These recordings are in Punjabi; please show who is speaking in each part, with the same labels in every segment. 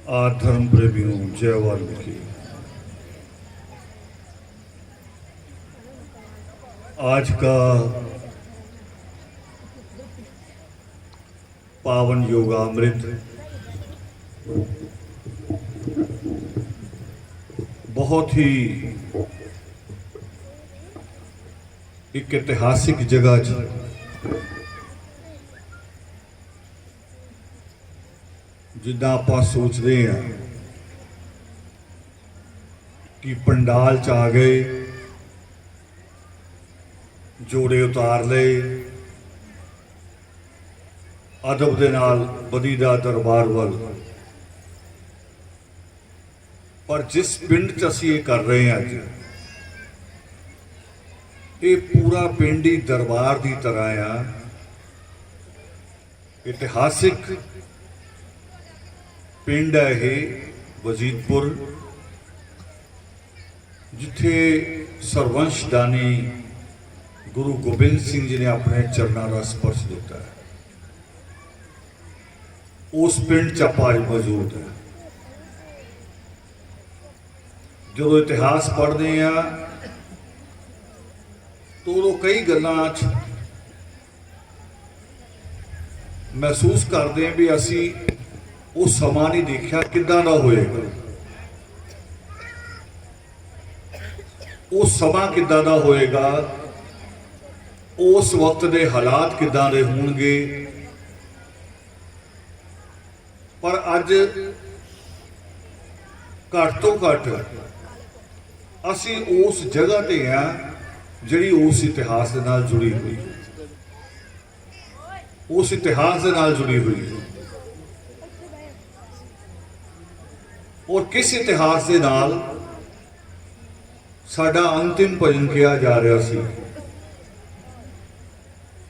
Speaker 1: धर्म प्रेमियों, जय वाल्मीकि। आज का पावन योगामृत बहुत ही एक इतिहासिक जगह जिदा आप सोचते हैं कि पंडाल च आ गए, जोड़े उतार ले, अदब दे नाल बदीदा दरबार वाल, पर जिस पिंड च असीं ये कर रहे हैं अज, ये पूरा पिंड ही दरबार की तरह आ। इतिहासिक पिंड है ये वजीदपुर, जिथे सरवंशदानी गुरु गोबिंद सिंह जी ने अपने चरणों का स्पर्श दिता है। उस पिंड च आप अज मौजूद है। जो इतिहास पढ़ते हैं तो उदों कई गल्लां महसूस करते हैं भी असी वो समा नहीं देखा किदां दा होएगा, वो समा किदां दा होएगा, उस वक्त के हालात किदां दे होणगे। पर अज घट तो घट असी उस जगह ते हैं जिहड़ी उस इतिहास दे नाल जुड़ी हुई, उस इतिहास दे नाल जुड़ी हुई है। और किस इतिहास के नाल साडा अंतिम भजन किया जा रहा सी।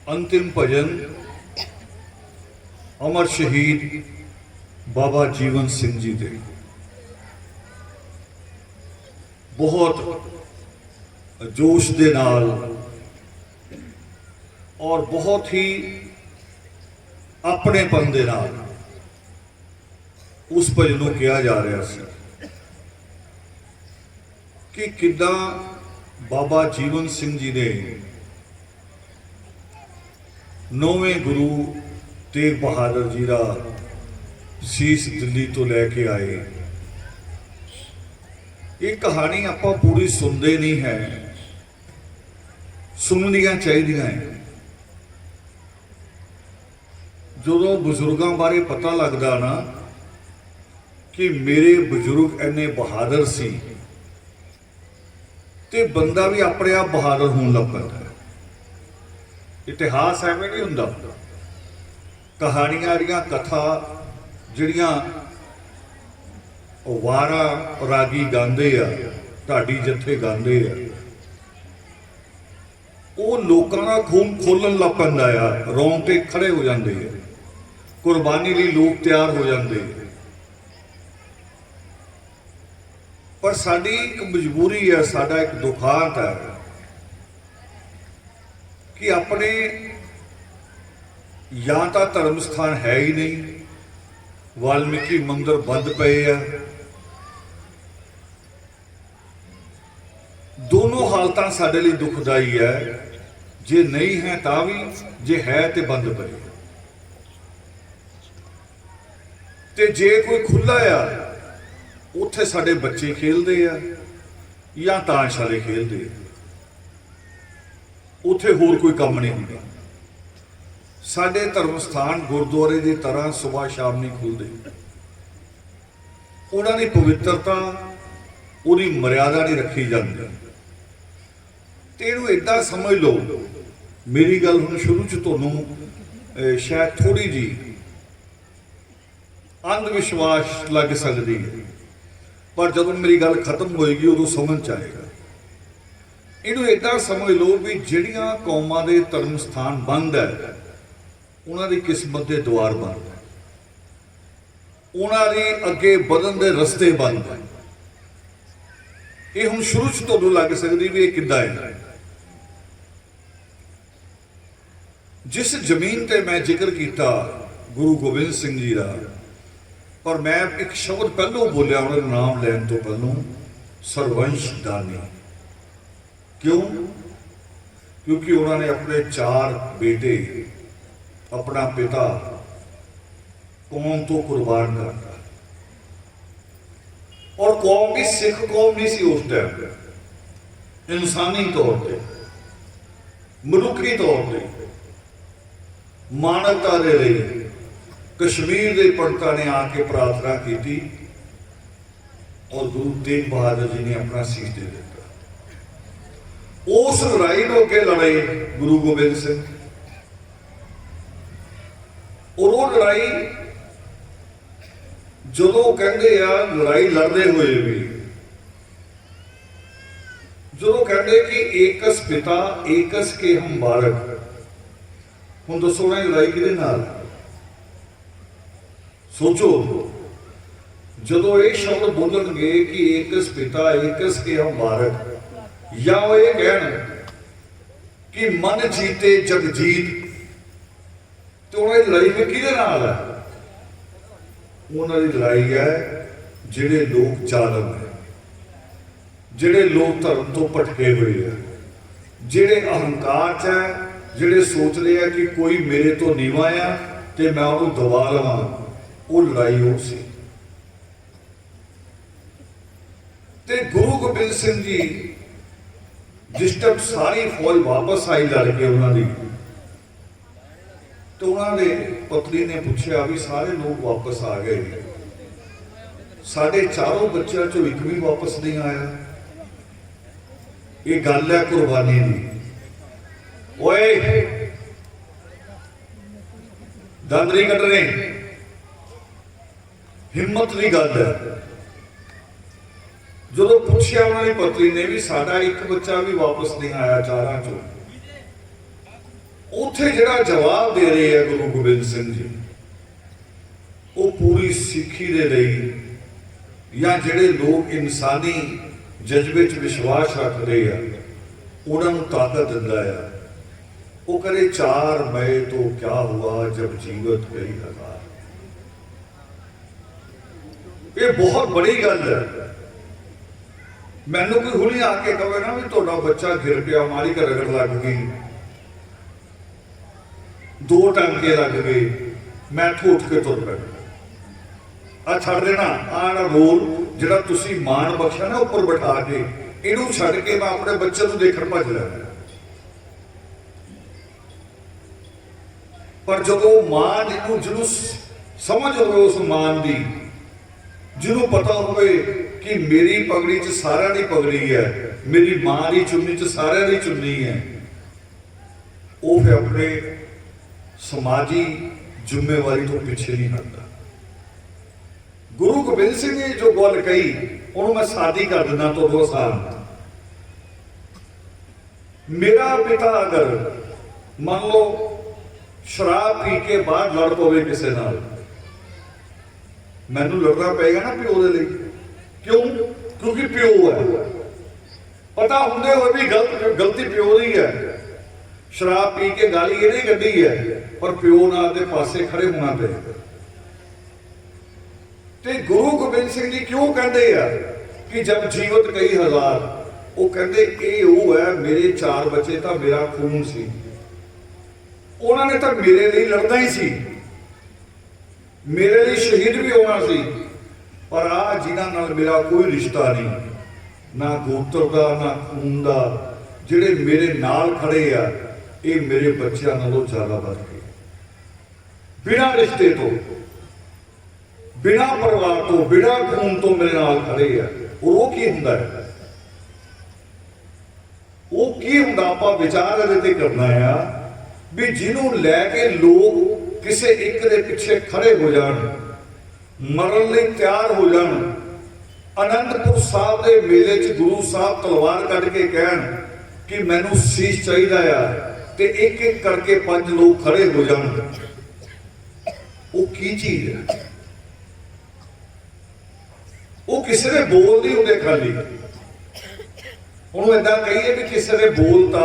Speaker 1: अंतिम भजन अमर शहीद बाबा जीवन सिंह जी दे बहुत जोश दे नाल और बहुत ही अपनेपन दे नाल उस भजन को कहा जा रहा है कि किदां बाबा जीवन सिंह जी ने 9वें गुरु तेग बहादुर जी का शीश दिल्ली तो लैके आए। ये कहानी आप पूरी सुनते नहीं है, सुननियां चाहिए हैं। जो बजुर्गों बारे पता लगता ना कि मेरे बजुर्ग इन्ने बहादुर सी, ते बंदा भी अपने आप बहादुर होने लग पैंदा है। इतिहास एवं नहीं हुंदा। कहानियां दियां कथा जिहड़ियां वारा रागी गांदे आ, ढाडी जत्थे गांदे आ, वो लोकां दा खून खोलन लग पैंदा आ, रोंगटे खड़े हो जाते हैं, कुर्बानी लई लोग तैयार हो जाते हैं। पर साडी एक मजबूरी है, साडा एक दुखांत है कि अपने या तो धर्म स्थान है ही नहीं, वाल्मीकि मंदिर बंद पे है। दोनों हालत साडे लिए दुखदाई है, जे नहीं है ता भी, जे है तो बंद पे। ते जे कोई खुला आ उत्थे साडे बच्चे खेलते हैं या ताश वाले खेलते हैं, उत्थे होर कोई काम नहीं होंदा। साडे धर्म स्थान गुरुद्वारे की तरह सुबह शाम नहीं खुलते। उन्होंने पवित्रता उहदी मर्यादा नहीं रखी जाती। तो इहनूं इदां समझ लो, मेरी गल हुण शुरू च तुहानूं शायद थोड़ी जी अंधविश्वास लग सकती है, पर जब मेरी गल खत्म होएगी उदों समझ आएगा। इनू इदा समझ लो भी जिहड़ियां कौमां दे धर्म स्थान बंद है, उन्हां दी किस्मत के द्वार बंद है, उन्हां दी अगे बढ़न दे रस्ते बंद है। ये हुण शुरू च तुहानूं लग सकदी भी ये किद्दां है। जिस जमीन ते मैं जिक्र किया गुरु गोबिंद सिंह जी का, पर मैं एक शब्द पहलों बोलिया उन्होंने नाम लैन तो पहलों, सरवंश दानी। क्यों? क्योंकि उन्होंने अपने 4 बेटे, अपना पिता कौम तो कुर्बान करता, और कौम भी सिख कौम नहीं सी उस टाइम, इंसानी तौर पर, मनुखी तौर पर मानवता दे लिए कश्मीर के पंडितां ने आके प्रार्थना की और गुरु तेग बहादुर जी ने अपना शीश दे दिता। उस लड़ाई को अगे लड़े गुरु गोबिंद सिंह, और वो लड़ाई जो कहते हैं लड़ाई लड़ते हुए भी जो कहते कि एकस पिता एकस के हम बालक, हुण दसो ना लड़ाई किहदे नाल? सोचो, जो ये शब्द बोलणगे कि एकस पिता एकस के हम बालक, या वो ये कहन कि मन जीते जग जीत, तो उन्होंने लड़ाई में किहदे नाल है? उन्होंने लड़ाई है जिहड़े लोग जालम है, जिहड़े लोग धर्म तो भटके हुए हैं, जिहड़े अहंकार च है, जिहड़े सोच रहे हैं कि कोई मेरे तो नीवा आ ते मैं उन्होंने दबा लवां। वो लड़ाई हो सी। ते गुरु गोबिंद सिंह जी जिस टाइम सारी फौज वापस आई लड़के उन्होंने, तो उन्होंने पत्नी ने पूछा भी सारे लोग वापस आ गए, साढ़े 4 बच्चों चो एक भी वापस नहीं आया। ये गल है कुर्बानी की। ओए दंद नहीं कटने, हिम्मत की गल है। जो पूछा उन्होंने पत्नी ने भी साडा एक बच्चा भी वापस नहीं आया 4 चो, उत्थे जिहड़ा जवाब दे रहे हैं गुरु गोबिंद सिंह जी, वो पूरी सिक्खी दे लई या जिहड़े लोग इंसानी जज्बे च विश्वास रखते हैं उन्होंने ताकत दिंदा है। वो करे 4 मई तो क्या हुआ जब जीवत गई हजार। ये बहुत बड़ी गल है। मैनू कोई हुणी आके कहे ना भी तुहाडा बच्चा गिर गया, मारी का रगड़ लग गई, 2 टांके लग गए, मैं ठोठ के तुर पैना, आ छड़ देना आना रोल जिहड़ा तुसीं मान बख्शा ना उपर बिठा के, इहनूं छड़ के मैं अपने बच्चे नूं देखण भज लैना। पर जो मां जिन्हों समझ हो उस मां की, जिन्हों पता हो कि मेरी पगड़ी च सारिਆਂ ਦੀ पगड़ी है, मेरी मां की चुन्नी च सारिਆਂ ਦੀ चुन्नी है, वो फिर अपने समाजी जिम्मेवारी तो पीछे नहीं हटता। गुरु गोबिंद सिंह ने जो गल कही उन्होंने मैं सादी कर देना तो 2 साल। मेरा पिता अगर मान लो शराब पी के बाद लड़ पवे किसी नाल, मैनू लड़ना पेगा ना प्यो दे लई। क्यों? क्योंकि प्यो है, पता होंदे हुए भी गलती प्यो दी है। शराब पी के गाली ये नहीं कड्डी है, पर प्यो नाल दे पासे खड़े होना पे। ते गुरु गोबिंद सिंह जी क्यों कहते हैं कि जब जीवत कई हजार, वो कहते ये वो है मेरे 4 बच्चे तो मेरा खून सी, उन्होंने तो मेरे लिए लड़ना ही सी, मेरे लिए शहीद भी होना सी। पर आ जिन्हां नाल मेरा कोई रिश्ता नहीं, ना गोत्र का ना खून का, जिहड़े मेरे नाल खड़े आ ये मेरे बच्चों नालों ज्यादा बढ़ गए, बिना रिश्ते तो, बिना परिवार तो, बिना खून तो मेरे नाल खड़े आ। और वो की हुंदा है, वो की हुंदा आपां विचार इहदे ते करना है भी जिन्हों लैके लोग किसी एक दे पिछे खड़े हो जान, मरण लई तैयार हो जान। आनंदपुर साहब के मेले च गुरु साहब तलवार कढ़ के कहन कि मैनू शीश चाहिदा आ, ते एक एक करके 5 लोग खड़े हो जान, वो की चीज है? वो किसी ने बोल नहीं होंगे, खाली उन्होंने इदा कहिए भी किसी ने बोलता,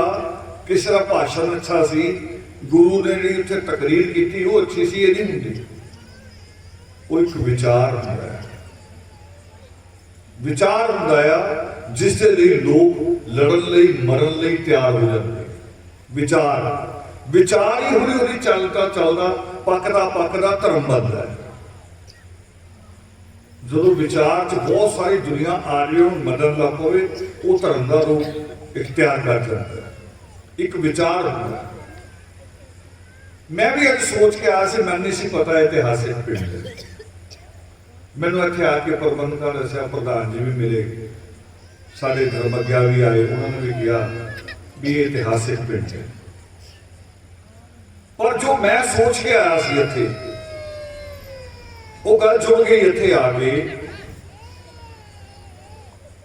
Speaker 1: किसी का भाषण अच्छा सी, गुरु ने जी उत्थे तकरीर की वो अच्छी सी, ये नहीं होंगी। ਉਹ ਇੱਕ ਵਿਚਾਰ ਹੁੰਦਾ ਹੈ। ਵਿਚਾਰ ਹੁੰਦਾ ਆ ਜਿਸ ਦੇ ਲਈ ਲੋਕ ਲੜਨ ਲਈ ਮਰਨ ਲਈ ਤਿਆਰ ਹੋ ਜਾਂਦੇ। ਵਿਚਾਰ ਹੀ ਹੌਲੀ ਹੌਲੀ ਚੱਲਦਾ ਪੱਕਦਾ ਧਰਮ ਬਣਦਾ ਹੈ। ਜਦੋਂ ਵਿਚਾਰ 'ਚ ਬਹੁਤ ਸਾਰੀ ਦੁਨੀਆ ਆ ਰਹੀ ਉਹਨੂੰ ਮੰਨਣ ਲੱਗ ਪਵੇ, ਉਹ ਧਰਮ ਦਾ ਰੂਪ ਇਖਤਿਆਰ ਕਰ ਜਾਂਦਾ ਹੈ। ਇੱਕ ਵਿਚਾਰ ਹੁੰਦਾ। ਮੈਂ ਵੀ ਅੱਜ ਸੋਚ ਕੇ ਆਇਆ ਸੀ, ਮੈਨੂੰ ਨਹੀਂ ਸੀ ਪਤਾ ਇਤਿਹਾਸਿਕ ਪਿੰਡ। ਮੈਨੂੰ ਇੱਥੇ ਆ ਕੇ ਪ੍ਰਬੰਧਕਾਂ ਨੇ ਦੱਸਿਆ, ਪ੍ਰਧਾਨ ਜੀ ਵੀ ਮਿਲੇ, ਸਾਡੇ ਧਰਮਗਿਆ ਵੀ ਆਏ, ਉਹਨਾਂ ਨੇ ਵੀ ਕਿਹਾ ਵੀ ਇਹ ਇਤਿਹਾਸਿਕ ਪਿੰਡ ਹੈ। ਪਰ ਜੋ ਮੈਂ ਸੋਚ ਕੇ ਆਇਆ ਸੀ ਇੱਥੇ, ਉਹ ਗੱਲ ਜੁੜ ਗਈ ਇੱਥੇ ਆ ਕੇ।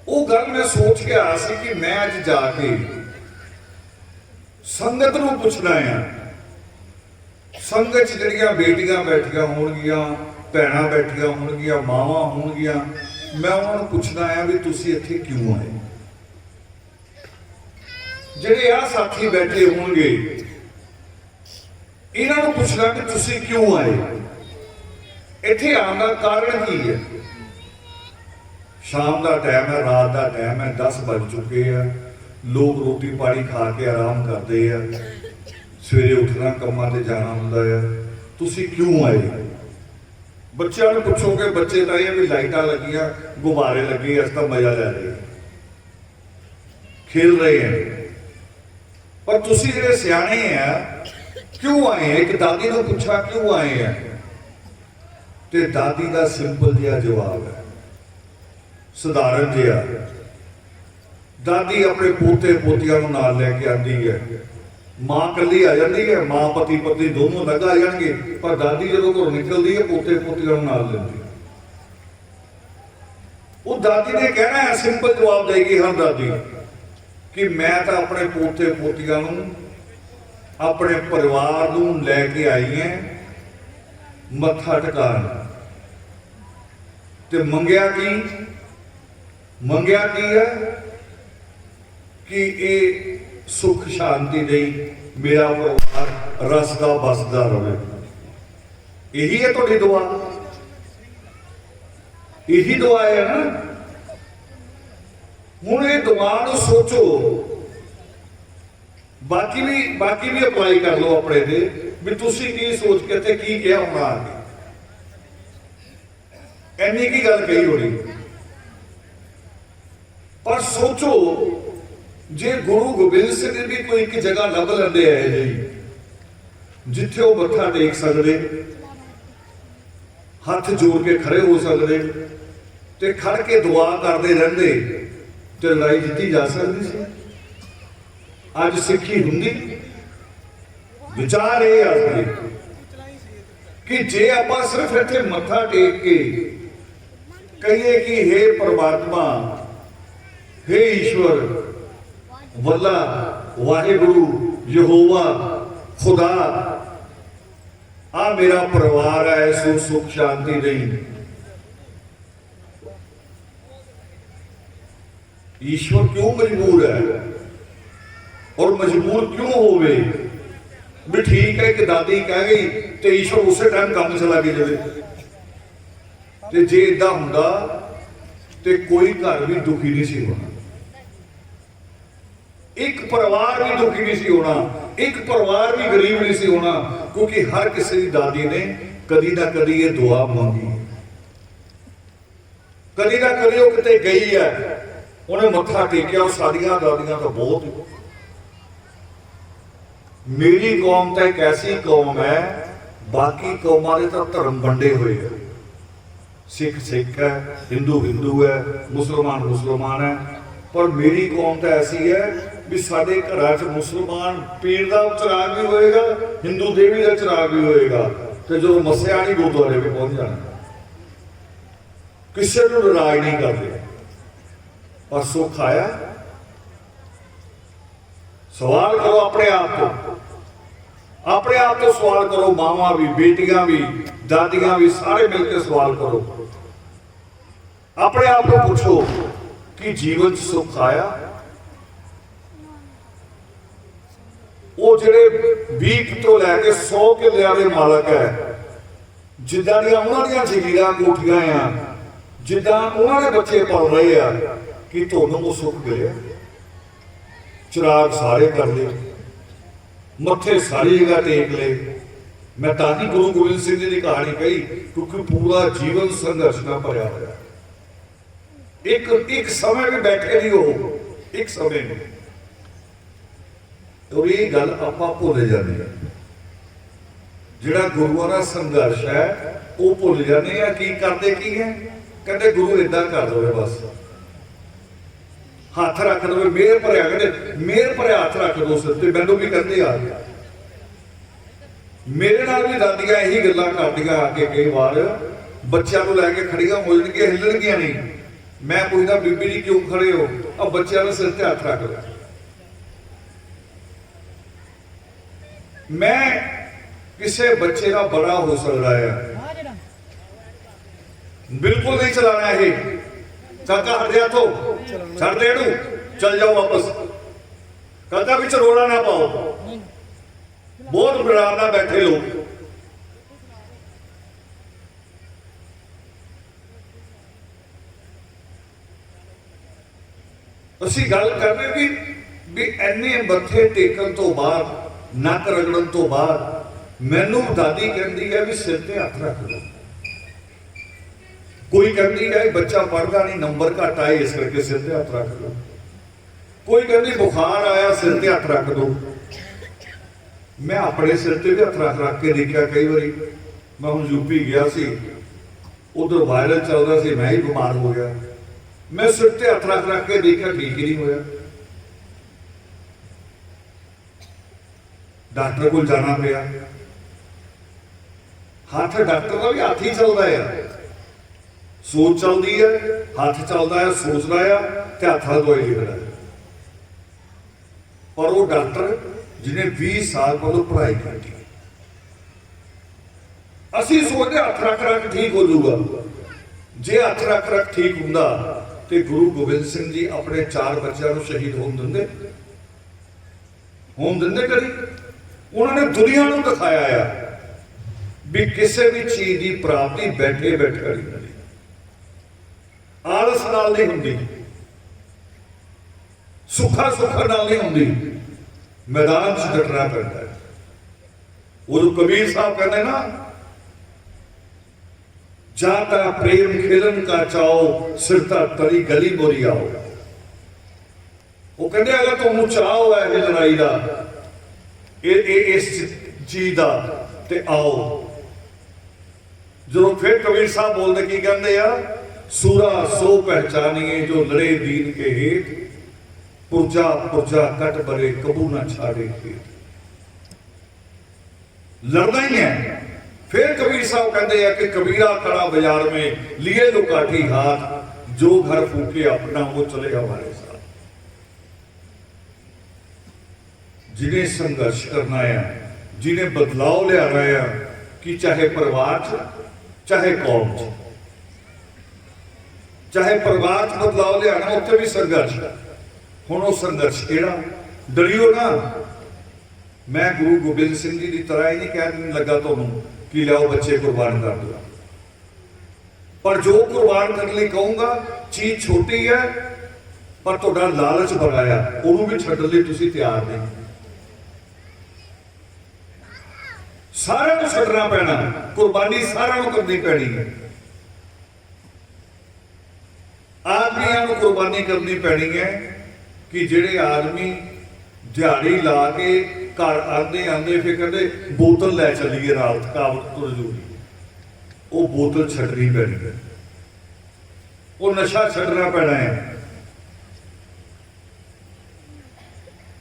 Speaker 1: ਉਹ ਗੱਲ ਮੈਂ ਸੋਚ ਕੇ ਆਇਆ ਸੀ ਕਿ ਮੈਂ ਅੱਜ ਜਾ ਕੇ ਸੰਗਤ ਨੂੰ ਪੁੱਛਣਾ ਆ। ਸੰਗਤ 'ਚ ਜਿਹੜੀਆਂ ਬੇਟੀਆਂ ਬੈਠੀਆਂ ਹੋਣਗੀਆਂ, ਭੈਣਾਂ ਬੈਠੀਆਂ ਹੋਣਗੀਆਂ, ਮਾਵਾਂ ਹੋਣਗੀਆਂ, ਮੈਂ ਉਹਨਾਂ ਨੂੰ ਪੁੱਛਣਾ ਆ ਵੀ ਤੁਸੀਂ ਇੱਥੇ ਕਿਉਂ ਆਏ। ਜਿਹੜੇ ਆ ਸਾਥੀ ਬੈਠੇ ਹੋਣਗੇ, ਇਹਨਾਂ ਨੂੰ ਪੁੱਛਣਾ ਕਿ ਤੁਸੀਂ ਕਿਉਂ ਆਏ, ਇੱਥੇ ਆਉਣ ਦਾ ਕਾਰਨ ਕੀ ਹੈ। ਸ਼ਾਮ ਦਾ ਟਾਈਮ ਹੈ, ਰਾਤ ਦਾ ਟਾਈਮ ਹੈ, 10 ਵੱਜ ਚੁੱਕੇ ਆ, ਲੋਕ ਰੋਟੀ ਪਾਣੀ ਖਾ ਕੇ ਆਰਾਮ ਕਰਦੇ ਆ, ਸਵੇਰੇ ਉੱਠਣਾ, ਕੰਮਾਂ ਤੇ ਜਾਣਾ ਹੁੰਦਾ ਆ। ਤੁਸੀਂ ਕਿਉਂ ਆਏ। ਬੱਚਿਆਂ ਨੂੰ ਪੁੱਛੋਗੇ, ਬੱਚੇ ਤਾਂ ਇਹ ਵੀ ਲਾਈਟਾਂ ਲੱਗੀਆਂ, ਗੁਬਾਰੇ ਲੱਗੇ, ਇਸ ਦਾ ਮਜ਼ਾ ਲੈ ਰਹੇ, ਖੇਲ ਰਹੇ ਹੈ। ਪਰ ਤੁਸੀਂ ਜਿਹੜੇ ਸਿਆਣੇ ਆ, ਕਿਉਂ ਆਏ ਆ। ਇੱਕ ਦਾਦੀ ਨੂੰ ਪੁੱਛਾ ਕਿਉਂ ਆਏ ਆ, ਤੇ ਦਾਦੀ ਦਾ ਸਿੰਪਲ ਜਿਹਾ ਜਵਾਬ ਹੈ, ਸਧਾਰਨ ਜਿਹਾ। ਦਾਦੀ ਆਪਣੇ ਪੋਤੇ ਪੋਤੀਆਂ ਨੂੰ ਨਾਲ ਲੈ ਕੇ ਆਉਂਦੀ ਹੈ। ਮਾਂ ਇਕੱਲੀ ਆ ਜਾਂਦੀ ਹੈ, ਮਾਂ ਪਤੀ ਪਤਨੀ ਦੋਨੋਂ ਲੱਗਾ ਆ ਜਾਣਗੇ, ਪਰ ਦਾਦੀ ਜਦੋਂ ਘਰੋਂ ਨਿਕਲਦੀ ਹੈ ਪੋਤੇ ਪੋਤੀਆਂ ਨੂੰ ਨਾਲ ਲੈਂਦੀ। ਉਹ ਦਾਦੀ ਨੇ ਕਹਿਣਾ ਹੈ, ਸਿੰਪਲ ਜਵਾਬ ਦੇਗੀ ਹਰ ਦਾਦੀ, ਕਿ ਮੈਂ ਤਾਂ ਆਪਣੇ ਪੋਤੇ ਪੋਤੀਆਂ ਨੂੰ, ਆਪਣੇ ਪਰਿਵਾਰ ਨੂੰ ਲੈ ਕੇ ਆਈ ਹੈ ਮੱਥਾ ਟਿਕਾਣ। ਤੇ ਮੰਗਿਆ ਕੀ ਹੈ ਕਿ ਇਹ ਸੁਖ ਸ਼ਾਂਤੀ ਲਈ ਮੇਰਾ ਪਰਿਵਾਰ ਰਸਦਾ ਬਸਦਾ ਰਹੇ। ਇਹੀ ਹੈ ਤੁਹਾਡੀ ਦੁਆ, ਇਹੀ ਦੁਆ ਹੈ ਨਾ। ਹੁਣ ਇਹ ਦੁਆ ਨੂੰ ਸੋਚੋ, ਬਾਕੀ ਵੀ ਅਪਲਾਈ ਕਰ ਲਓ ਆਪਣੇ ਤੇ, ਵੀ ਤੁਸੀਂ ਕੀ ਸੋਚ ਕੇ ਤੇ ਕੀ ਕਿਹਾ ਹੋਣਾ ਆ ਕੇ। ਐਨੀ ਕੀ ਗੱਲ ਕਹੀ ਹੋਣੀ। ਪਰ ਸੋਚੋ, ਜੇ ਗੁਰੂ ਗੋਬਿੰਦ ਸਿੰਘ ਜੀ ਵੀ ਕੋਈ ਇੱਕ ਜਗ੍ਹਾ ਲੱਭ ਲੈਂਦੇ ਹੈ ਜੀ ਜਿੱਥੇ ਉਹ ਮੱਥਾ ਟੇਕ ਸਕਦੇ, ਹੱਥ ਜੋੜ ਕੇ ਖੜੇ ਹੋ ਸਕਦੇ, ਤੇ ਖੜ ਕੇ ਦੁਆ ਕਰਦੇ ਰਹਿੰਦੇ, ਤੇ ਲੜਾਈ ਜਿੱਤੀ ਜਾ ਸਕਦੀ ਸੀ। ਅੱਜ ਸਿੱਖੀ ਹੁੰਦੀ। ਵਿਚਾਰ ਇਹ ਆ ਕਿ ਜੇ ਆਪਾਂ ਸਿਰਫ ਇੱਥੇ ਮੱਥਾ ਟੇਕ ਕੇ ਕਹੀਏ ਕਿ ਹੇ ਪ੍ਰਮਾਤਮਾ, ਹੇ ਈਸ਼ਵਰ, ਵੱਲਾ, ਵਾਹਿਗੁਰੂ, ਯਹੋਵਾ, ਖੁਦਾ, ਆ ਮੇਰਾ ਪਰਿਵਾਰ ਹੈ, ਸੋ ਸੁਖ ਸ਼ਾਂਤੀ ਨਹੀਂ। ਈਸ਼ਵਰ ਕਿਉਂ ਮਜਬੂਰ ਹੈ, ਔਰ ਮਜਬੂਰ ਕਿਉਂ ਹੋਵੇ। ਵੀ ਠੀਕ ਹੈ ਕਿ ਦਾਦੀ ਕਹਿ ਗਈ ਤੇ ਈਸ਼ਵਰ ਉਸੇ ਟਾਈਮ ਕੰਮ ਚਲਾ ਕੇ ਜਾਵੇ। ਤੇ ਜੇ ਇਦਾਂ ਹੁੰਦਾ ਤੇ ਕੋਈ ਘਰ ਵੀ ਦੁਖੀ ਨਹੀਂ ਸੀ ਹੋਣਾ, ਇੱਕ ਪਰਿਵਾਰ ਵੀ ਦੁਖੀ ਨਹੀਂ ਸੀ ਹੋਣਾ, ਇੱਕ ਪਰਿਵਾਰ ਵੀ ਗਰੀਬ ਨਹੀਂ ਸੀ ਹੋਣਾ, ਕਿਉਂਕਿ ਹਰ ਕਿਸੇ ਦੀ ਦਾਦੀ ਨੇ ਕਦੀ ਨਾ ਕਦੀ ਇਹ ਦੁਆ ਮੰਗੀ, ਕਦੀ ਨਾ ਕਦੀ ਉਹ ਕਿਤੇ ਗਈ ਹੈ, ਉਹਨੇ ਮੱਥਾ ਟੇਕਿਆ। ਸਾਡੀਆਂ ਦਾਦੀਆਂ ਤਾਂ ਬਹੁਤ। ਮੇਰੀ ਕੌਮ ਤਾਂ ਇੱਕ ਐਸੀ ਕੌਮ ਹੈ, ਬਾਕੀ ਕੌਮਾਂ ਦੇ ਤਾਂ ਧਰਮ ਵੰਡੇ ਹੋਏ ਆ। ਸਿੱਖ ਸਿੱਖ ਹੈ, ਹਿੰਦੂ ਹੈ, ਮੁਸਲਮਾਨ ਹੈ, ਪਰ ਮੇਰੀ ਕੌਮ ਤਾਂ ਐਸੀ ਹੈ ਵੀ ਸਾਡੇ ਘਰਾਂ 'ਚ ਮੁਸਲਮਾਨ ਪੀਰ ਦਾ ਚਿਰਾਗ ਵੀ ਹੋਏਗਾ, ਹਿੰਦੂ ਦੇਵੀ ਦਾ ਚਿਰਾਗ ਵੀ ਹੋਏਗਾ, ਤੇ ਜਦੋਂ ਮੱਸਿਆ ਨਹੀਂ ਗੁਰਦੁਆਰੇ ਵੀ ਪਹੁੰਚ ਜਾਣਾ। ਕਿਸੇ ਨੂੰ ਨਾਰਾਜ਼ ਨਹੀਂ ਕਰਦੇ। ਪਰ ਸੁੱਖ ਆਇਆ। ਸਵਾਲ ਕਰੋ ਆਪਣੇ ਆਪ ਤੋਂ, ਆਪਣੇ ਆਪ ਤੋਂ ਸਵਾਲ ਕਰੋ। ਮਾਵਾਂ ਵੀ, ਬੇਟੀਆਂ ਵੀ, ਦਾਦੀਆਂ ਵੀ, ਸਾਰੇ ਮਿਲ ਕੇ ਸਵਾਲ ਕਰੋ। ਆਪਣੇ ਆਪ ਨੂੰ ਪੁੱਛੋ ਕਿ ਜੀਵਨ 'ਚ ਸੁੱਖ ਆਇਆ। ਉਹ ਜਿਹੜੇ 20 ਤੋਂ ਲੈ ਕੇ 100 ਕਿੱਲਿਆਂ ਦੇ ਮਾਲਕ ਹੈ, ਜਿੱਦਾਂ ਦੀਆਂ ਉਹਨਾਂ ਦੀਆਂ ਜ਼ਗੀਰਾਂ ਕੋਠੀਆਂ ਆ, ਜਿੱਦਾਂ ਉਹਨਾਂ ਦੇ ਬੱਚੇ ਪਲ ਰਹੇ ਆ, ਕਿ ਤੁਹਾਨੂੰ ਉਹ ਸੁੱਖ ਮਿਲਿਆ? ਚਿਰਾਗ ਸਾਰੇ ਕਰ ਲਏ, ਮੱਥੇ ਸਾਰੀ ਜਗ੍ਹਾ ਟੇਕ ਲਏ। ਮੈਂ ਤਾਂ ਹੀ ਗੁਰੂ ਗੋਬਿੰਦ ਸਿੰਘ ਜੀ ਦੀ ਕਹਾਣੀ ਕਹੀ, ਕਿਉਂਕਿ ਪੂਰਾ ਜੀਵਨ ਸੰਘਰਸ਼ ਨਾਲ ਭਰਿਆ ਹੋਇਆ। ਇੱਕ ਸਮੇਂ ਵੀ ਬੈਠੇ ਨਹੀਂ ਹੋ, ਇੱਕ ਸਮੇਂ ਵੀ। ਔਰ ਇਹ ਗੱਲ ਆਪਾਂ ਭੁੱਲ ਜਾਂਦੇ ਹਾਂ, ਜਿਹੜਾ ਗੁਰੂਆਂ ਦਾ ਸੰਘਰਸ਼ ਹੈ ਉਹ ਭੁੱਲ ਜਾਂਦੇ ਆ। ਕੀ ਕਰਦੇ ਕੀ ਹੈ? ਕਹਿੰਦੇ ਗੁਰੂ ਏਦਾਂ ਕਰ ਦਵੇ, ਬਸ ਹੱਥ ਰੱਖ ਦਵੇ, ਮਿਹਰ ਭਰਿਆ, ਕਹਿੰਦੇ ਮਿਹਰ ਭਰਿਆ ਹੱਥ ਰੱਖ ਦੋ ਸਿਰ ਤੇ। ਮੈਨੂੰ ਵੀ ਕਹਿੰਦੇ ਆ, ਮੇਰੇ ਨਾਲ ਵੀ ਦਾਦੀਆਂ ਇਹੀ ਗੱਲਾਂ ਕਰਦੀਆਂ ਆ ਕੇ, ਕਈ ਵਾਰ ਬੱਚਿਆਂ ਨੂੰ ਲੈ ਕੇ ਖੜੀਆਂ ਹੋ ਜਾਣਗੀਆਂ, ਹਿੱਲਣਗੀਆਂ ਨਹੀਂ। ਮੈਂ ਪੁੱਛਦਾ, ਬੀਬੀ ਜੀ ਕਿਉਂ ਖੜੇ ਹੋ? ਆ ਬੱਚਿਆਂ ਦੇ ਸਿਰ ਤੇ ਹੱਥ ਰੱਖ ਲਓ। ਮੈਂ ਕਿਸੇ ਬੱਚੇ ਦਾ ਬੜਾ ਹੋ ਸਕਦਾ ਹੈ, ਬਿਲਕੁਲ ਨਹੀਂ ਚਲਾਣਾ ਇਹ। ਕਾਕਾ ਹਟ ਜਾ ਤੋਂ, ਛੱਡ ਦੇ ਇਹਨੂੰ, ਚੱਲ ਜਾਓ ਵਾਪਸ। ਕਾਕਾ ਵਿੱਚ ਰੋਣਾ ਨਾ ਪਾਓ। ਬਹੁਤ ਬਰਾਬਰ ਨਾਲ ਬੈਠੇ ਲੋਕ। ਅਸੀਂ ਗੱਲ ਕਰ ਰਹੇ ਵੀ ਇੰਨੇ ਮੱਥੇ ਟੇਕਣ ਤੋਂ ਬਾਅਦ, ਨੱਕ ਰਗੜਨ ਤੋਂ ਬਾਅਦ ਮੈਨੂੰ ਦਾਦੀ ਕਹਿੰਦੀ ਹੈ ਵੀ ਸਿਰ ਤੇ ਹੱਥ ਰੱਖ ਲਓ। ਕੋਈ ਕਹਿੰਦੀ ਹੈ ਬੱਚਾ ਪੜ੍ਹਦਾ ਨਹੀਂ, ਨੰਬਰ ਘੱਟ ਆਏ, ਇਸ ਕਰਕੇ ਸਿਰ ਤੇ ਹੱਥ ਰੱਖ ਲਓ। ਕੋਈ ਕਹਿੰਦੀ ਬੁਖਾਰ ਆਇਆ, ਸਿਰ ਤੇ ਹੱਥ ਰੱਖ ਦੋ। ਮੈਂ ਆਪਣੇ ਸਿਰ ਤੇ ਵੀ ਹੱਥ ਰੱਖ ਕੇ ਦੇਖਿਆ ਕਈ ਵਾਰੀ। ਮੈਂ ਹੁਣ ਯੂਪੀ ਗਿਆ ਸੀ, ਉਧਰ ਵਾਇਰਲ ਚੱਲਦਾ ਸੀ, ਮੈਂ ਹੀ ਬਿਮਾਰ ਹੋ ਗਿਆ। ਮੈਂ ਸਿਰ ਤੇ ਹੱਥ ਰੱਖ ਕੇ ਦੇਖਿਆ, ਠੀਕ ਹੀ ਨਹੀਂ ਹੋਇਆ। ਡਾਕਟਰ ਕੋਲ ਜਾਣਾ ਪਿਆ। ਹੱਥ ਡਾਕਟਰ ਦਾ ਵੀ ਹੱਥ ਹੀ ਚੱਲਦਾ ਹੈ, ਸੋਚ ਚੱਲਦੀ ਹੈ, ਹੱਥ ਚੱਲਦਾ ਹੈ, ਸੋਚਦਾ ਆ ਤੇ ਹੱਥ ਨਾਲ ਦਵਾਈ ਲਿਖਦਾ। ਪਰ ਉਹ ਡਾਕਟਰ ਜਿਹਨੇ 20 ਸਾਲ ਪਹਿਲਾਂ ਪੜ੍ਹਾਈ ਕੀਤੀ, ਅਸੀਂ ਸੋਚਦੇ ਹੱਥ ਰੱਖ ਠੀਕ ਹੋ ਜਾਊਗਾ। ਜੇ ਹੱਥ ਰੱਖ ਠੀਕ ਹੁੰਦਾ ਤੇ ਗੁਰੂ ਗੋਬਿੰਦ ਸਿੰਘ ਜੀ ਆਪਣੇ 4 ਬੱਚਿਆਂ ਨੂੰ ਸ਼ਹੀਦ ਹੋਣ ਦਿੰਦੇ ਕਦੀ? ਉਹਨਾਂ ਨੇ ਦੁਨੀਆ ਨੂੰ ਦਿਖਾਇਆ ਆ ਵੀ ਕਿਸੇ ਵੀ ਚੀਜ਼ ਦੀ ਪ੍ਰਾਪਤੀ ਬੈਠੇ ਨਹੀਂ ਹੁੰਦੀ, ਆਲਸ ਨਾਲ ਨਹੀਂ ਹੁੰਦੀ, ਸੁੱਖਾ ਨਾਲ ਨਹੀਂ ਹੁੰਦੀ। मैदान से डटना पड़ता है। वो जो कबीर साहब कहते हैं ना, जाता प्रेम खेलन का चाओ, सिरता तरी गली बोरी आओ। वो कहते अगर तुम चाहो है ये लड़ाई का, इस चीज का, ते आओ। जो फिर कबीर साहब बोलते की कहते हैं, सूरा सो पहचानिए जो लड़े दीन के हेठ, पुरजा कट बरे कबू ना छाड़े खेत। लड़ना ही है। फिर कबीर साहब कहते हैं कि कबीरा खड़ा बाजार में लिए लो काठी हाथ, जो घर फूके अपना वो चले हमारे साथ। जिन्हें संघर्ष करना है, जिन्हें बदलाव लिया है, कि चाहे परिवार चाहे कौम, चाहे परिवार बदलाव लिया, उत्थे भी संघर्ष। ਹੁਣ ਉਹ ਸੰਘਰਸ਼ ਕਿਹੜਾ? ਡਰਿਓ ਨਾ। ਮੈਂ ਗੁਰੂ ਗੋਬਿੰਦ ਸਿੰਘ ਜੀ ਦੀ ਤਰ੍ਹਾਂ ਹੀ ਨਹੀਂ ਕਹਿਣ ਲੱਗਾ ਤੁਹਾਨੂੰ ਕਿ ਲਿਆਓ ਬੱਚੇ ਕੁਰਬਾਨ ਕਰ ਦਿਓ, ਪਰ ਜੋ ਕੁਰਬਾਨ ਕਰਨ ਲਈ ਕਹੂੰਗਾ, ਚੀਜ਼ ਛੋਟੀ ਹੈ ਪਰ ਤੁਹਾਡਾ ਲਾਲਚ ਬੜਾ ਆ, ਉਹਨੂੰ ਵੀ ਛੱਡਣ ਲਈ ਤੁਸੀਂ ਤਿਆਰ ਨਹੀਂ। ਸਾਰਿਆਂ ਨੂੰ ਛੱਡਣਾ ਪੈਣਾ, ਕੁਰਬਾਨੀ ਸਾਰਿਆਂ ਨੂੰ ਕਰਨੀ ਪੈਣੀ ਹੈ। ਆਦਮੀਆਂ ਨੂੰ ਕੁਰਬਾਨੀ ਕਰਨੀ ਪੈਣੀ ਹੈ ਕਿ ਜਿਹੜੇ ਆਦਮੀ ਦਿਹਾੜੀ ਲਾ ਕੇ ਘਰ ਆਉਂਦੇ ਫਿਰ ਕਹਿੰਦੇ ਬੋਤਲ ਲੈ ਚੱਲੀਏ ਰਾਤ, ਥਕਾਵਟ ਤੋਂ ਜ਼ਰੂਰੀ, ਉਹ ਬੋਤਲ ਛੱਡਣੀ ਪੈਣੀ ਹੈ, ਉਹ ਨਸ਼ਾ ਛੱਡਣਾ ਪੈਣਾ ਹੈ।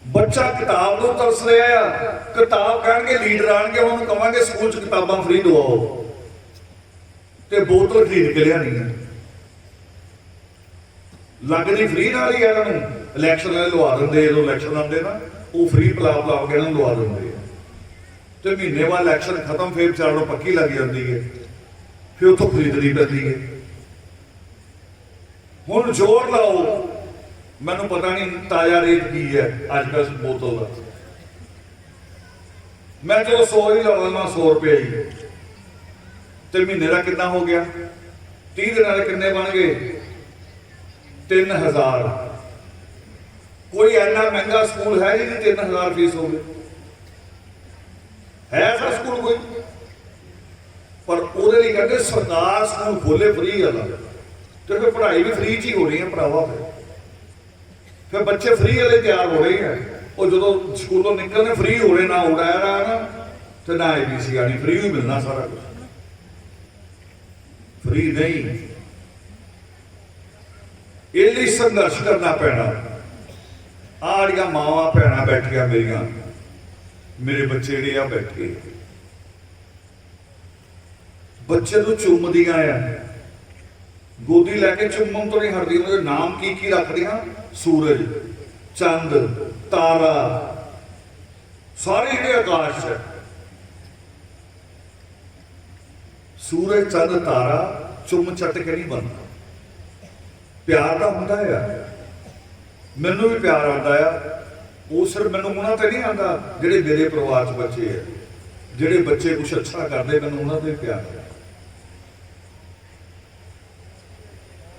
Speaker 1: ਬੱਚਾ ਕਿਤਾਬ ਨੂੰ ਤਰਸ ਰਿਹਾ ਆ, ਕਿਤਾਬ ਕਹਿਣਗੇ ਲੀਡਰ ਆਣਗੇ, ਉਹਨੂੰ ਕਵਾਂਗੇ ਸਕੂਲ 'ਚ ਕਿਤਾਬਾਂ ਫ੍ਰੀ ਦਵਾਓ, ਤੇ ਬੋਤਲ ਖਰੀਦ ਕੇ ਲਿਆਣੀ ਹੈ। ਲੱਗਦੀ ਫ੍ਰੀ ਨਾਲ ਹੀ ਇਹਨਾਂ ਨੂੰ ਇਲੈਕਸ਼ਨ ਲਵਾ ਦਿੰਦੇ, ਜਦੋਂ ਇਲੈਕਸ਼ਨ ਆਉਂਦੇ ਨਾ ਉਹ ਫ੍ਰੀ ਪਿਲਾ ਕੇ ਇਹਨਾਂ ਨੂੰ ਲਵਾ ਦਿੰਦੇ ਆ, ਤੇ ਮਹੀਨੇ ਬਾਅਦ ਇਲੈਕਸ਼ਨ ਖਤਮ, ਫਿਰ ਵਿਚਾਰ ਨੂੰ ਪੱਕੀ ਲੱਗ ਜਾਂਦੀ ਹੈ, ਫਿਰ ਉੱਥੋਂ ਖਰੀਦਣੀ ਪੈਂਦੀ ਹੈ। ਹੁਣ ਜ਼ੋਰ ਲਾਓ, ਮੈਨੂੰ ਪਤਾ ਨਹੀਂ ਤਾਜ਼ਾ ਰੇਟ ਕੀ ਹੈ ਅੱਜ ਕੱਲ੍ਹ ਬੋਤਲ ਦਾ, ਮੈਂ ਚਲੋ 100 ਹੀ ਲਾ ਲੈਣਾ, 100 ਰੁਪਏ ਹੀ, ਤੇ ਮਹੀਨੇ ਦਾ ਕਿੰਨਾ ਹੋ ਗਿਆ? 30 ਦਿਨਾਂ ਦੇ ਕਿੰਨੇ ਬਣ ਗਏ? 3000। ਕੋਈ ਇੰਨਾ ਮਹਿੰਗਾ ਸਕੂਲ ਹੈ ਜਿਹਦੀ 3000 ਫੀਸ ਹੋਵੇ? ਹੈ ਐਸਾ ਸਕੂਲ ਕੋਈ? ਪਰ ਉਹਦੇ ਲਈ ਕਹਿੰਦੇ ਸਰਕਾਰ ਸਕੂਲ ਖੋਲੇ ਫ੍ਰੀ ਵਾਲਾ, ਤੇ ਫਿਰ ਪੜ੍ਹਾਈ ਵੀ ਫ੍ਰੀ 'ਚ ਹੀ ਹੋ ਰਹੀ ਹੈ ਭਰਾਵਾ। ਫਿਰ ਬੱਚੇ ਫ੍ਰੀ ਵਾਲੇ ਤਿਆਰ ਹੋ ਰਹੇ ਹੈ। ਉਹ ਜਦੋਂ ਸਕੂਲੋਂ ਨਿਕਲਣੇ ਫ੍ਰੀ ਹੋ ਰਹੇ, ਨਾ ਉਡਾਇਆ ਨਾ ਤੇ ਨਾ ABC ਆਣੀ, ਫ੍ਰੀ ਹੀ ਮਿਲਣਾ ਸਾਰਾ ਕੁਝ। ਫ੍ਰੀ ਨਹੀਂ, ਇਹ ਲਈ ਸੰਘਰਸ਼ ਕਰਨਾ ਪੈਣਾ। ਆਹ ਜਿਹੜੀਆਂ ਮਾਵਾਂ ਭੈਣਾਂ ਬੈਠੀਆਂ ਮੇਰੀਆਂ, ਮੇਰੇ ਬੱਚੇ ਜਿਹੜੇ ਆ ਬੈਠੇ, ਬੱਚੇ ਨੂੰ ਚੁੰਮਦੀਆਂ ਆ, ਗੋਦੀ ਲੈ ਕੇ ਚੁੰਮਣ ਤੋਂ ਨਹੀਂ ਹਟਦੀਆਂ। ਉਹਦੇ ਨਾਮ ਕੀ ਕੀ ਰੱਖਦੀਆਂ? ਸੂਰਜ, ਚੰਦ, ਤਾਰਾ, ਸਾਰੇ ਜਿਹੜੇ ਆਕਾਸ਼ ਹੈ। ਸੂਰਜ, ਚੰਦ, ਤਾਰਾ ਚੁੰਮ ਚੱਟ ਕੇ ਨਹੀਂ ਬਣਦਾ। ਪਿਆਰ ਤਾਂ ਹੁੰਦਾ ਆ, ਮੈਨੂੰ ਵੀ ਪਿਆਰ ਆਉਂਦਾ ਆ। ਉਹ ਸਿਰਫ ਮੈਨੂੰ ਉਹਨਾਂ ਤੇ ਨਹੀਂ ਆਉਂਦਾ ਜਿਹੜੇ ਮੇਰੇ ਪਰਿਵਾਰ 'ਚ ਬੱਚੇ ਹੈ, ਜਿਹੜੇ ਬੱਚੇ ਕੁਛ ਅੱਛਾ ਕਰਦੇ, ਮੈਨੂੰ ਉਹਨਾਂ ਤੇ ਪਿਆਰ ਹੈ।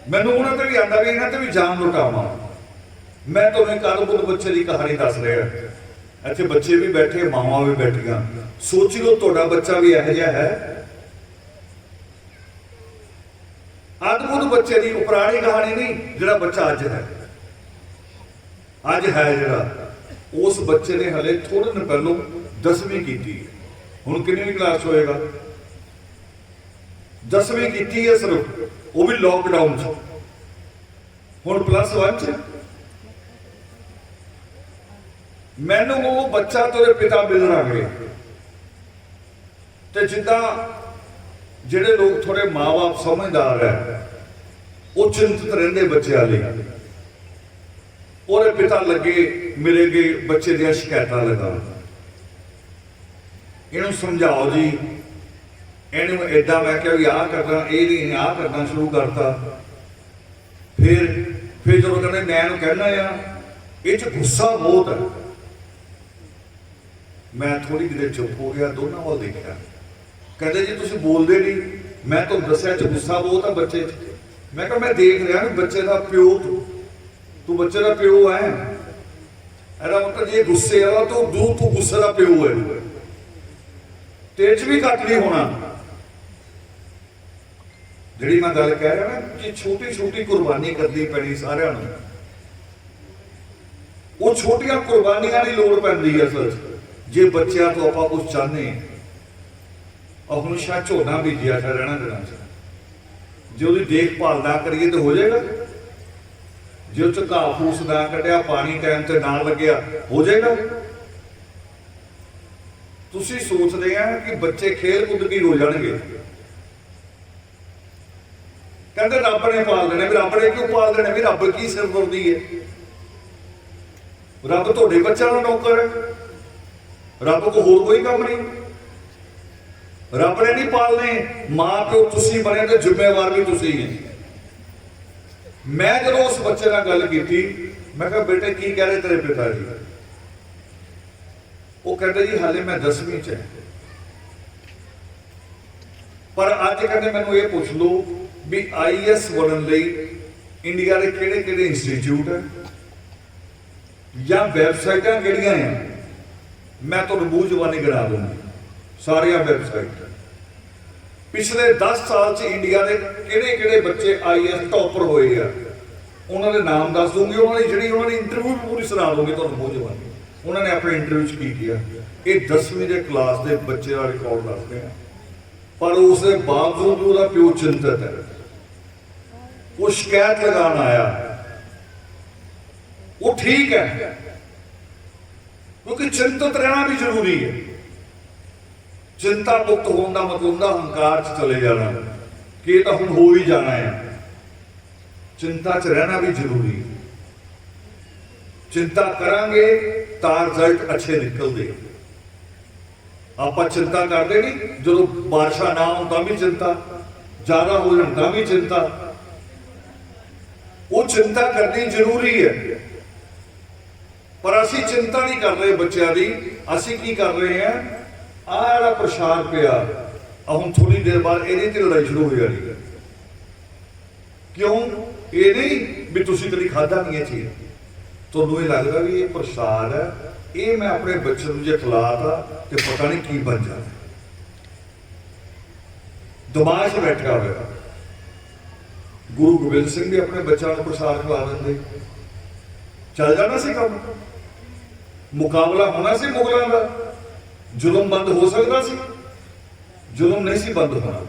Speaker 1: ਮੈਨੂੰ ਉਹਨਾਂ ਤੇ ਵੀ ਆਉਂਦਾ ਵੀ ਇਹਨਾਂ ਤੇ ਵੀ ਜਾਨ ਲੁਟਾਵਾਂ। ਮੈਂ ਤੁਹਾਨੂੰ ਇੱਕ ਅਦਭੁਤ ਬੱਚੇ ਦੀ ਕਹਾਣੀ ਦੱਸ ਰਿਹਾ। ਇੱਥੇ ਬੱਚੇ ਵੀ ਬੈਠੇ, ਮਾਵਾਂ ਵੀ ਬੈਠੀਆਂ। ਸੋਚ ਲਓ ਤੁਹਾਡਾ ਬੱਚਾ ਵੀ ਇਹੋ ਜਿਹਾ ਹੈ। ਅਦਭੁਤ ਬੱਚੇ ਦੀ ਪੁਰਾਣੀ ਕਹਾਣੀ ਨਹੀਂ, ਜਿਹੜਾ ਬੱਚਾ ਅੱਜ ਹੈ। ਅੱਜ ਹੈ ਜਿਹੜਾ, ਉਸ ਬੱਚੇ ਨੇ ਹਲੇ ਥੋੜੇ ਦਿਨ ਪਹਿਲੋਂ 10ਵੀਂ ਕੀਤੀ। ਹੁਣ ਕਿੰਨੀ ਕਲਾਸ ਹੋਏਗਾ? 10ਵੀਂ ਕੀਤੀ ਹੈ ਸਿਰਫ, ਉਹ ਵੀ ਲੋਕਡਾਊਨ 'ਚ। ਹੁਣ +1 'ਚ। ਮੈਨੂੰ ਉਹ ਬੱਚਾ ਤੇ ਉਹਦੇ ਪਿਤਾ ਮਿਲਣ ਆ ਗਏ, ਤੇ ਜਿੱਦਾਂ ਜਿਹੜੇ ਲੋਕ ਥੋੜੇ ਮਾਂ-ਬਾਪ ਸਮਝਦਾਰ ਹੈ, ਉਹ ਚਿੰਤਤ ਰਹਿੰਦੇ ਬੱਚਿਆਂ ਲਈ। ਉਹਦੇ ਪਿਤਾ ਲੱਗੇ ਮੇਰੇ ਅੱਗੇ ਬੱਚੇ ਦੀਆਂ ਸ਼ਿਕਾਇਤਾਂ ਲਗਾਉਣ। ਇਹਨੂੰ ਸਮਝਾਓ ਜੀ, ਇਹਨੂੰ ਏਦਾਂ। ਮੈਂ ਕਿਹਾ ਵੀ ਆਹ ਕਰਨਾ, ਇਹ ਨਹੀਂ, ਆਹ ਕਰਨਾ ਸ਼ੁਰੂ ਕਰਤਾ। ਫਿਰ ਜਦੋਂ ਕਹਿੰਦੇ ਮੈਂ ਇਹਨੂੰ ਕਹਿਣਾ ਆ, ਇਹ 'ਚ ਗੁੱਸਾ ਬਹੁਤ ਹੈ। ਮੈਂ ਥੋੜੀ ਦੇਰ ਚੁੱਪ ਹੋ ਗਿਆ, ਦੋਨਾਂ ਵੱਲ ਦੇਖਿਆ। ਕਹਿੰਦੇ ਜੀ ਤੁਸੀਂ ਬੋਲਦੇ ਨਹੀਂ। ਮੈਂ ਤੁਹਾਨੂੰ ਦੱਸਿਆ 'ਚ ਗੁੱਸਾ ਬਹੁਤ ਹੈ ਬੱਚੇ 'ਚ। ਮੈਂ ਕਿਹਾ ਮੈਂ ਦੇਖ ਰਿਹਾ ਵੀ ਬੱਚੇ ਦਾ ਪਿਓ, ਤੂੰ ਬੱਚੇ ਦਾ ਪਿਓ ਹੈ। ਇਹਦਾ ਮਤਲਬ ਜੇ ਗੁੱਸੇ ਵਾਲਾ ਤੂੰ ਗੁੱਸੇ ਦਾ ਪਿਓ ਹੈ, ਤੇਰੇ 'ਚ ਵੀ ਘੱਟ ਨਹੀਂ ਹੋਣਾ। ਜਿਹੜੀ ਮੈਂ ਗੱਲ ਕਹਿ ਰਿਹਾ ਨਾ ਕਿ ਛੋਟੀ ਛੋਟੀ ਕੁਰਬਾਨੀ ਕਰਨੀ ਪੈਣੀ ਸਾਰਿਆਂ ਨੂੰ। ਉਹ ਛੋਟੀਆਂ ਕੁਰਬਾਨੀਆਂ ਦੀ ਲੋੜ ਪੈਂਦੀ ਹੈ ਅਸਲ 'ਚ, ਜੇ ਬੱਚਿਆਂ ਤੋਂ ਆਪਾਂ ਕੁਝ ਚਾਹੁੰਦੇ ਹਾਂ। ਹੁਣ ਸ਼ਾਇਦ ਝੋਨਾ ਬੀਜਿਆ ਹੈ ਰਹਿਣਾ ਦਿਨਾਂ 'ਚ, ਜੇ ਉਹਦੀ ਦੇਖਭਾਲ ਨਾ ਕਰੀਏ ਤਾਂ ਹੋ ਜਾਏਗਾ। ਜੇ ਉਹ 'ਚ ਘਾਹ ਫੂਸ ਨਾ ਕੱਢਿਆ, ਪਾਣੀ ਟਾਈਮ ਤੇ ਨਾ ਲੱਗਿਆ, ਹੋ ਜਾਏਗਾ। ਤੁਸੀਂ ਸੋਚਦੇ ਆ ਕਿ ਬੱਚੇ ਖੇਲ ਕੁੱਦ ਕੇ ਹੋ ਜਾਣਗੇ। ਕਹਿੰਦੇ ਰੱਬ ਨੇ ਪਾਲ ਦੇਣੇ। ਵੀ ਰੱਬ ਨੇ ਕਿਉਂ ਪਾਲ ਦੇਣੇ? ਵੀ ਰੱਬ ਕੀ ਸਿਰਦਰਦੀ ਹੈ? ਰੱਬ ਤੁਹਾਡੇ ਬੱਚਿਆਂ ਦਾ ਨੌਕਰ ਹੈ। ਰੱਬ ਕੋ ਹੋਰ ਕੋਈ ਕੰਮ ਨਹੀਂ। ਰੱਬ ਨੇ ਨਹੀਂ ਪਾਲਨੇ। ਮਾਂ ਪਿਓ ਤੁਸੀਂ ਬਣੇ ਤੇ ਜ਼ਿੰਮੇਵਾਰ ਵੀ ਤੁਸੀਂ ਹੈ। ਮੈਂ ਜਦੋਂ ਉਸ ਬੱਚੇ ਨਾਲ ਗੱਲ ਕੀਤੀ, ਮੈਂ ਕਿਹਾ ਬੇਟੇ ਕੀ ਕਹਿ ਰਹੇ ਤੇਰੇ ਪਿਤਾ ਜੀ? ਉਹ ਕਹਿੰਦੇ ਜੀ ਹਾਲੇ ਮੈਂ 10ਵੀਂ 'ਚ ਹੈ, ਪਰ ਅੱਜ ਕਹਿੰਦੇ ਮੈਨੂੰ ਇਹ ਪੁੱਛ ਲਓ ਵੀ IAS ਬਣਨ ਲਈ ਇੰਡੀਆ ਦੇ ਕਿਹੜੇ ਕਿਹੜੇ ਇੰਸਟੀਚਿਊਟ ਹੈ ਜਾਂ ਵੈਬਸਾਈਟਾਂ ਕਿਹੜੀਆਂ ਆ? ਮੈਂ ਤੁਹਾਨੂੰ ਮੂੰਹ ਜ਼ਬਾਨੀ ਗਿਣਾ ਦੂੰਗਾ ਸਾਰੀਆਂ ਵੈਬਸਾਈਟ। ਪਿਛਲੇ 10 ਸਾਲ 'ਚ ਇੰਡੀਆ ਦੇ ਕਿਹੜੇ ਕਿਹੜੇ ਬੱਚੇ IAS ਟੌਪਰ ਹੋਏ ਆ, ਉਹਨਾਂ ਦੇ ਨਾਮ ਦੱਸ ਦੂੰਗੀ। ਉਹਨਾਂ ਦੀ ਇੰਟਰਵਿਊ ਪੂਰੀ ਸੁਣਾ ਦੂੰਗੀ ਤੁਹਾਨੂੰ ਮੂੰਹ ਜ਼ਬਾਨੀ। ਉਹਨਾਂ ਨੇ ਆਪਣੇ ਇੰਟਰਵਿਊ 'ਚ ਕੀ ਕੀਤਾ। ਇਹ 10ਵੀਂ ਦੇ ਕਲਾਸ ਦੇ ਬੱਚੇ ਦਾ ਰਿਕਾਰਡ ਦੱਸਦੇ ਆ। ਪਰ ਉਸ ਦੇ ਬਾਵਜੂਦ ਉਹਦਾ ਪਿਓ ਚਿੰਤਤ ਹੈ। ਉਹ ਸ਼ਿਕਾਇਤ ਲਗਾਉਣ ਆਇਆ। ਉਹ ਠੀਕ ਹੈ, ਕਿਉਂਕਿ ਚਿੰਤਤ ਰਹਿਣਾ ਵੀ ਜ਼ਰੂਰੀ ਹੈ। ਚਿੰਤਾ ਮੁਕਤ ਹੋਣ ਦਾ ਮਤਲਬ ਹੁੰਦਾ ਹੰਕਾਰ 'ਚ ਚਲੇ ਜਾਣਾ ਕਿ ਇਹ ਤਾਂ ਹੁਣ ਹੋ ਹੀ ਜਾਣਾ ਹੈ। ਚਿੰਤਾ 'ਚ ਰਹਿਣਾ ਵੀ ਜ਼ਰੂਰੀ। ਚਿੰਤਾ ਕਰਾਂਗੇ ਤਾਂ ਰਿਜ਼ਲਟ ਅੱਛੇ ਨਿਕਲਦੇ। ਆਪਾਂ ਚਿੰਤਾ ਕਰਦੇ ਨਹੀਂ, ਜਦੋਂ ਬਾਰਿਸ਼ਾਂ ਨਾ ਹੋਣ ਤਾਂ ਵੀ ਚਿੰਤਾ, ਜ਼ਿਆਦਾ ਹੋ ਜਾਣ ਤਾਂ ਵੀ ਚਿੰਤਾ। ਉਹ ਚਿੰਤਾ ਕਰਨੀ ਜ਼ਰੂਰੀ ਹੈ, ਪਰ ਅਸੀਂ ਚਿੰਤਾ ਨਹੀਂ ਕਰ ਰਹੇ ਬੱਚਿਆਂ ਦੀ। ਅਸੀਂ ਕੀ ਕਰ ਰਹੇ ਹਾਂ? ਆਹ ਜਿਹੜਾ ਪ੍ਰਸ਼ਾਦ ਪਿਆ, ਹੁਣ थोड़ी देर बाद ਇਹਦੇ ਤੇ ਲੜਾਈ ਸ਼ੁਰੂ ਹੋ ਜਾਣੀ ਹੈ। ਕਿਉਂ? ਇਹ ਨਹੀਂ ਵੀ ਤੁਸੀਂ ਕਦੀ ਖਾਧਾ ਨਹੀਂ ਇਹ ਚੀਜ਼, ਤੁਹਾਨੂੰ ਇਹ ਲੱਗਦਾ ਵੀ ਇਹ ਪ੍ਰਸ਼ਾਦ ਹੈ, ਇਹ ਮੈਂ ਆਪਣੇ ਬੱਚੇ ਨੂੰ ਜੇ ਖਿਲਾਤਾ ਤੇ ਪਤਾ ਨਹੀਂ ਕੀ ਬਣ ਜਾਣਾ। ਦਿਮਾਗ 'ਚ ਬੈਠਿਆ ਹੋਇਆ। ਗੁਰੂ ਗੋਬਿੰਦ ਸਿੰਘ ਵੀ ਆਪਣੇ ਬੱਚਿਆਂ ਨੂੰ ਪ੍ਰਸ਼ਾਦ ਖਿਲਾ ਦਿੰਦੇ, ਚੱਲ ਜਾਣਾ ਸੀ ਕੰਮ, ਮੁਕਾਬਲਾ ਹੋਣਾ ਸੀ ਮੁਗਲਾਂ ਦਾ, ਜ਼ੁਲਮ ਬੰਦ ਹੋ ਸਕਦਾ ਸੀ, ਜ਼ੁਲਮ ਨਹੀਂ ਸੀ ਬੰਦ ਹੋਣਾ।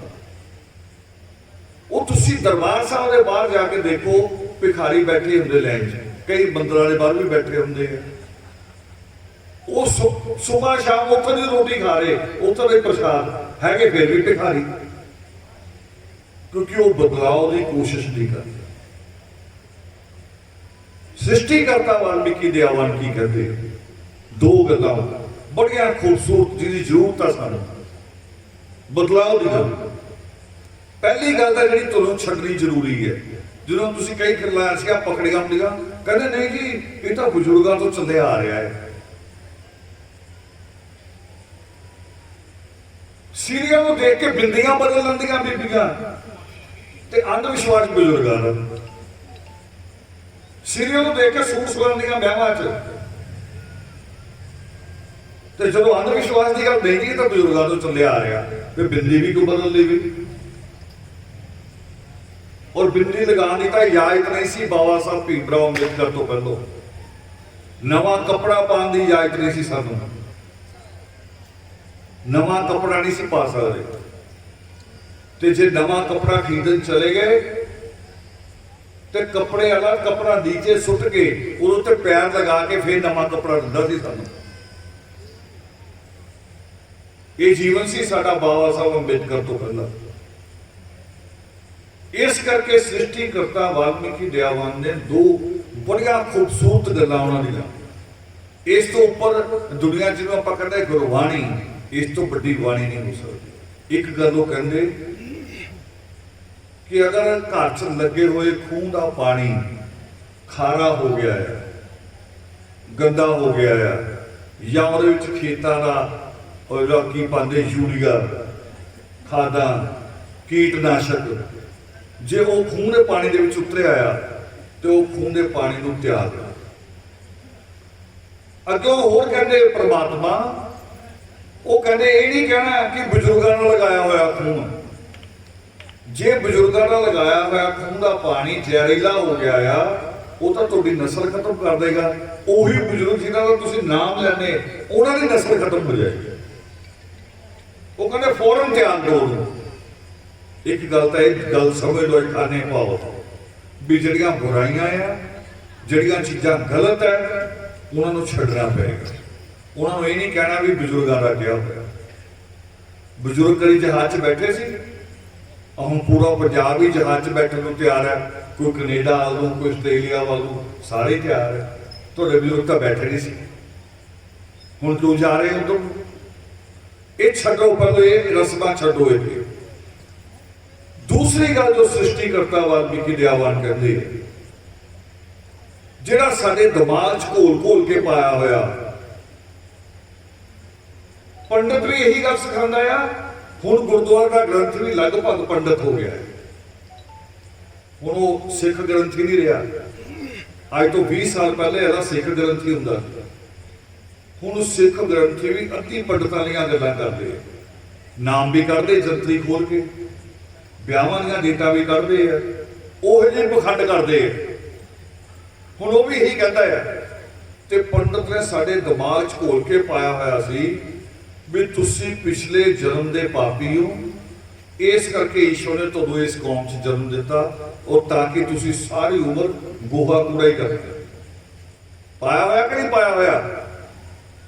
Speaker 1: ਉਹ ਤੁਸੀਂ ਦਰਬਾਰ ਸਾਹਿਬ ਦੇ ਬਾਹਰ ਜਾ ਕੇ ਦੇਖੋ, ਭਿਖਾਰੀ ਬੈਠੇ ਹੁੰਦੇ ਲਾਈਨ 'ਚ, ਕਈ ਮੰਦਰਾਂ ਦੇ ਬਾਹਰ ਵੀ ਬੈਠੇ ਹੁੰਦੇ ਆ, ਉਹ ਸੁਬਾਹ ਸ਼ਾਮ ਉੱਥੇ ਦੀ ਰੋਟੀ ਖਾ ਰਹੇ, ਉੱਥੇ ਦੇ ਪ੍ਰਸ਼ਾਦ ਹੈਗੇ, ਫਿਰ ਵੀ ਭਿਖਾਰੀ, ਕਿਉਂਕਿ ਉਹ ਬਦਲਾਅ ਦੀ ਕੋਸ਼ਿਸ਼ ਨਹੀਂ ਕਰਦੇ। ਸ੍ਰਿਸ਼ਟੀਕਰਤਾ ਵਾਲਮੀਕੀ ਦਿਆਵਾਨ ਕੀ ਕਹਿੰਦੇ? ਦੋ ਗੱਲਾਂ ਬੜੀਆਂ ਖੂਬਸੂਰਤ ਜਿਹਦੀ ਜ਼ਰੂਰਤ ਆ ਸਾਨੂੰ, ਬਦਲਾਅ ਦੀ ਗੱਲ। ਪਹਿਲੀ ਗੱਲ ਤਾਂ ਜਿਹੜੀ ਤੁਹਾਨੂੰ ਛੱਡਣੀ ਜ਼ਰੂਰੀ ਹੈ, ਜਦੋਂ ਤੁਸੀਂ ਕਈ ਗੱਲਾਂ ਸੀ ਪਕੜੀਆਂ ਹੁੰਦੀਆਂ, ਕਹਿੰਦੇ ਨਹੀਂ ਜੀ ਇਹ ਤਾਂ ਬਜ਼ੁਰਗਾਂ ਤੋਂ ਚੱਲਿਆ ਆ ਰਿਹਾ ਹੈ। ਸੀਰੀਅਲ ਨੂੰ ਦੇਖ ਕੇ ਬਿੰਦੀਆਂ ਬਦਲ ਲੈਂਦੀਆਂ ਬੀਬੀਆਂ, ਤੇ ਅੰਧ ਵਿਸ਼ਵਾਸ ਬਜ਼ੁਰਗਾਂ ਦਾ। ਸੀਰੀਅਲ ਨੂੰ ਦੇਖ ਕੇ ਸੂਟ ਸਵਾਉਂਦੀਆਂ ਵਿਆਹਾਂ 'ਚ, ਤੇ ਜਦੋਂ ਅੰਧ ਵਿਸ਼ਵਾਸ ਦੀ ਗੱਲ ਨਹੀਂ ਤਾਂ ਬਜ਼ੁਰਗਾਂ ਤੋਂ ਚੱਲਿਆ ਆ ਰਿਹਾ, ਫਿਰ ਬਿੰਦੀ ਵੀ ਕਿਉਂ ਬਦਲ ਲਈ ਵੀ? ਔਰ ਬਿੰਦੀ ਲਗਾਉਣ ਦੀ ਤਾਂ ਇਜਾਜ਼ਤ ਨਹੀਂ ਸੀ ਬਾਬਾ ਸਾਹਿਬ ਭੀਮ ਰਾਓ ਅੰਬੇਦਕਰ ਤੋਂ ਪਹਿਲਾਂ। ਨਵਾਂ ਕੱਪੜਾ ਪਾਉਣ ਦੀ ਇਜਾਜ਼ਤ ਨਹੀਂ ਸੀ ਸਾਨੂੰ, ਨਵਾਂ ਕੱਪੜਾ ਨਹੀਂ ਸੀ ਪਾ ਸਕਦੇ, ਤੇ ਜੇ ਨਵਾਂ ਕੱਪੜਾ ਖਰੀਦਣ ਚਲੇ ਗਏ ਤੇ ਕੱਪੜੇ ਵਾਲਾ ਕੱਪੜਾ ਨੀਚੇ ਸੁੱਟ ਕੇ ਉਹਦੇ ਉੱਤੇ ਪੈਰ ਲਗਾ ਕੇ ਫਿਰ ਨਵਾਂ ਕੱਪੜਾ ਦਿੰਦਾ ਸੀ ਸਾਨੂੰ। ਇਹ ਜੀਵਨ ਸੀ ਸਾਡਾ ਬਾਬਾ ਸਾਹਿਬ ਅੰਬੇਦਕਰ ਤੋਂ ਪਹਿਲਾਂ। ਇਸ ਕਰਕੇ ਸ੍ਰਿਸ਼ਟੀਕਰਤਾ ਵਾਲਮੀਕੀ ਦਿਆਵਾਨ ਨੇ ਦੋ ਬੜੀਆਂ ਖੂਬਸੂਰਤ ਗੱਲਾਂ ਉਹਨਾਂ ਦੀਆਂ। ਇਸ ਤੋਂ ਉੱਪਰ ਦੁਨੀਆ ਜਿਹਨੂੰ ਆਪਾਂ ਕਹਿੰਦੇ ਗੁਰਬਾਣੀ, ਇਸ ਤੋਂ ਵੱਡੀ ਬਾਣੀ ਨਹੀਂ ਹੋ ਸਕਦੀ। ਇੱਕ ਗੱਲ ਉਹ ਕਹਿੰਦੇ ਕਿ ਅਗਰ ਘਰ 'ਚ ਲੱਗੇ ਹੋਏ ਖੂਹ ਦਾ ਪਾਣੀ ਖਾਰਾ ਹੋ ਗਿਆ ਹੈ, ਗੰਦਾ ਹੋ ਗਿਆ ਹੈ, ਜਾਂ ਉਹਦੇ ਵਿੱਚ ਖੇਤਾਂ ਦਾ ਉਹ ਕੀ ਪਾਉਂਦੇ ਯੂਰੀਆ ਖਾਦਾਂ ਕੀਟਨਾਸ਼ਕ, ਜੇ ਉਹ ਖੂਹ ਦੇ ਪਾਣੀ ਦੇ ਵਿੱਚ ਉਤਰਿਆ ਆ ਤੇ ਉਹ ਖੂਹ ਦੇ ਪਾਣੀ ਨੂੰ ਤਿਆਗ। ਅੱਗੋਂ ਹੋਰ ਕਹਿੰਦੇ ਪ੍ਰਮਾਤਮਾ, ਉਹ ਕਹਿੰਦੇ ਇਹ ਨਹੀਂ ਕਹਿਣਾ ਕਿ ਬਜ਼ੁਰਗਾਂ ਨਾਲ ਲਗਾਇਆ ਹੋਇਆ ਖੂਹ, ਜੇ ਬਜ਼ੁਰਗਾਂ ਨਾਲ ਲਗਾਇਆ ਹੋਇਆ ਖੂਹ ਦਾ ਪਾਣੀ ਜ਼ਹਿਰੀਲਾ ਹੋ ਗਿਆ ਆ, ਉਹ ਤਾਂ ਤੁਹਾਡੀ ਨਸਲ ਖਤਮ ਕਰ ਦੇਗਾ। ਉਹੀ ਬਜ਼ੁਰਗ ਜਿਨ੍ਹਾਂ ਦਾ ਤੁਸੀਂ ਨਾਮ ਲੈਣੇ, ਉਹਨਾਂ ਦੀ ਨਸਲ ਖਤਮ ਹੋ ਜਾਏਗੀ। ਉਹ ਕਹਿੰਦੇ ਫੌਰਨ ਧਿਆਨ ਦਿਓ। ਇੱਕ ਗੱਲ ਤਾਂ ਇਹ ਗੱਲ ਸਮਝ ਲਓ, ਖਾਣੇ ਪਾਓ ਵੀ ਜਿਹੜੀਆਂ ਬੁਰਾਈਆਂ ਆ, ਜਿਹੜੀਆਂ ਚੀਜ਼ਾਂ ਗਲਤ ਹੈ, ਉਹਨਾਂ ਨੂੰ ਛੱਡਣਾ ਪਏਗਾ। ਉਹਨਾਂ ਨੂੰ ਇਹ ਨਹੀਂ ਕਹਿਣਾ ਵੀ ਬਜ਼ੁਰਗਾਂ ਦਾ ਕਿਹਾ ਹੋਇਆ। ਬਜ਼ੁਰਗ ਕਦੀ ਜਹਾਜ਼ 'ਚ ਬੈਠੇ ਸੀ, ਹੁਣ ਪੂਰਾ ਪੰਜਾਬ ਹੀ ਜਹਾਜ਼ 'ਚ ਬੈਠਣ ਨੂੰ ਤਿਆਰ ਹੈ। ਕੋਈ ਕੈਨੇਡਾ ਵੱਲੋਂ, ਕੋਈ ਆਸਟ੍ਰੇਲੀਆ ਵੱਲੋਂ, ਸਾਰੇ ਤਿਆਰ ਹੈ। ਤੁਹਾਡੇ ਬਜ਼ੁਰਗ ਤਾਂ ਬੈਠੇ ਨਹੀਂ ਸੀ, ਹੁਣ ਕਿਉਂ ਜਾ ਰਹੇ ਉਧਰ? ਇਹ ਛੱਡੋ, ਪਹਿਲਾਂ ਇਹ ਰਸਮਾਂ ਛੱਡੋ। ਇਹ ਦੂਸਰੀ ਗੱਲ ਜੋ ਸ੍ਰਿਸ਼ਟੀਕਰਤਾ ਵਾਲਮੀਕੀ ਦਿਆਵਾਨ ਕਹਿੰਦੇ, ਜਿਹੜਾ ਸਾਡੇ ਦਿਮਾਗ 'ਚ ਘੋਲ ਕੇ ਪਾਇਆ ਹੋਇਆ, ਪੰਡਤ ਵੀ ਇਹੀ ਗੱਲ ਸਿਖਾਉਂਦਾ ਆ। ਹੁਣ ਗੁਰਦੁਆਰਾ ਦਾ ਗ੍ਰੰਥ ਵੀ ਲਗਭਗ ਪੰਡਤ ਹੋ ਗਿਆ ਹੈ, ਹੁਣ ਉਹ ਸਿੱਖ ਗ੍ਰੰਥੀ ਨਹੀਂ ਰਿਹਾ। ਅੱਜ ਤੋਂ 20 ਸਾਲ ਪਹਿਲੇ ਇਹਦਾ ਸਿੱਖ ਗ੍ਰੰਥੀ ਹੁੰਦਾ, ਹੁਣ ਸਿੱਖ ਗ੍ਰੰਥੀ ਵੀ ਅੱਧੀ ਪੰਡਤਾਂ ਦੀਆਂ ਗੱਲਾਂ ਕਰਦੇ, ਨਾਮ ਵੀ ਕਰਦੇ ਜੰਤਰੀ ਖੋਲ ਕੇ, ਵਿਆਹਾਂ ਦੀਆਂ ਡੇਟਾਂ ਵੀ ਕੱਢਦੇ ਆ, ਉਹ ਜਿਹੇ ਪਖੰਡ ਕਰਦੇ ਆ। ਹੁਣ ਉਹ ਵੀ ਇਹੀ ਕਹਿੰਦਾ ਆ, ਤੇ ਪੰਡਤ ਨੇ ਸਾਡੇ ਦਿਮਾਗ 'ਚ ਘੋਲ ਕੇ ਪਾਇਆ ਹੋਇਆ ਸੀ ਵੀ ਤੁਸੀਂ ਪਿਛਲੇ ਜਨਮ ਦੇ ਪਾਪੀ ਹੋ, ਇਸ ਕਰਕੇ ਈਸ਼ਵਰ ਨੇ ਤੁਹਾਨੂੰ ਇਸ ਕੌਮ 'ਚ ਜਨਮ ਦਿੱਤਾ, ਔਰ ਤਾਂ ਕਿ ਤੁਸੀਂ ਸਾਰੀ ਉਮਰ ਗੋਹਾ ਕੂੜਾ ਹੀ ਕਰਦੇ। ਪਾਇਆ ਹੋਇਆ ਕਿ ਨਹੀਂ ਪਾਇਆ ਹੋਇਆ?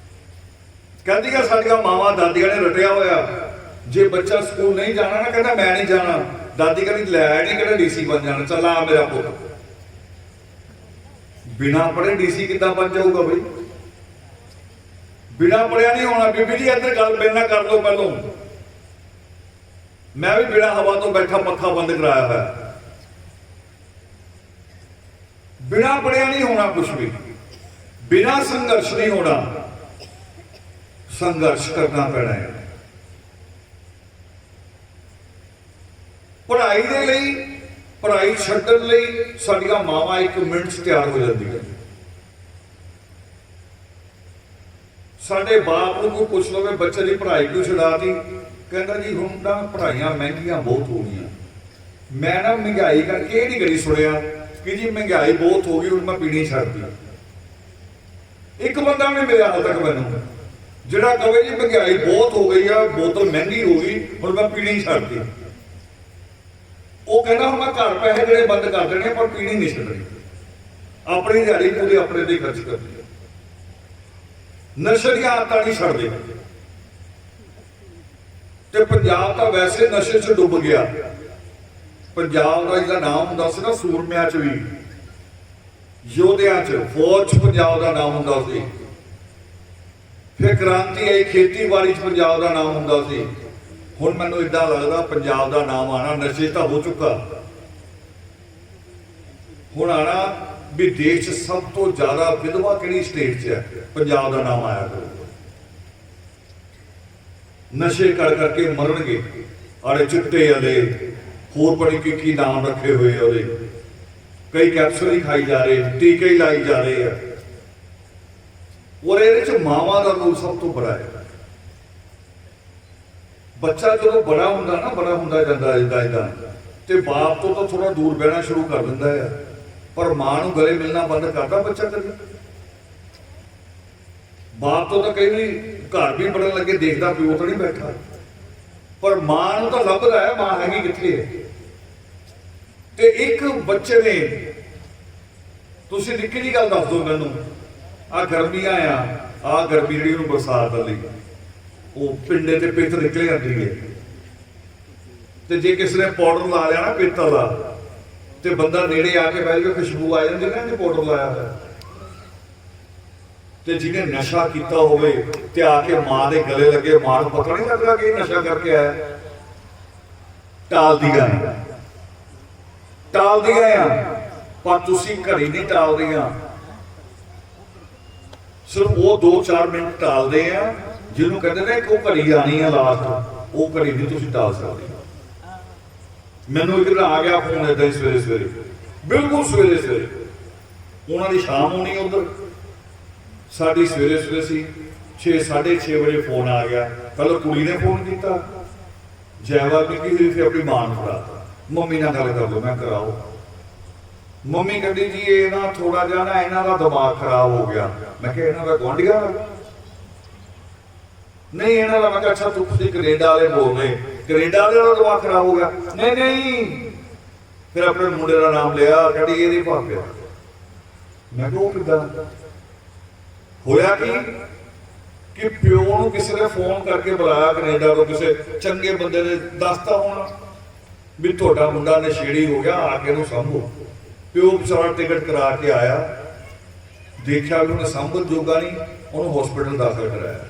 Speaker 1: ਕਹਿੰਦੀਆਂ ਸਾਡੀਆਂ ਮਾਵਾਂ ਦਾਦੀਆਂ ਨੇ ਰਟਿਆ ਹੋਇਆ, ਜੇ ਬੱਚਾ ਸਕੂਲ ਨਹੀਂ ਜਾਣਾ ਨਾ, ਕਹਿੰਦਾ ਮੈਂ ਨਹੀਂ ਜਾਣਾ, ਦਾਦੀ ਕਹਿੰਦੀ ਲੈ ਨਹੀਂ, ਕਹਿੰਦਾ ਡੀਸੀ ਬਣ ਜਾਣਾ, ਚੱਲ ਆ ਮੇਰਾ ਪੁੱਤ। ਬਿਨਾ ਪੜ੍ਹੇ ਡੀਸੀ ਕਿੱਦਾਂ ਬਣ ਜਾਊਗਾ ਬਈ? ਬਿਨਾ ਪੜਿਆ ਨਹੀਂ ਹੋਣਾ। ਬੀਬੀ ਜੀ ਇੱਧਰ ਗੱਲ ਮੇਰੇ ਨਾਲ ਕਰ ਲਓ ਪਹਿਲੋਂ, ਮੈਂ ਵੀ ਬਿਨਾ ਹਵਾ ਤੋਂ ਬੈਠਾ ਪੱਖਾ ਬੰਦ ਕਰਾਇਆ ਹੋਇਆ। ਬਿਨਾ ਪੜਿਆ ਨਹੀਂ ਹੋਣਾ ਕੁਛ ਵੀ, ਬਿਨਾ ਸੰਘਰਸ਼ ਨਹੀਂ ਹੋਣਾ। ਸੰਘਰਸ਼ ਕਰਨਾ ਪੈਣਾ ਹੈ। ਪੜ੍ਹਾਈ ਦੇ ਲਈ, ਪੜ੍ਹਾਈ ਛੱਡਣ ਲਈ ਸਾਡੀਆਂ ਮਾਵਾਂ 1 ਮਿੰਟ 'ਚ ਤਿਆਰ ਹੋ ਜਾਂਦੀਆਂ। ਸਾਡੇ ਬਾਪ ਨੂੰ ਕੋਈ ਪੁੱਛ ਲਵੇ ਬੱਚੇ ਦੀ ਪੜ੍ਹਾਈ ਕਿਉਂ ਛਡਾਤੀ, ਕਹਿੰਦਾ ਜੀ ਹੁਣ ਤਾਂ ਪੜ੍ਹਾਈਆਂ ਮਹਿੰਗੀਆਂ ਬਹੁਤ ਹੋ ਗਈਆਂ। ਮੈਂ ਨਾ ਮਹਿੰਗਾਈ ਕਰਕੇ ਇਹ ਨਹੀਂ ਕਦੀ ਸੁਣਿਆ ਕਿ ਜੀ ਮਹਿੰਗਾਈ ਬਹੁਤ ਹੋ ਗਈ ਹੁਣ ਮੈਂ ਪੀਣੀ ਛੱਡਦੀ। ਇੱਕ ਬੰਦਾ ਵੀ ਮਿਲਿਆ ਹਾਲ ਤੱਕ ਮੈਨੂੰ ਜਿਹੜਾ ਕਹੇ ਜੀ ਮਹਿੰਗਾਈ ਬਹੁਤ ਹੋ ਗਈ ਆ, ਬੋਤਲ ਮਹਿੰਗੀ ਹੋ ਗਈ ਹੁਣ ਮੈਂ ਪੀਣੀ ਛੱਡਦੀ। ਉਹ ਕਹਿੰਦਾ ਹੁਣ ਮੈਂ ਘਰ ਪੈਸੇ ਜਿਹੜੇ ਬੰਦ ਕਰ ਦੇਣੇ ਪਰ ਪੀਣੀ ਨਹੀਂ ਛੱਡਣੀ। ਆਪਣੀ ਦਿਹਾੜੀ ਪੂਰੀ ਆਪਣੇ ਤੇ ਖਰਚ ਕਰਦੀ। ਨਸ਼ੇ ਦੀਆਂ ਆਦਤਾਂ ਨਹੀਂ ਛੱਡਦੇ। ਤੇ ਪੰਜਾਬ ਤਾਂ ਵੈਸੇ ਨਸ਼ੇ 'ਚ ਡੁੱਬ ਗਿਆ। ਪੰਜਾਬ ਦਾ ਜਿਹਦਾ ਨਾਮ ਹੁੰਦਾ ਸੀ ਨਾ ਸੂਰਮਿਆਂ 'ਚ ਵੀ, ਯੋਧਿਆਂ 'ਚ, ਫੌਜ 'ਚ ਪੰਜਾਬ ਦਾ ਨਾਮ ਹੁੰਦਾ ਸੀ। ਫਿਰ ਕ੍ਰਾਂਤੀ ਆਈ, ਖੇਤੀਬਾੜੀ 'ਚ ਪੰਜਾਬ ਦਾ ਨਾਮ ਹੁੰਦਾ ਸੀ। ਹੁਣ ਮੈਨੂੰ ਇਦਾਂ ਲੱਗਦਾ ਪੰਜਾਬ ਦਾ ਨਾਮ ਆਣਾ ਨਸ਼ੇ ਤਾਂ ਹੋ ਚੁੱਕਾ। ਹੁਣ ਆਣਾ ਵੀ ਦੇਸ਼ 'ਚ ਸਭ ਤੋਂ ਜ਼ਿਆਦਾ ਵਿਧਵਾ ਕਿਹੜੀ ਸਟੇਟ 'ਚ ਹੈ, ਪੰਜਾਬ ਦਾ ਨਾਮ ਆਇਆ ਕਰੂਗਾ। ਨਸ਼ੇ ਕਰ ਕਰਕੇ ਮਰਨਗੇ। ਆੜੇ ਚਿੱਟੇ ਵਾਲੇ ਹੋਰ ਬੜੀ ਕੀ ਨਾਮ ਰੱਖੇ ਹੋਏ ਉਹਦੇ, ਕਈ ਕੈਪਸੂਲ ਹੀ ਖਾਈ ਜਾ ਰਹੇ, ਟੀਕੇ ਹੀ ਲਾਈ ਜਾ ਰਹੇ ਆ। ਔਰ ਇਹਦੇ 'ਚ ਮਾਵਾਂ ਦਾ ਰੋਲ ਸਭ ਤੋਂ ਬੜਾ ਹੈ। ਬੱਚਾ ਜਦੋਂ ਬੜਾ ਹੁੰਦਾ ਨਾ, ਬੜਾ ਹੁੰਦਾ ਜਾਂਦਾ ਇਦਾਂ ਤੇ ਬਾਪ ਤੋਂ ਤਾਂ ਥੋੜਾ ਦੂਰ ਬਹਿਣਾ ਸ਼ੁਰੂ ਕਰ ਦਿੰਦਾ ਹੈ, ਪਰ ਮਾਂ ਨੂੰ ਗਲੇ ਮਿਲਣਾ ਬੰਦ ਕਰਦਾ ਬੱਚਾ ਕਦੇ। ਬਾਪ ਤੋਂ ਤਾਂ ਕਈ ਵਾਰੀ ਘਰ ਵੀ ਬੜਨ ਲੱਗੇ ਦੇਖਦਾ ਪਿਓ ਤਾਂ ਨਹੀਂ ਬੈਠਾ, ਪਰ ਮਾਂ ਨੂੰ ਤਾਂ ਲੱਭਦਾ ਹੈ ਮਾਂ ਹੈਗੀ ਕਿੱਥੇ ਹੈ। ਤੇ ਇੱਕ ਬੱਚੇ ਨੇ, ਤੁਸੀਂ ਨਿੱਕੀ ਜਿਹੀ ਗੱਲ ਦੱਸ ਦਿਓ ਮੈਨੂੰ, ਆਹ ਗਰਮੀਆਂ ਆਹ ਗਰਮੀ ਜਿਹੜੀ ਉਹਨੂੰ ਬਰਸਾਤ ਵਾਲੀ, ਉਹ ਪਿੰਡੇ ਤੇ ਪਿੱਤ ਨਿਕਲ ਜਾਂਦੀ ਹੈ। ਤੇ ਜੇ ਕਿਸੇ ਨੇ ਪਾਊਡਰ ਲਾ ਲਿਆ ਨਾ ਪਿੱਤਲ ਦਾ, ਤੇ ਬੰਦਾ ਨੇੜੇ ਆ ਕੇ ਬਹਿ ਕੇ ਖੁਸ਼ਬੂ ਆ ਜਾਂਦੀ ਨਾ, ਇਹਨੇ ਪਾਊਡਰ ਲਾਇਆ ਹੋਇਆ। ਤੇ ਜਿਹਨੇ ਨਸ਼ਾ ਕੀਤਾ ਹੋਵੇ ਤੇ ਆ ਕੇ ਮਾਂ ਦੇ ਗਲੇ ਲੱਗੇ, ਮਾਂ ਨੂੰ ਪਤਾ ਨਹੀਂ ਲੱਗਦਾ ਕਿ ਇਹ ਨਸ਼ਾ ਕਰਕੇ ਆਇਆ। ਟਾਲਦੀਆਂ ਆ, ਪਰ ਤੁਸੀਂ ਘੜੀ ਨਹੀਂ ਟਾਲਦੀਆਂ। ਸਿਰਫ ਉਹ 2-4 ਮਿੰਟ ਟਾਲਦੇ ਆ ਜਿਹਨੂੰ ਕਹਿੰਦੇ ਨੇ ਕਿ ਉਹ ਘੜੀ ਆਣੀ ਆ ਲਾਸਟ, ਉਹ ਘੜੀ ਨਹੀਂ ਤੁਸੀਂ ਟਾਲ ਸਕਦੇ। ਮੈਨੂੰ ਇੱਕ ਦਿਨ ਆ ਗਿਆ ਫੋਨ ਏਦਾਂ ਹੀ ਸਵੇਰੇ ਬਿਲਕੁਲ ਸਵੇਰੇ ਉਹਨਾਂ ਦੀ ਸ਼ਾਮ ਹੋਣੀ ਉਧਰ, ਸਾਡੀ ਸਵੇਰੇ ਸੀ 6-6:30 ਵਜੇ ਫੋਨ ਆ ਗਿਆ। ਪਹਿਲਾਂ ਕੁੜੀ ਨੇ ਫੋਨ ਕੀਤਾ, ਜੈਵਾਬ ਕੀ ਹੋਈ, ਫਿਰ ਆਪਣੀ ਮਾਂ ਨੂੰ ਫੜਾਤਾ, ਮੰਮੀ ਨਾਲ ਗੱਲ ਕਰ ਲਓ। ਮੈਂ ਕਰਾਓ। ਮੰਮੀ ਕਹਿੰਦੀ ਜੀ ਇਹ ਨਾ ਥੋੜਾ ਜਿਹਾ ਨਾ ਇਹਨਾਂ ਦਾ ਦਿਮਾਗ ਖਰਾਬ ਹੋ ਗਿਆ। ਮੈਂ ਕਿਹਾ ਇਹਨਾਂ ਦਾ ਗੁਆਂਢੀਆਂ ਦਾ ਨਹੀਂ, ਇਹਨਾਂ ਦਾ। ਮੈਂ ਕਿਹਾ ਅੱਛਾ ਤੁਸੀਂ ਕੈਨੇਡਾ ਵਾਲੇ ਬੋਲਦੇ, ਕੈਨੇਡਾ ਵਾਲੇ ਦਾ ਦਿਮਾਗ ਖਰਾਬ ਹੋ ਗਿਆ? ਨਹੀਂ। ਫਿਰ ਆਪਣੇ ਮੁੰਡੇ ਦਾ ਨਾਮ ਲਿਆ, ਕਹਿੰਦੀ ਇਹਦੇ ਭਾਪੇ। ਮੈਂ ਕਿਹਾ ਉਹ ਕਿੱਦਾਂ ਹੋਇਆ? ਕਿ ਪਿਓ ਨੂੰ ਕਿਸੇ ਨੇ ਫੋਨ ਕਰਕੇ ਬੁਲਾਇਆ ਕੈਨੇਡਾ ਤੋਂ, ਕਿਸੇ ਚੰਗੇ ਬੰਦੇ ਨੇ ਦੱਸਤਾ ਹੋਣਾ ਵੀ ਤੁਹਾਡਾ ਮੁੰਡਾ ਨਸ਼ੇੜੀ ਹੋ ਗਿਆ, ਆ ਕੇ ਇਹਨੂੰ ਸਾਂਭੋ। ਪਿਓ ਵਿਚਾਰਾ ਟਿਕਟ ਕਰਾ ਕੇ ਆਇਆ, ਦੇਖਿਆ ਵੀ ਉਹਨੇ ਸਾਂਭਣ ਜੋਗਾ ਨਹੀਂ, ਉਹਨੂੰ ਹਸਪੀਟਲ ਦਾਖਲ ਕਰਾਇਆ।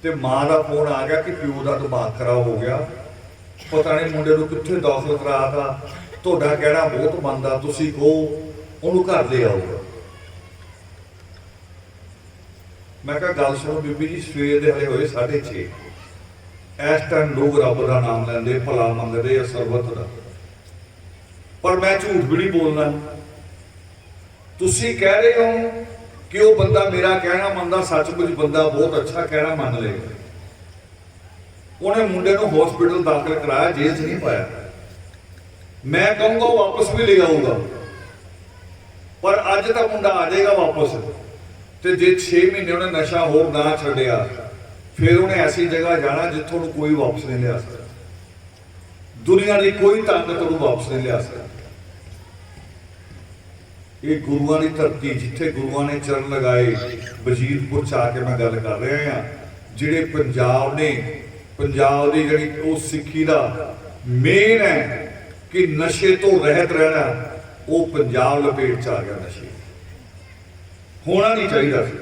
Speaker 1: ਤੇ ਮਾਂ ਦਾ ਫੋਨ ਆ ਗਿਆ ਕਿ ਪਿਓ ਦਾ ਦਿਮਾਗ ਖਰਾਬ ਹੋ ਗਿਆ, ਪਤਾ ਨਹੀਂ ਮੁੰਡੇ ਨੂੰ ਕਿੱਥੇ ਦਾਖਲ ਕਰਾਤਾ, ਤੁਹਾਡਾ ਕਹਿਣਾ ਬਹੁਤ ਮੰਨਦਾ, ਤੁਸੀਂ ਕਹੋ ਉਹਨੂੰ ਘਰ ਲੈ ਆਓ। ਮੈਂ ਕਿਹਾ ਗੱਲ ਸੁਣੋ ਬੀਬੀ ਜੀ, ਸਵੇਰ ਦੇ ਹਲੇ ਹੋਏ 6:30, ਇਸ ਟਾਈਮ ਲੋਕ ਰੱਬ ਦਾ ਨਾਮ ਲੈਂਦੇ, ਭਲਾ ਮੰਗਦੇ ਆ ਸਰਬੱਤ ਦਾ, ਪਰ ਮੈਂ ਝੂਠ ਵੀ ਨਹੀਂ ਬੋਲਣਾ। ਤੁਸੀਂ ਕਹਿ ਰਹੇ ਹੋ ਕਿ ਉਹ ਬੰਦਾ ਮੇਰਾ ਕਹਿਣਾ ਮੰਨਦਾ, ਸੱਚਮੁੱਚ ਬੰਦਾ ਬਹੁਤ ਅੱਛਾ ਕਹਿਣਾ ਮੰਨ ਲਏਗਾ। ਉਹਨੇ ਮੁੰਡੇ ਨੂੰ ਹਸਪੀਟਲ ਦਾਖਲ ਕਰਾਇਆ, ਜੇਲ੍ਹ 'ਚ ਨਹੀਂ ਪਾਇਆ। ਮੈਂ ਕਹੂੰਗਾ ਉਹ ਵਾਪਸ ਵੀ ਲੈ ਆਊਗਾ, ਪਰ ਅੱਜ ਤਾਂ ਮੁੰਡਾ ਆ ਜਾਏਗਾ ਵਾਪਸ। ਤੇ ਜੇ 6 ਮਹੀਨੇ ਉਹਨੇ ਨਸ਼ਾ ਹੋਰ ਨਾ ਛੱਡਿਆ, ਫਿਰ ਉਹਨੇ ਐਸੀ ਜਗ੍ਹਾ ਜਾਣਾ ਜਿੱਥੋਂ ਉਹਨੂੰ ਕੋਈ ਵਾਪਸ ਨਹੀਂ ਲਿਆ ਸਕਦਾ। ਦੁਨੀਆ ਦੀ ਕੋਈ ਤਾਕਤ ਉਹਨੂੰ ਵਾਪਸ ਨਹੀਂ ਲਿਆ ਸਕਦਾ। ਇਹ ਗੁਰੂਆਂ ਦੀ ਧਰਤੀ, ਜਿੱਥੇ ਗੁਰੂਆਂ ਨੇ ਚਰਨ ਲਗਾਏ, ਵਜੀਰਪੁਰ 'ਚ ਆ ਕੇ ਮੈਂ ਗੱਲ ਕਰ ਰਿਹਾ ਹਾਂ। ਜਿਹੜੇ ਪੰਜਾਬ ਨੇ, ਪੰਜਾਬ ਦੀ ਜਿਹੜੀ ਉਹ ਸਿੱਖੀ ਦਾ ਮੇਨ ਹੈ ਕਿ ਨਸ਼ੇ ਤੋਂ ਰਹਿਤ ਰਹਿਣਾ, ਉਹ ਪੰਜਾਬ ਲਪੇਟ 'ਚ ਆ ਗਿਆ। ਨਸ਼ੇ ਹੋਣਾ ਨਹੀਂ ਚਾਹੀਦਾ ਸੀ।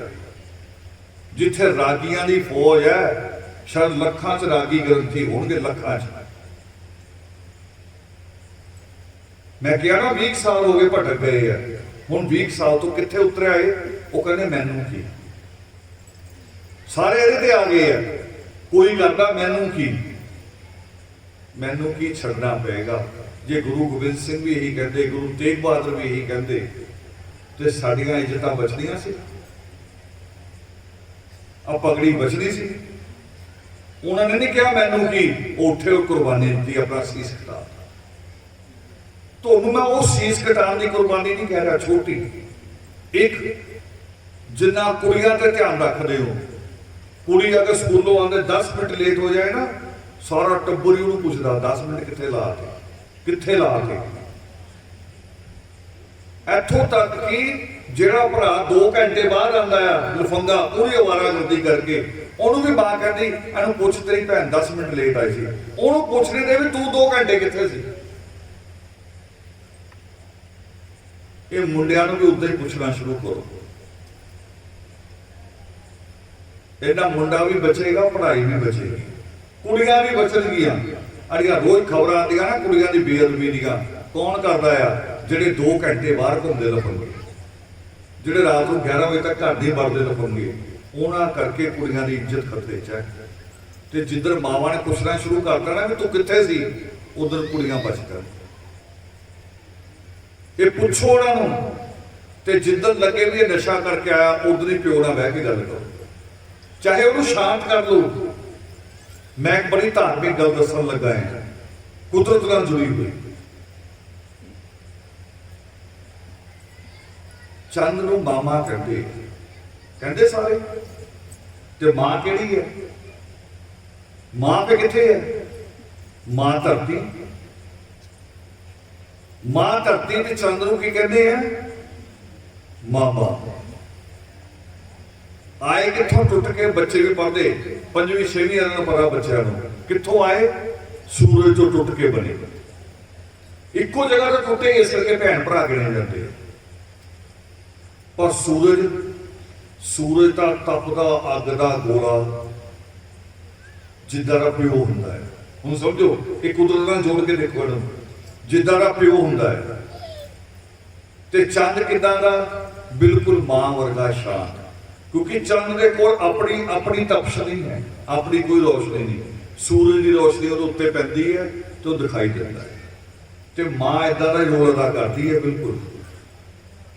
Speaker 1: ਜਿੱਥੇ ਰਾਗੀਆਂ ਦੀ ਫੌਜ ਹੈ, ਸ਼ਾਇਦ ਲੱਖਾਂ 'ਚ ਰਾਗੀ ਗ੍ਰੰਥੀ ਹੋਣਗੇ, ਲੱਖਾਂ 'ਚ। ਮੈਂ ਕਿਹਾ ਨਾ 20 ਸਾਲ ਹੋ ਗਏ ਭਟਕ ਗਏ ਆ, ਹੁਣ 20 ਸਾਲ ਤੋਂ ਕਿੱਥੇ ਉਤਰਿਆ ਏ? ਉਹ ਕਹਿੰਦੇ ਮੈਨੂੰ ਕੀ, ਸਾਰੇ ਇਹਦੇ ਤੇ ਆ ਗਏ ਆ, ਕੋਈ ਕਰਦਾ ਮੈਨੂੰ ਕੀ। मैनू की छड़ना पेगा। जे गुरु गोबिंद सिंह भी यही कहते, गुरु तेग बहादुर भी यही कहते, तो साड़ियाँ इज्जत बचदियां सी, आ पगड़ी बचनी सी। उन्होंने नहीं कहा मैनू कि उठे कुर्बानी दी, अपना सीस कटा। तो मैं वो सीस कटाने की कुर्बानी नहीं कह रहा, छोटी एक जिन्ना कुड़ियां ते ध्यान रखते हो। कुड़ी अगर स्कूलों आते 10 मिनट लेट हो जाए ना, सारा टब्बर ही उन्होंने पूछता 10 मिनट कितने ला के, कितने ला के। इथों तक कि ਜਿਹੜਾ ਭਰਾ 2 ਘੰਟੇ ਬਾਅਦ ਆਉਂਦਾ ਆ ਲਫੰਗਾ ਪੂਰੀ ਅਵਾਰਾਗਰਦੀ ਕਰਕੇ, ਉਹਨੂੰ ਵੀ ਮਾਂ ਕਹਿੰਦੀ ਇਹਨੂੰ ਪੁੱਛ ਤੇਰੀ ਭੈਣ 10 ਮਿੰਟ ਲੇਟ ਆਈ ਸੀ। ਉਹਨੂੰ ਪੁੱਛਣੇ ਦੇ ਵੀ ਤੂੰ 2 ਘੰਟੇ ਕਿੱਥੇ ਸੀ। ਇਹ ਮੁੰਡਿਆਂ ਨੂੰ ਵੀ ਉਦਾਂ ਹੀ ਪੁੱਛਣਾ ਸ਼ੁਰੂ ਕਰੋ। ਇਹਦਾ ਮੁੰਡਾ ਵੀ ਬਚੇਗਾ, ਪੜ੍ਹਾਈ ਵੀ ਬਚੇਗੀ, ਕੁੜੀਆਂ ਵੀ ਬਚਣਗੀਆਂ। ਅੜੀਆਂ ਰੋਜ਼ ਖਬਰਾਂ ਆਉਂਦੀਆਂ ਨਾ ਕੁੜੀਆਂ ਦੀ ਬੇਅਦਬੀ ਦੀਆਂ। ਕੌਣ ਕਰਦਾ ਆ? ਜਿਹੜੇ 2 ਘੰਟੇ ਬਾਹਰ ਘੁੰਮਦੇ ਲਫੰਗੇ, ਜਿਹੜੇ ਰਾਤ ਨੂੰ 11 ਵਜੇ ਤੱਕ ਘਰ ਦੇ ਵੜਦੇ ਲਫੰਗੇ। ਉਹਨਾਂ ਕਰਕੇ ਕੁੜੀਆਂ ਦੀ ਇੱਜ਼ਤ ਖਤਰੇ 'ਚ ਹੈ। ਤੇ ਜਿੱਧਰ ਮਾਵਾਂ ਨੇ ਪੁੱਛਣਾ ਸ਼ੁਰੂ ਕਰਤਾ ਨਾ ਵੀ ਤੂੰ ਕਿੱਥੇ ਸੀ, ਉਧਰ ਕੁੜੀਆਂ ਬਚ ਕਰ। ਇਹ ਪੁੱਛੋ ਉਹਨਾਂ ਨੂੰ। ਤੇ ਜਿੱਦਣ ਲੱਗੇ ਵੀ ਇਹ ਨਸ਼ਾ ਕਰਕੇ ਆਇਆ, ਉਧਰ ਹੀ ਪਿਓ ਨਾਲ ਬਹਿ ਕੇ ਗੱਲ ਕਰੋ, ਚਾਹੇ ਉਹਨੂੰ ਸ਼ਾਂਤ ਕਰ ਲਓ। ਮੈਂ ਇੱਕ ਬੜੀ ਧਾਰਮਿਕ ਗੱਲ ਦੱਸਣ ਲੱਗਾ ਹਾਂ, ਕੁਦਰਤ ਨਾਲ ਜੁੜੀ ਹੋਈ। ਚੰਦ ਨੂੰ ਮਾਮਾ ਕਹਿੰਦੇ ਸਾਰੇ, ਤੇ ਮਾਂ ਕਿਹੜੀ ਹੈ? ਮਾਂ ਤੇ ਕਿੱਥੇ ਹੈ? ਮਾਂ ਧਰਤੀ। ਮਾਂ ਧਰਤੀ ਤੇ ਚੰਦ ਨੂੰ ਕੀ ਕਹਿੰਦੇ ਆ? ਮਾਮਾ। ਆਏ ਕਿੱਥੋਂ? ਟੁੱਟ ਕੇ ਬੱਚੇ ਵੀ ਪੜ੍ਹਦੇ 5ਵੀਂ 6ਵੀਂ ਇਹਨਾਂ ਨੂੰ ਪਤਾ ਬੱਚਿਆਂ ਨੂੰ ਕਿੱਥੋਂ ਆਏ? ਸੂਰਜ ਤੋਂ ਟੁੱਟ ਕੇ ਬਣੇ। ਇੱਕੋ ਜਗ੍ਹਾ ਤੋਂ ਟੁੱਟੇ, ਇਸ ਕਰਕੇ ਭੈਣ ਭਰਾ ਗਿਣੇ ਜਾਂਦੇ। ਪਰ ਸੂਰਜ ਦਾ ਤਪਦਾ ਅੱਗ ਦਾ ਗੋਲਾ ਜਿੱਦਾਂ ਦਾ ਪਿਓ ਹੁੰਦਾ ਹੈ। ਹੁਣ ਸਮਝੋ, ਇਹ ਕੁਦਰਤ ਨਾਲ ਜੋੜ ਕੇ ਦੇਖੋ ਇਹਨੂੰ। ਜਿੱਦਾਂ ਦਾ ਪਿਓ ਹੁੰਦਾ ਹੈ ਤੇ ਚੰਦ ਕਿੱਦਾਂ ਦਾ? ਬਿਲਕੁਲ ਮਾਂ ਵਰਗਾ ਸ਼ਾਂਤ। ਕਿਉਂਕਿ ਚੰਦ ਦੇ ਕੋਲ ਆਪਣੀ ਤਪਸ਼ ਨਹੀਂ ਹੈ, ਆਪਣੀ ਕੋਈ ਰੋਸ਼ਨੀ ਨਹੀਂ। ਸੂਰਜ ਦੀ ਰੋਸ਼ਨੀ ਉਹਦੇ ਉੱਤੇ ਪੈਂਦੀ ਹੈ ਤੇ ਉਹ ਦਿਖਾਈ ਦਿੰਦਾ ਹੈ। ਤੇ ਮਾਂ ਏਦਾਂ ਦਾ ਰੋਲ ਅਦਾ ਕਰਦੀ ਹੈ। ਬਿਲਕੁਲ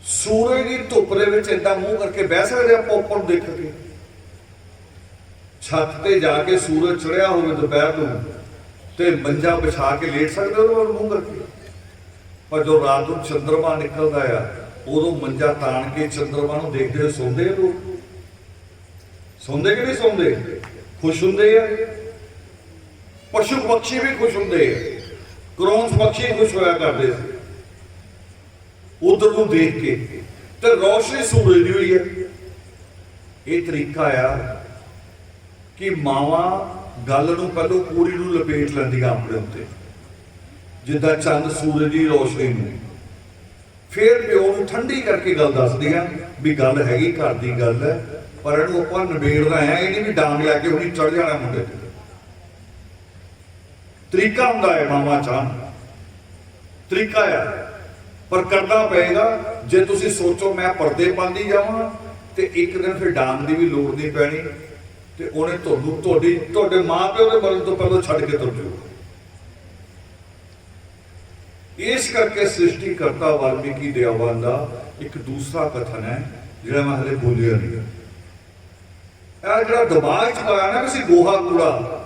Speaker 1: ਸੂਰਜ ਦੀ ਧੁੱਪ ਦੇ ਵਿੱਚ ਏਦਾਂ ਮੂੰਹ ਕਰਕੇ ਬਹਿ ਸਕਦੇ ਆਪਾਂ ਉੱਪਰ ਦੇਖ ਕੇ। ਛੱਤ ਤੇ ਜਾ ਕੇ ਸੂਰਜ ਚੜਿਆ ਹੋਵੇ ਦੁਪਹਿਰ ਨੂੰ ਤੇ ਮੰਜਾ ਵਿਛਾ ਕੇ ਲੇਟ ਸਕਦੇ ਹੋ ਮੂੰਹ ਕਰਕੇ। ਪਰ ਜਦੋਂ ਰਾਤ ਨੂੰ ਚੰਦਰਮਾ ਨਿਕਲਦਾ ਆ, ਉਦੋਂ ਮੰਜਾ ਤਾਣ ਕੇ ਚੰਦਰਮਾ ਨੂੰ ਦੇਖਦੇ ਹੋਏ ਸੌਂਦੇ ਲੋਕ। ਸੌਂਦੇ ਕਿ ਨਹੀਂ ਸੌਂਦੇ? ਖੁਸ਼ ਹੁੰਦੇ ਆ। ਪਸ਼ੂ ਪਕਸ਼ੀ ਵੀ ਖੁਸ਼ ਹੁੰਦੇ ਆ। ਕਰੋਂਸ ਪਕਸ਼ੀ ਖੁਸ਼ ਹੋਇਆ ਕਰਦੇ ਸੀ ਉਧਰ ਨੂੰ ਦੇਖ ਕੇ। ਤੇ ਰੋਸ਼ਨੀ ਸੂਰਜ ਦੀ ਹੋਈ ਹੈ। ਇਹ ਤਰੀਕਾ ਆ ਕਿ ਮਾਵਾਂ ਗੱਲ ਨੂੰ ਪਹਿਲੋਂ ਪੂਰੀ ਨੂੰ ਲਪੇਟ ਲੈਂਦੀਆਂ ਆਪਣੇ ਉੱਤੇ, ਜਿੱਦਾਂ ਚੰਦ ਸੂਰਜ ਦੀ ਰੋਸ਼ਨੀ ਨੂੰ। ਫਿਰ ਪਿਓ ਨੂੰ ਠੰਡੀ ਕਰਕੇ ਗੱਲ ਦੱਸਦੀਆਂ ਵੀ ਗੱਲ ਹੈਗੀ ਘਰ ਦੀ ਗੱਲ ਹੈ, ਪਰ ਇਹਨੂੰ ਆਪਾਂ ਨਿਬੇੜਨਾ ਹੈ। ਇਹ ਨਹੀਂ ਵੀ ਡਾਂਗ ਲੈ ਕੇ ਉਹਨੇ ਚੜ ਜਾਣਾ ਮੁੰਡੇ ਤੇ। ਤਰੀਕਾ ਹੁੰਦਾ ਹੈ ਮਾਵਾਂ ਚਾਹਣ, ਤਰੀਕਾ ਆ। ਪਰ ਕਰਨਾ ਪਏਗਾ। ਜੇ ਤੁਸੀਂ ਸੋਚੋ ਮੈਂ ਪਰਦੇ ਪਾਉਂਦੀ ਜਾਵਾਂ ਤੇ ਇੱਕ ਦਿਨ ਫਿਰ ਡਾਂਗ ਦੀ ਵੀ ਲੋੜ ਨਹੀਂ ਪੈਣੀ ਤੇ ਉਹਨੇ ਤੁਹਾਨੂੰ ਤੁਹਾਡੇ ਮਾਂ ਪਿਓ ਦੇ ਮਰਨ ਤੋਂ ਪਹਿਲਾਂ ਛੱਡ ਕੇ ਤੁਰ ਜਾਊਗਾ। ਇਸ ਕਰਕੇ ਸ੍ਰਿਸ਼ਟੀ ਕਰਤਾ ਵਾਲਮੀਕੀ ਦਿਆਵਾਨ ਦਾ ਇੱਕ ਦੂਸਰਾ ਕਥਨ ਹੈ ਜਿਹੜਾ ਮੈਂ ਹਲੇ ਬੋਲਿਆ ਨਹੀਂ। ਇਹ ਜਿਹੜਾ ਦਿਮਾਗ 'ਚ ਪਾਇਆ ਨਾ ਵੀ ਗੋਹਾ ਕੂੜਾ,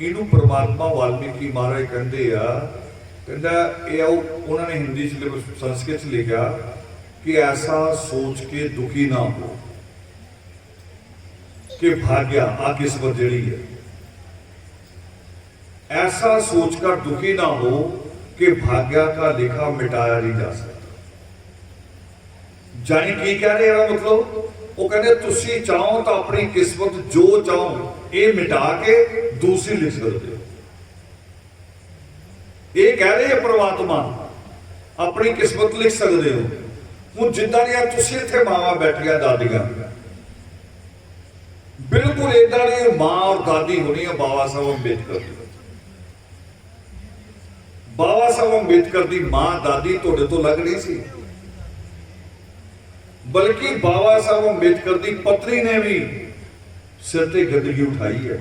Speaker 1: ਇਹਨੂੰ ਪਰਮਾਤਮਾ ਵਾਲਮੀਕੀ ਮਹਾਰਾਜ ਕਹਿੰਦੇ ਆ। ਕਹਿੰਦਾ ਇਹ ਉਹਨਾਂ ਨੇ ਹਿੰਦੀ 'ਚ ਸੰਸਕ੍ਰਿਤ 'ਚ ਲਿਖਿਆ कि ऐसा सोच के दुखी ना हो कि भाग्या आ किस्मत जड़ी है। ऐसा सोचकर दुखी ना हो कि भाग्या का लेखा मिटाया नहीं जा सकता। जानी की कह रहे हैं मतलब वो कहते तुसी चाहो तो अपनी किस्मत जो चाहो ये मिटा के दूसरी लिख सकते हो। ये कह रहे हैं परमात्मा अपनी किस्मत लिख सकते हो। ਹੁਣ ਜਿੱਦਾਂ ਦੀਆਂ ਤੁਸੀਂ ਇੱਥੇ ਮਾਵਾਂ ਬੈਠੀਆਂ ਦਾਦੀਆਂ, ਬਿਲਕੁਲ ਏਦਾਂ ਦੀ ਮਾਂ ਔਰ ਦਾਦੀ ਹੋਣੀ ਹੈ ਬਾਬਾ ਸਾਹਿਬ ਅੰਬੇਦਕਰ ਦੀ। ਬਾਬਾ ਸਾਹਿਬ ਅੰਬੇਦਕਰ ਦੀ ਮਾਂ ਦਾਦੀ ਤੁਹਾਡੇ ਤੋਂ ਲੱਗ ਨਹੀਂ ਸੀ, ਬਲਕਿ ਬਾਬਾ ਸਾਹਿਬ ਅੰਬੇਦਕਰ ਦੀ ਪਤਨੀ ਨੇ ਵੀ ਸਿਰ ਤੇ ਗੰਦਗੀ ਉਠਾਈ ਹੈ।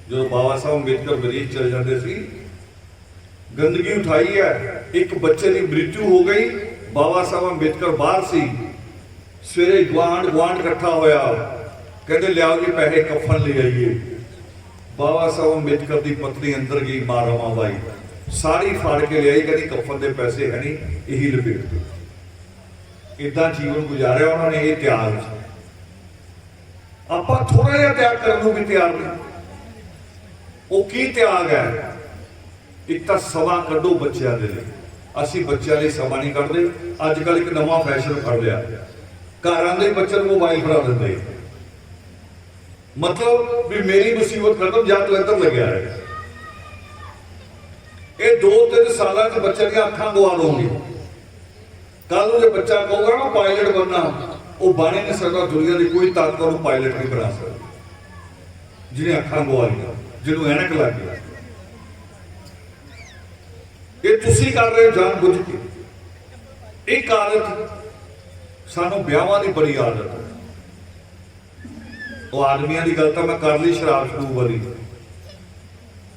Speaker 1: ਜਦੋਂ ਬਾਬਾ ਸਾਹਿਬ ਅੰਬੇਦਕਰ ਵਿਦੇਸ਼ ਚਲੇ ਜਾਂਦੇ ਸੀ गंदगी उठाई है, एक बच्चे की मृत्यु हो गई। बाबा साहब अंबेडकर बाहर सी, सवेरे गुआंढ इकट्ठा होया, कहते लियाओ जी पैसे कफन ले आइए। बाबा साहब अंबेडकर की पत्नी अंदर गई, मां रमाबाई सारी फाड़ के लियाई, कहती कफन के पैसे है नहीं, यही लपेट दो। इदा जीवन गुजारिया उन्होंने, ये त्याग। आप थोड़ा जिहा त्याग करने भी तैयार नहीं। वो की त्याग है? एक तो समा कढो बच्चों के लिए, असी बच्चों लिए समा नहीं कढ़ते। अजकल एक नवा फैशन फड़ लिया, घर आते बच्चे मोबाइल फड़ा देंगे, मतलब भी मेरी मुसीबत खत्म, जा तो इधर लग्या है। ये 2-3 साल बच्चे दी अखां गवा दोगे। कल जो बच्चा कहूगा ना पायलट बनना, वो बन ही नहीं सकता। दुनिया की कोई ताकत उन्होंने पायलट नहीं बना सकती, जिन्हें अखां गवा लिया, जिन्होंने ऐनक लग गया। ये तुसी कर रहे हो जान बुझ के। एक आदत सानू ब्याहां की बड़ी आदत है। वो आदमियों की गल तो मैं कर ली, शराब शरूब वाली।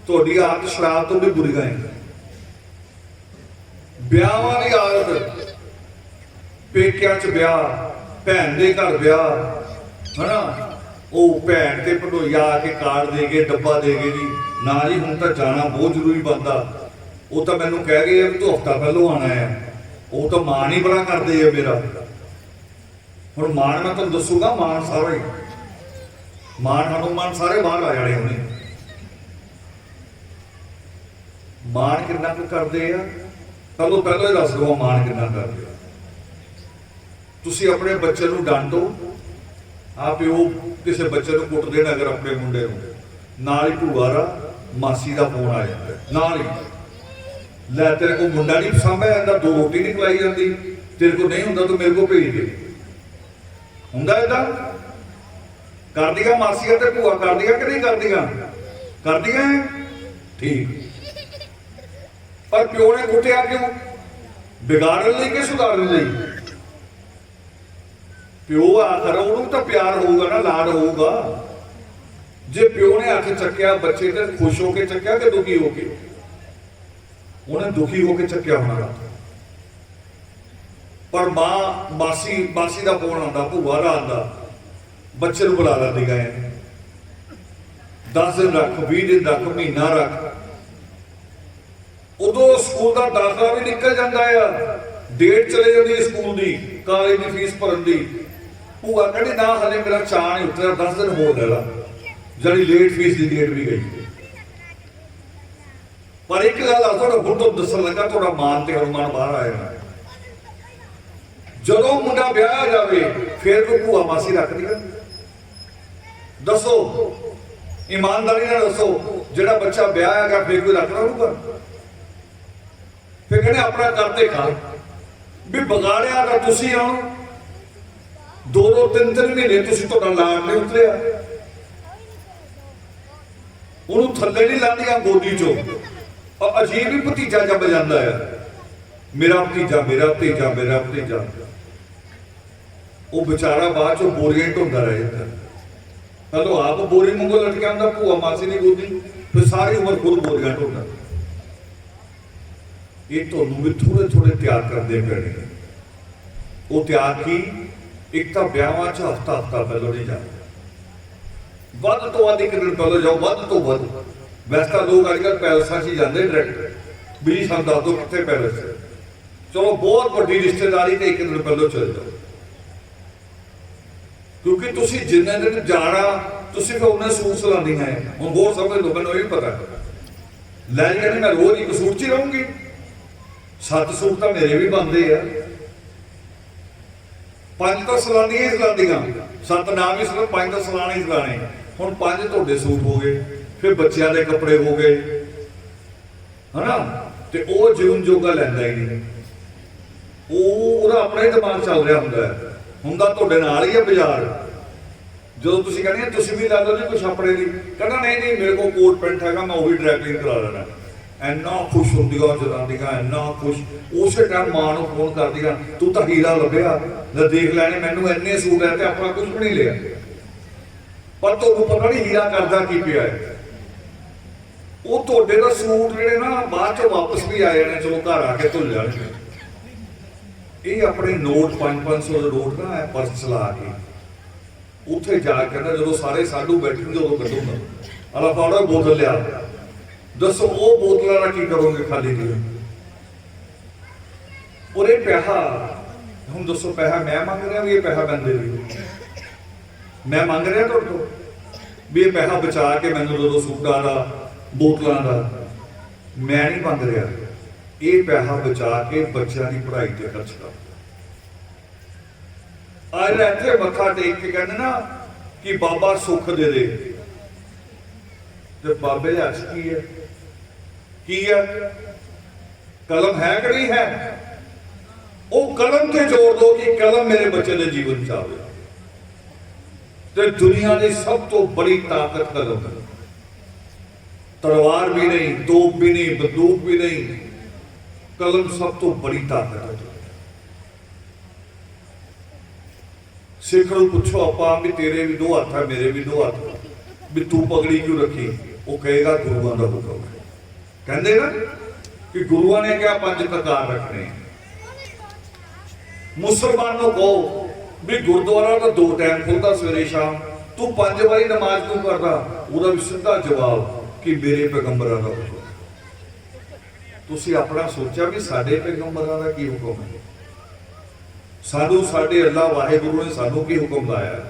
Speaker 1: थोड़ी आदत शराब तो भी बुरी है। ब्याहां की आदत, पेकिया च ब्याह, भैन के घर ब्याह, है ना, वो भैन के भनोई आके कार्ड दे गए, डब्बा दे गए जी, ना जी हूँ तो जाना बहुत जरूरी बनता। वो तो मैनू कह गए तू हफ्ता पहलों आना है। वो तो मान ही बड़ा करते है मेरा। हुण मान मैं तुम दसूगा, मान सारा ही, मान हनुमान सारे बाहर आ जाने उन्हें। मान कितना कुछ करते हैं, पहलों ही दस दो मान कितना करते। तुसी अपने बच्चे को डांटो, आप प्यो किसी बच्चे को कुट देना अगर अपने मुंडे को, नाल ही भूआरा मासी का फोन आ जाता है, नाल ही लै तेरे को मुंडा नहीं सामभ्या जाता, 2 रोटी नहीं खिलाई जाती, तेरे को नहीं होंदा तो मेरे को भेज दे। हुंदा इदां कर दिया मासिया ते भूआ, कर दिया कि नहीं कर दिया? कर दिया है, ठीक। पर प्यो ने कुटिया क्यों? बिगाड़न लई कि सुधारन लई? प्यो आखिर उन्होंने तो प्यार होगा ना, लाड होगा। जे प्यो ने हथ चक्या बच्चे ते खुश होके चक्या कि दुखी होके? उन्हें दुखी होके चक्या होना। पर मां मासी का फोन आता, भूआ का आता, बच्चे को बुला लेंदी गए, 10 दिन रख, 20 दिन रख, महीना रख। उदों स्कूल का दाखला भी निकल जाता है, डेट चले जाती है स्कूल की, कॉलेज की फीस भरन की। भूआ कहती ना हले मेरा चाह नहीं उतरिया, 10 दिन होर ले ला, जानी लेट फीस की डेट भी गई। पर एक गल हुण तो दसन लगा, थोड़ा मान ते हनुमान बाहर आया। जदों मुंडा ब्याह जाए फिर कोई भूआ मासी रख दी? दसो ईमानदारी नाल दसो, जिहड़ा बच्चा ब्याह है फिर कोई रखना होगा? फिर कहने अपना करते खा भी बगाड़िया का तुसी आओ, 2-3 महीने तुसी तो लाड नहीं उतरिया, उन्होंने थले नहीं लादियां गोदी चो। और अजीब ही भतीजा जब जाता है, मेरा भतीजा, मेरा भतीजा, मेरा भतीजा। वो बेचारा बाद चो बोरियां ढोंदा रह जाता। पहलो आप बोरी मंगो लटका होंदा, भूआ मासी की गोदी, फिर सारी उम्र खुद बोरियां ढोंदा। ये तुहानू भी थोड़े थोड़े त्याग करते पैने। वो त्याग की, एक तो ब्याहां च हफ्ता पहलों नहीं जाना, वध तो वध 1 दिन पहलों जाओ, वध तो वध। वैसे तो लोग अजकल पैलसां च जाते डायरैक्ट, भी सानूं दस दो कित्थे पैलस है, चलो बहुत वड्डी रिश्तेदारी ते 1 दिन पहलों चले जाओ। क्योंकि तुसी जिन्ने दिन जाना तुसी फिर उन्हें सूट सलानी है। हुण बहुत समझ लो, मैनूं ये भी पता लै जाने मैं रोज 1 सूट च ही रहूंगी, 7 सूट तो मेरे भी बनते हैं, 5 तो सलानियां ही सलानियां, 7 नाम ही सिर्फ 5 तो सलाने ही सलाने। हुण 5 तुहाडे सूट हो गए, फिर बच्चों के कपड़े हो गए, है ना, तो वह जीवन जोगा लैंदा ही नहीं। वो अपना ही दिमाग चल रहा होंगे, हुंदा तुहाडे नाल ही है बाजार। जो तुसीं कहंदे तुसीं भी ला लो जी कुछ अपने दी, कहना नहीं नहीं मेरे को कोट पैंट है, मैं वही ड्राई क्लीन करा लेना। इन्ना खुश होंदियां जनानियां, इन्ना खुश। उस टाइम मां नूं फोन कर दिया, तू तो हीरा लभ्या, देख लैने मैनूं इन्ने सूट है, अपना कुछ भी नहीं लिया। पर तुहानूं पता नहीं हीरा करदा की पिया है। ਉਹ ਤੁਹਾਡੇ ਦਾ ਸੂਟ ਜਿਹੜੇ ਨਾ ਬਾਅਦ ਚੋਂ ਵਾਪਸ ਵੀ ਆ ਜਾਣੇ, ਚਲੋ ਘਰ ਆ ਕੇ ਧੁੱਲ ਜਾਣਗੇ। ਇਹ ਆਪਣੇ ਨੋਟ 500 ਦੇ ਨੋਟ ਨਾ ਇਹ ਪਰਸ ਚਲਾ ਕੇ ਉੱਥੇ ਜਾ ਕੇ ਕਹਿੰਦਾ ਜਦੋਂ ਸਾਰੇ ਸਾਧੂ ਬੈਠਣਗੇ ਉਦੋਂ ਕੱਢੂਗਾ, ਅਲਾ ਫਾੜਾ ਬੋਤਲ ਲਿਆ। ਦੱਸੋ ਉਹ ਬੋਤਲਾਂ ਨਾਲ ਕੀ ਕਰੋਗੇ ਖਾਲੀ ਦੀ? ਔਰ ਇਹ ਪੈਸਾ ਹੁਣ ਦੱਸੋ, ਪੈਸਾ ਮੈਂ ਮੰਗ ਰਿਹਾ ਵੀ ਇਹ ਪੈਸਾ ਬੰਦੇ ਵੀ ਮੈਂ ਮੰਗ ਰਿਹਾ ਤੁਹਾਡੇ ਤੋਂ ਵੀ ਇਹ ਪੈਸਾ ਬਚਾ ਕੇ ਮੈਨੂੰ ਜਦੋਂ ਸੂਟਾਂ ਦਾ ਬੋਤਲਾਂ ਦਾ ਮੈਂ ਨਹੀਂ ਮੰਗ ਰਿਹਾ। ਇਹ ਪੈਸਾ ਬਚਾ ਕੇ ਬੱਚਿਆਂ ਦੀ ਪੜ੍ਹਾਈ ਤੇ ਖਰਚ ਕਰ। ਅੱਜ ਇੱਥੇ ਮੱਥਾ ਟੇਕ ਕੇ ਕਹਿੰਦੇ ਨਾ ਕਿ ਬਾਬਾ ਸੁੱਖ ਦੇ ਦੇ, ਤੇ ਬਾਬੇ ਦੇ ਹੱਥ ਕੀ ਹੈ? ਕੀ ਹੈ? ਕਲਮ ਹੈ ਕਿ ਨਹੀਂ ਹੈ? ਉਹ ਕਲਮ ਤੇ ਜੋੜ ਦੋ ਕਿ ਕਲਮ ਮੇਰੇ ਬੱਚੇ ਦੇ ਜੀਵਨ ਚ ਆਵੇ। ਤੇ ਦੁਨੀਆ ਦੀ ਸਭ ਤੋਂ ਬੜੀ ਤਾਕਤ ਕਲਮ ਹੈ। ਤਲਵਾਰ ਵੀ ਨਹੀਂ, ਤੋਪ ਵੀ ਨਹੀਂ, ਬੰਦੂਕ ਵੀ ਨਹੀਂ, ਕਲਮ ਸਭ ਤੋਂ ਬੜੀ ਤਾਕਤ ਹੈ। ਸਿੱਖ ਨੂੰ ਪੁੱਛੋ ਆਪਾਂ ਵੀ ਤੇਰੇ ਵੀ 2 ਹੱਥ ਹੈ, ਮੇਰੇ ਵੀ 2 ਹੱਥ, ਵੀ ਤੂੰ ਪਗੜੀ ਕਿਉਂ ਰੱਖੀ? ਉਹ ਕਹੇਗਾ ਗੁਰੂਆਂ ਦਾ ਹੁਕਮ ਹੈ। ਕਹਿੰਦੇ ਨਾ ਕਿ ਗੁਰੂਆਂ ਨੇ ਕਿਹਾ 5 ਕਕਾਰ ਰੱਖਣੇ। ਮੁਸਲਮਾਨ ਨੂੰ ਕਹੋ ਵੀ ਗੁਰਦੁਆਰਾ ਤਾਂ 2 ਟਾਈਮ ਖੁੱਲਦਾ ਸਵੇਰੇ ਸ਼ਾਮ, ਤੂੰ 5 ਵਾਰੀ ਨਮਾਜ਼ ਕਿਉਂ ਕਰਦਾ? ਉਹਦਾ ਵੀ ਸਿੱਧਾ ਜਵਾਬ ਕਿ ਮੇਰੇ ਪੈਗੰਬਰਾਂ ਦਾ ਹੁਕਮ। ਤੁਸੀਂ ਆਪਣਾ ਸੋਚਿਆ ਵੀ ਸਾਡੇ ਪੈਗੰਬਰਾਂ ਦਾ ਕੀ ਹੁਕਮ ਹੈ? ਸਾਨੂੰ ਸਾਡੇ ਅੱਲਾਹ ਵਾਹਿਗੁਰੂ ਨੇ ਸਾਨੂੰ ਕੀ ਹੁਕਮ ਲਾਇਆ?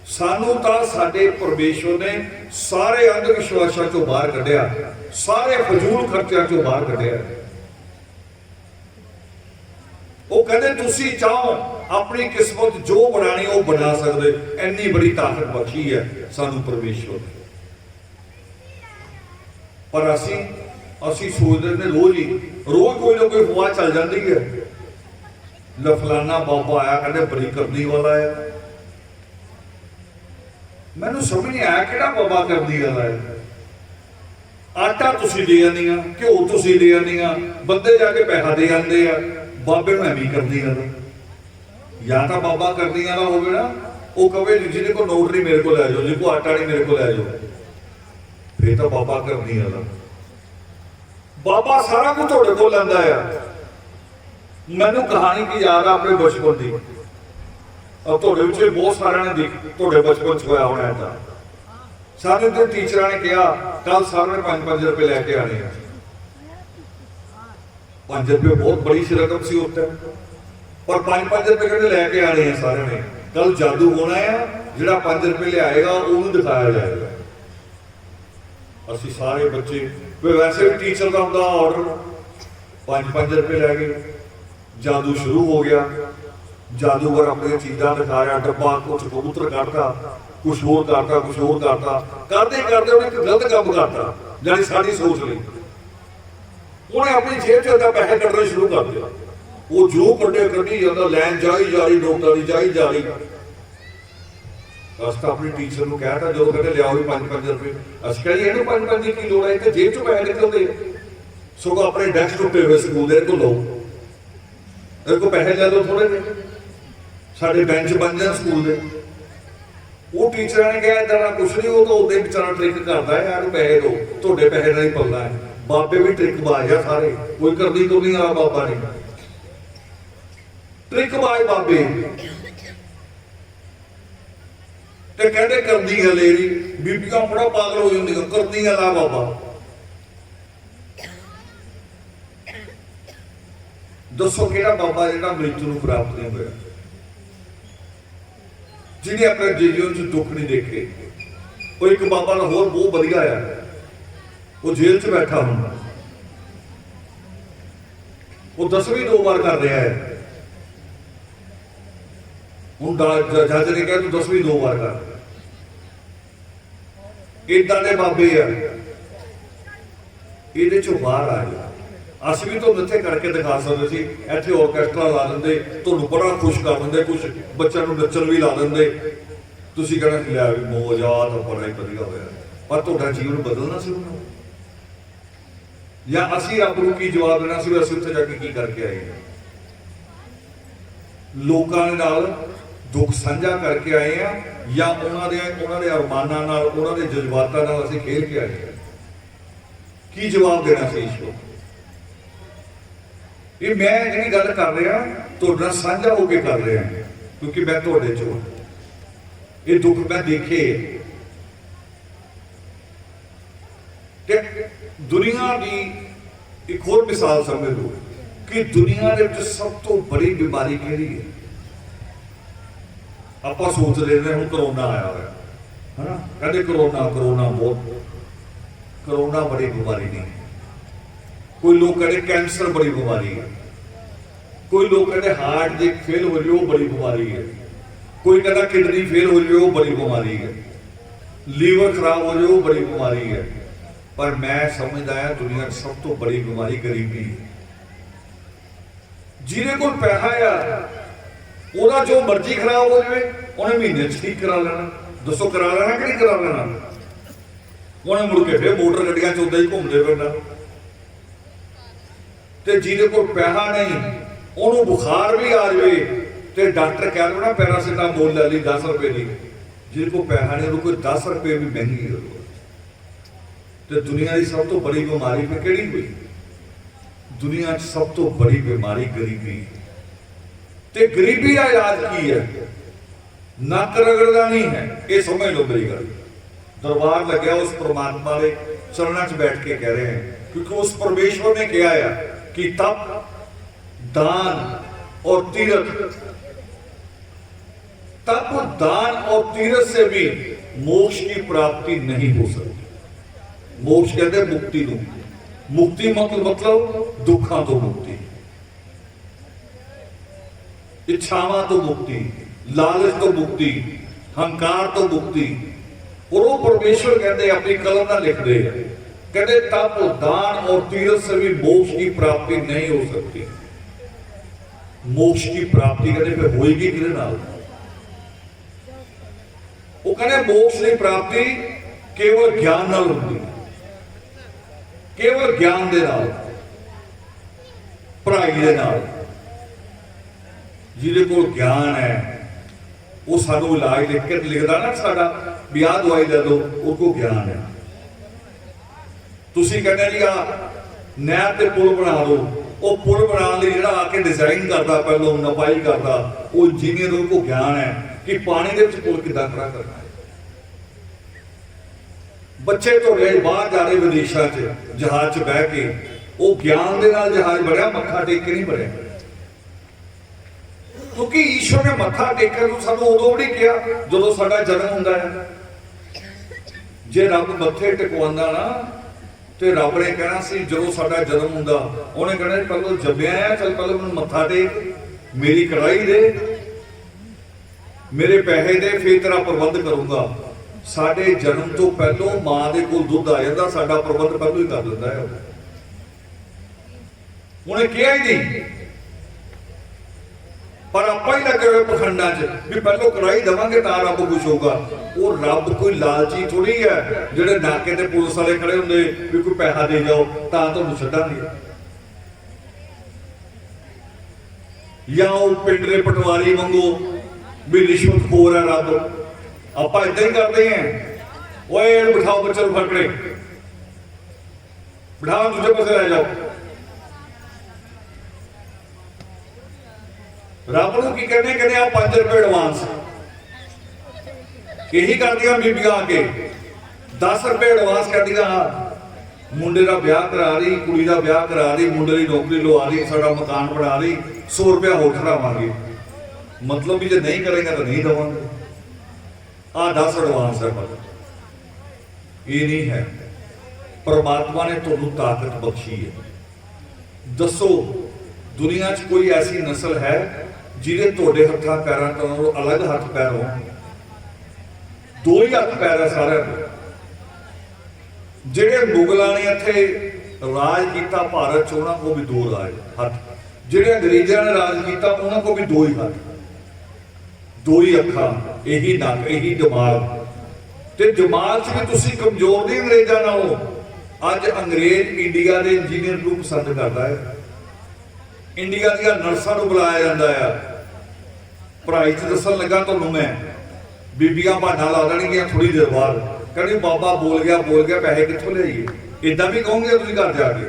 Speaker 1: ਸਾਨੂੰ ਤਾਂ ਸਾਡੇ ਪਰਮੇਸ਼ਵਰ ਨੇ ਸਾਰੇ ਅੰਧ ਵਿਸ਼ਵਾਸਾਂ ਚੋਂ ਬਾਹਰ ਕੱਢਿਆ, ਸਾਰੇ ਫਜ਼ੂਲ ਖਰਚਿਆਂ ਚੋਂ ਬਾਹਰ ਕੱਢਿਆ। ਉਹ ਕਹਿੰਦੇ ਤੁਸੀਂ ਚਾਹੋ ਆਪਣੀ ਕਿਸਮਤ ਜੋ ਬਣਾਣੀ ਉਹ ਬਣਾ ਸਕਦੇ, ਇੰਨੀ ਬੜੀ ਤਾਕਤ ਬਖਸ਼ੀ ਹੈ ਸਾਨੂੰ ਪਰਮੇਸ਼ਵਰ ਨੇ। ਪਰ ਅਸੀਂ ਸੋਚਦੇ ਨੇ ਰੋਜ਼ ਕੋਈ ਨਾ ਕੋਈ ਹਵਾ ਚੱਲ ਜਾਂਦੀ ਹੈ। ਲਫਲਾਨਾ ਬਾਬਾ ਆਇਆ, ਕਹਿੰਦੇ ਬੜੀ ਕਰਨੀ ਵਾਲਾ ਹੈ। ਮੈਨੂੰ ਸਮਝ ਨਹੀਂ ਆਇਆ ਕਿਹੜਾ ਬਾਬਾ ਕਰਨੀ ਵਾਲਾ ਹੈ। ਆਟਾ ਤੁਸੀਂ ਦੇ ਜਾਂਦੀਆਂ, ਘਿਓ ਤੁਸੀਂ ਦੇ ਜਾਂਦੀਆਂ, ਬੰਦੇ ਜਾ ਕੇ ਪੈਸਾ ਦੇ ਜਾਂਦੇ ਆ, ਬਾਬੇ ਨੂੰ ਐਵੇਂ ਕਰਦੀ ਗੱਲ। ਜਾਂ ਤਾਂ ਬਾਬਾ ਕਰਦੀ ਵਾਲਾ ਹੋਵੇ ਨਾ, ਉਹ ਕਵੇ ਜਿਹਦੇ ਕੋਲ ਨੋਟ ਨਹੀਂ ਮੇਰੇ ਕੋਲ ਲੈ ਜਾਓ, ਜਿਹਦੇ ਕੋਲ ਆਟਾ ਨਹੀਂ ਮੇਰੇ ਕੋਲ ਲੈ ਜਾਓ, ਫੇਰ ਤਾਂ ਬਾਬਾ ਕਰਦੀ ਵਾਲਾ। ਬਾਬਾ ਸਾਰਾ ਕੁਝ ਤੁਹਾਡੇ ਕੋਲ ਲੈਂਦਾ ਆ। ਮੈਨੂੰ ਕਹਾਣੀ ਕੀ ਯਾਦ ਆ ਆਪਣੇ ਬਚਪਨ ਦੀ। ਤੁਹਾਡੇ ਵਿੱਚ ਬਹੁਤ ਸਾਰਿਆਂ ਨੇ ਤੁਹਾਡੇ ਬਚਪਨ ਚ ਹੋਇਆ ਹੋਣਾ। ਤਾਂ ਸਾਨੂੰ ਤੇ ਟੀਚਰਾਂ ਨੇ ਕਿਹਾ ਕੱਲ ਸਾਰਿਆਂ ਨੇ 5-5 ਰੁਪਏ ਲੈ ਕੇ ਆਣੇ ਆ। 5 ਰੁਪਏ ਬਹੁਤ ਬੜੀ ਰਕਮ ਸੀ ਉਸ ਟਾਈਮ, ਪਰ 5-5 ਰੁਪਏ ਕਹਿੰਦੇ ਲੈ ਕੇ ਆਣੇ ਆ ਸਾਰਿਆਂ ਨੇ। ਕੱਲ ਜਾਦੂ ਹੋਣਾ ਆ, ਜਿਹੜਾ 5 ਰੁਪਏ ਲਿਆਏਗਾ ਉਹਨੂੰ ਦਿਖਾਇਆ ਜਾਏਗਾ। ਅਸੀਂ ਸਾਰੇ ਬੱਚੇ, ਵੈਸੇ ਵੀ ਟੀਚਰ ਦਾ ਹੁੰਦਾ ਆਰਡਰ, 5-5 ਰੁਪਏ ਲੈ ਗਏ। ਜਾਦੂ ਸ਼ੁਰੂ ਹੋ ਗਿਆ। ਜਾਦੂਗਰ ਆਪਣੀਆਂ ਚੀਜ਼ਾਂ ਦਿਖਾ ਰਿਹਾ, ਡੱਬਾ ਕੁਛ ਕਬੂਤਰ ਕੱਢਦਾ, ਕੁਛ ਹੋਰ ਕਰਦਾ, ਕੁਛ ਹੋਰ ਕਰਦਾ, ਕਰਦੇ ਕਰਦੇ ਉਹਨੇ ਇੱਕ ਗਲਤ ਕੰਮ ਕਰਤਾ ਜਿਹੜੀ ਸਾਡੀ ਸੋਚ ਲਈ। ਉਹਨੇ ਆਪਣੀ ਜੇਬ ਚੋਂ ਤਾਂ ਪੈਸੇ ਕੱਢਣੇ ਸ਼ੁਰੂ ਕਰ ਦਿੱਤੇ। ਉਹ ਜੋ ਕੱਢੇ ਕੱਢੀ ਜਾਂਦਾ, ਲੈਣ ਜਾਈ ਜਾ ਰਹੀ, ਨੋਟਾਂ ਦੀ ਜਾਈ ਜਾ ਰਹੀ। ਅਸੀਂ ਤਾਂ ਆਪਣੀ ਟੀਚਰ ਨੂੰ ਕਹਿਤਾ, ਜਦੋਂ ਕਹਿੰਦੇ ਲਿਆਓ ਵੀ 5-5 ਰੁਪਏ, ਅਸੀਂ ਕਹਿੰਦੇ ਇਹਨੂੰ 5-5 ਦੀ ਕੀ ਲੋੜ ਹੈ, ਇੱਥੇ ਜੇਬ ਚੋਂ ਪੈਸੇ ਨਿਕਲਦੇ। ਸਗੋਂ ਆਪਣੇ ਡੈਸਕ ਟੁੱਟੇ ਹੋਏ ਸਕੂਲ ਦੇ ਕੋਲ ਲਓ, ਇਹ ਕੋ ਪੈਸੇ ਲੈ ਲਓ ਥੋੜੇ ਜਿਹੇ, ਸਾਡੇ ਬੈਂਚ ਬਣ ਜਾਣ ਸਕੂਲ ਦੇ। ਉਹ ਟੀਚਰਾਂ ਨੇ ਕਿਹਾ ਏਦਾਂ ਦਾ ਕੁਛ ਨਹੀਂ, ਉਹ ਤਾਂ ਉਹਦੇ ਵਿਚਾਰਾ ਟ੍ਰਿਕ ਕਰਦਾ ਹੈ, ਯਾਰ ਪੈਸੇ ਦਿਓ, ਤੁਹਾਡੇ ਪੈਸੇ ਨਾਲ ਹੀ ਪਲਦਾ ਹੈ। ਬਾਬੇ ਵੀ ਟ੍ਰਿਕ ਬਾਜ਼ ਆ ਸਾਰੇ, ਕੋਈ ਕਰਦੀ ਤੋਂ ਨਹੀਂ ਆ ਬਾਬਾ ਨੇ ਟ੍ਰਿਕ ਬਾਜ਼ ਬਾਬੇ। ਤੇ ਕਹਿੰਦੇ ਕਰਦੀ ਗੱਲ ਇਹਦੀ, ਬੀਬੀਆਂ ਬੜਾ ਪਾਗਲ ਹੋ ਜਾਂਦੀਆਂ, ਕਰਦੀ ਗੱਲ ਆ ਬਾਬਾ। ਦੱਸੋ ਕਿਹੜਾ ਬਾਬਾ ਜਿਹੜਾ ਮ੍ਰਿਤੂ ਨੂੰ ਪ੍ਰਾਪਤ ਨਹੀਂ ਹੋਇਆ, ਜਿਹਨੇ ਆਪਣੇ ਜੀਵਨ ਚ ਦੁੱਖ ਨਹੀਂ ਦੇਖੇ। ਉਹ ਇੱਕ ਬਾਬਾ ਦਾ ਹੋਰ ਬਹੁਤ ਵਧੀਆ ਆ, ਉਹ ਜੇਲ੍ਹ ਚ ਬੈਠਾ ਹੁੰਦਾ, ਉਹ 10ਵੀਂ 2 ਵਾਰ ਕਰ ਰਿਹਾ ਹੈ। ਹੁਣ ਜੱਜ ਨੇ ਕਿਹਾ ਤੂੰ 10ਵੀਂ 2 ਵਾਰ ਕਰ। ਏਦਾਂ ਦੇ ਬਾਬੇ ਆ, ਇਹਦੇ ਚੋਂ ਬਾਹਰ ਆ ਜਾ। ਅਸੀਂ ਵੀ ਤੁਹਾਨੂੰ ਇੱਥੇ ਕਰਕੇ ਦਿਖਾ ਸਕਦੇ ਸੀ, ਇੱਥੇ ਆਰਕੈਸਟਰਾ ਲਾ ਦਿੰਦੇ, ਤੁਹਾਨੂੰ ਬੜਾ ਖੁਸ਼ ਕਰ ਦਿੰਦੇ, ਕੁਛ ਬੱਚਿਆਂ ਨੂੰ ਨੱਚਣ ਵੀ ਲਾ ਦਿੰਦੇ, ਤੁਸੀਂ ਕਹਿਣਾ ਲਿਆ ਵੀ ਮੌਜ ਆ ਤਾਂ ਬੜਾ ਹੀ ਵਧੀਆ ਹੋਇਆ। ਪਰ ਤੁਹਾਡਾ ਜੀਵਨ ਬਦਲਣਾ ਸੀ ਉਹਨੂੰ, ਜਾਂ ਅਸੀਂ ਰੱਬ ਨੂੰ ਕੀ ਜਵਾਬ ਦੇਣਾ ਸੀ, ਅਸੀਂ ਉੱਥੇ ਜਾ ਕੇ ਕੀ ਕਰਕੇ ਆਏ। ਲੋਕਾਂ ਦੇ ਨਾਲ ਦੁੱਖ ਸਾਂਝਾ ਕਰਕੇ ਆਏ ਆ, ਜਾਂ ਉਹਨਾਂ ਦੇ ਅਰਮਾਨਾਂ ਨਾਲ, ਉਹਨਾਂ ਦੇ ਜਜ਼ਬਾਤਾਂ ਨਾਲ ਅਸੀਂ ਖੇਡ ਕੇ ਆਏ। की जवाब देना सी ईश्वर? ये मैं जिहड़ी गल कर रहा तुहाडे नाल साझा होके कर रहा, क्योंकि मैं तुहाडे चों ये दुख मैं देखे। कि दुनिया की एक होर मिसाल समझ लो कि दुनिया के सब तो बड़ी बीमारी किहड़ी है? आप सोच रहे हैं हूँ करोना आया है ना, कहते करोना करोना बहुत, करोना बड़ी बीमारी नहीं है। कोई लोग कहते कैंसर बड़ी बीमारी है, कोई लोग कहते हार्ट दे फेल हो रही हो बड़ी बीमारी है, कोई कहता किडनी फेल हो रही हो बड़ी बीमारी है, लीवर खराब हो रही हो बड़ी बीमारी है। पर मैं समझदा है दुनिया की सब तो बड़ी बीमारी गरीबी है। जिन्हें को पैसा आ ਉਹਦਾ जो मर्जी खराब हो जाए उन्हें महीने ठीक करा लेना, दसो करा लेना कि नहीं करा लेना? उन्हें मुड़ के फिर मोटर गड्डियां च उदा ही घूमते फिरना। ते जिहदे कोल पैसा नहीं उन्होंने बुखार भी आ जाए तो डॉक्टर कह दो ना पैरासिटामोल ले ली 10 रुपए की, जिहदे कोल पैसा नहीं उन्होंने कोई 10 रुपए भी महंगी है। तो दुनिया की सब तो बड़ी बीमारी फिर किहड़ी हुई? दुनिया सब तो बड़ी बीमारी गरीबी। ते गरीबी का इलाज की है? नक रगड़ना नहीं है, ये समझ लो मेरी गल। दरबार लग्या उस परमात्मा के चरणों च बैठ के कह रहे हैं, क्योंकि उस परमेश्वर ने कहा है कि तप, दान और तीरथ, तप, दान और तीरथ से भी मोक्ष की प्राप्ति नहीं हो सकती। मोक्ष कहते मुक्ति को, मुक्ति मतलब दुखों तो मुक्ति, इच्छावां तो मुक्ति, लालच तो मुक्ति, हंकार तो मुक्ति। और वो परमेश्वर कहते अपनी कलम ना लिख दे, कहते तप, दान और तीरथ से भी मोक्ष की प्राप्ति नहीं हो सकती। मोक्ष की प्राप्ति कहते फिर होएगी किहदे नाल? वो कहते मोक्ष की प्राप्ति केवल ज्ञान नाल होती है, केवल ज्ञान दे नाल, पढ़ाई दे नाल। जिहदे कोल ज्ञान है वो सानू इलाज लिख के लिखदा ना साडा भी आह दवाई ले लो, उसको ज्ञान है। तुसीं कहंदे जी आ नहर ते पुल बना दो, वो पुल बनाने लई जिहड़ा आके डिजाइन करदा पहलों नपाई करदा वो इंजीनियर को ज्ञान है कि पानी दे विच पुल किदां खड़ा करना है। बच्चे तो गए बाहर जा रहे विदेशों च जहाज च बह के, वो ज्ञान दे नाल जहाज बढ़िया, मत्था टेक के नहीं बढ़िया। क्योंकि ईश्वर ने मत्था टेकन को सानू उदों भी नहीं कहा जो साडा जन्म हुंदा है। जे रब मत्थे टिकवांदा ना तो रब ने कहना सी जो साडा जन्म हुंदा, उन्हें कहना पहलों जम्मिया है, चल पहले मैनूं मत्था टेक, मेरी कढ़ाई दे, मेरे पैसे दे, फिर तेरा प्रबंध करूंगा। साडे जन्म तो पहलों मां दे कोल दुध आ जांदा, साडा प्रबंध पहलों ही कर दिंदा है। उन्हें कहा ही नहीं, पर आप ही लगे हुए पखंडा च भी पहलों कढ़ाई देवांगे तो रब खुश होगा। वो रब कोई लालची थोड़ी है जेडे नाके ते पुलिस वाले खड़े होंगे भी कोई पैसा दे जाओ तो तुहानूं छड्डांगे, या वो पिंड दे पटवारी वांगू भी रिश्वतखोर है रब। आप इदा ही करते हैं, ओए बिठाओ बच्चे फकड़े, बिठाओ दूसरे पासे ले जाओ। रब नूं की कहने कहने आ 5 रुपए एडवांस, यही कर दिया बीबियां आके 10 रुपए एडवांस कर दिया। मुंडे का ब्याह करा रही, कुड़ी का ब्याह करा रही, मुंडे की नौकरी लवा रही, साडा मकान बना रही, 100 रुपया होर चढ़ावांगे। मतलब भी जो नहीं करेंगे तो नहीं देवांगे। आ 10 एडवांस है, पर ये नहीं है। परमात्मा ने तुहानूं ताकत बख्शी है। दसो दुनिया च कोई ऐसी नस्ल है जिहदे तुहाडे हत्थां पैरां तो अलग हथ पैर हो? 2 ही हथ पैर है सारे। जिहड़े मुगलों ने इत्थे राज किया भारत च, उन्हां को भी 2 राज हथ, जिहड़े अंग्रेज़ों ने राज किया उन्हां को भी 2 ही हथ, 2 ही अखां, यही नक, यही दिमाग। ते दिमाग च भी तुसीं कमजोर नहीं अंग्रेज़ों नालों। अज अंग्रेज इंडिया के इंजीनियर को पसंद करता है, इंडिया दी नर्सां नूं बुलाया जाता है। पढ़ाई च दसन लगा तुहानूं मैं, बीबियां बहाना ला देणगियां थोड़ी देर बाद, कहणी बाबा बोल गया पैसे कित्थों लियाईए। इदा भी कहोगे तुम घर जाके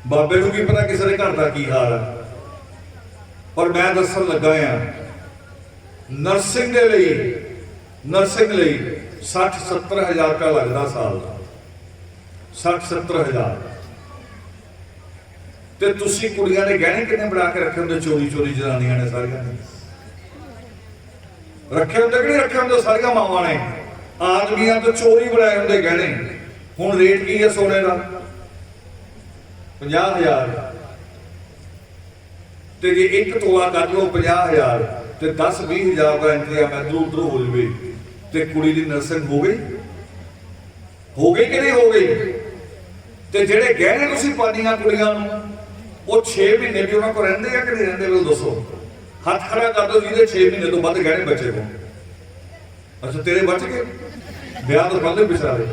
Speaker 1: बाबे को की पता किसी के घर का की हाल है। पर मैं दसन लगा नर्सिंग के लिए 60-70 हज़ार रुपया लगता साल का 60-70 हज़ार। तो तुसी कुड़ियां ने गहने कितने बना के रखे होंगे चोरी चोरी जनानियां ने सारियां रखे होंगे कि नहीं रखे होंगे सारियां मावां ने आदमियां तो चोरी बनाए होंगे गहने। हुण रेट की है सोने का 50,000 तो जे 1 तोला कर लो 50,000 तो 10-20 हज़ार का इंतजाम इधर उधर हो जाए तो कुड़ी की नर्सिंग हो गई कि नहीं हो गई। तो जेडे गहने तुसीं पानियां कुड़ियां नूं वो 6 महीने भी उन्होंने को रहिंदे कि नहीं रहिंदे वो दसो। हाथ खड़ा कर दो जिहदे 6 महीने तो वध गहने बचे हो। अच्छा तेरे बच गए ब्याह तो पहले बेचारे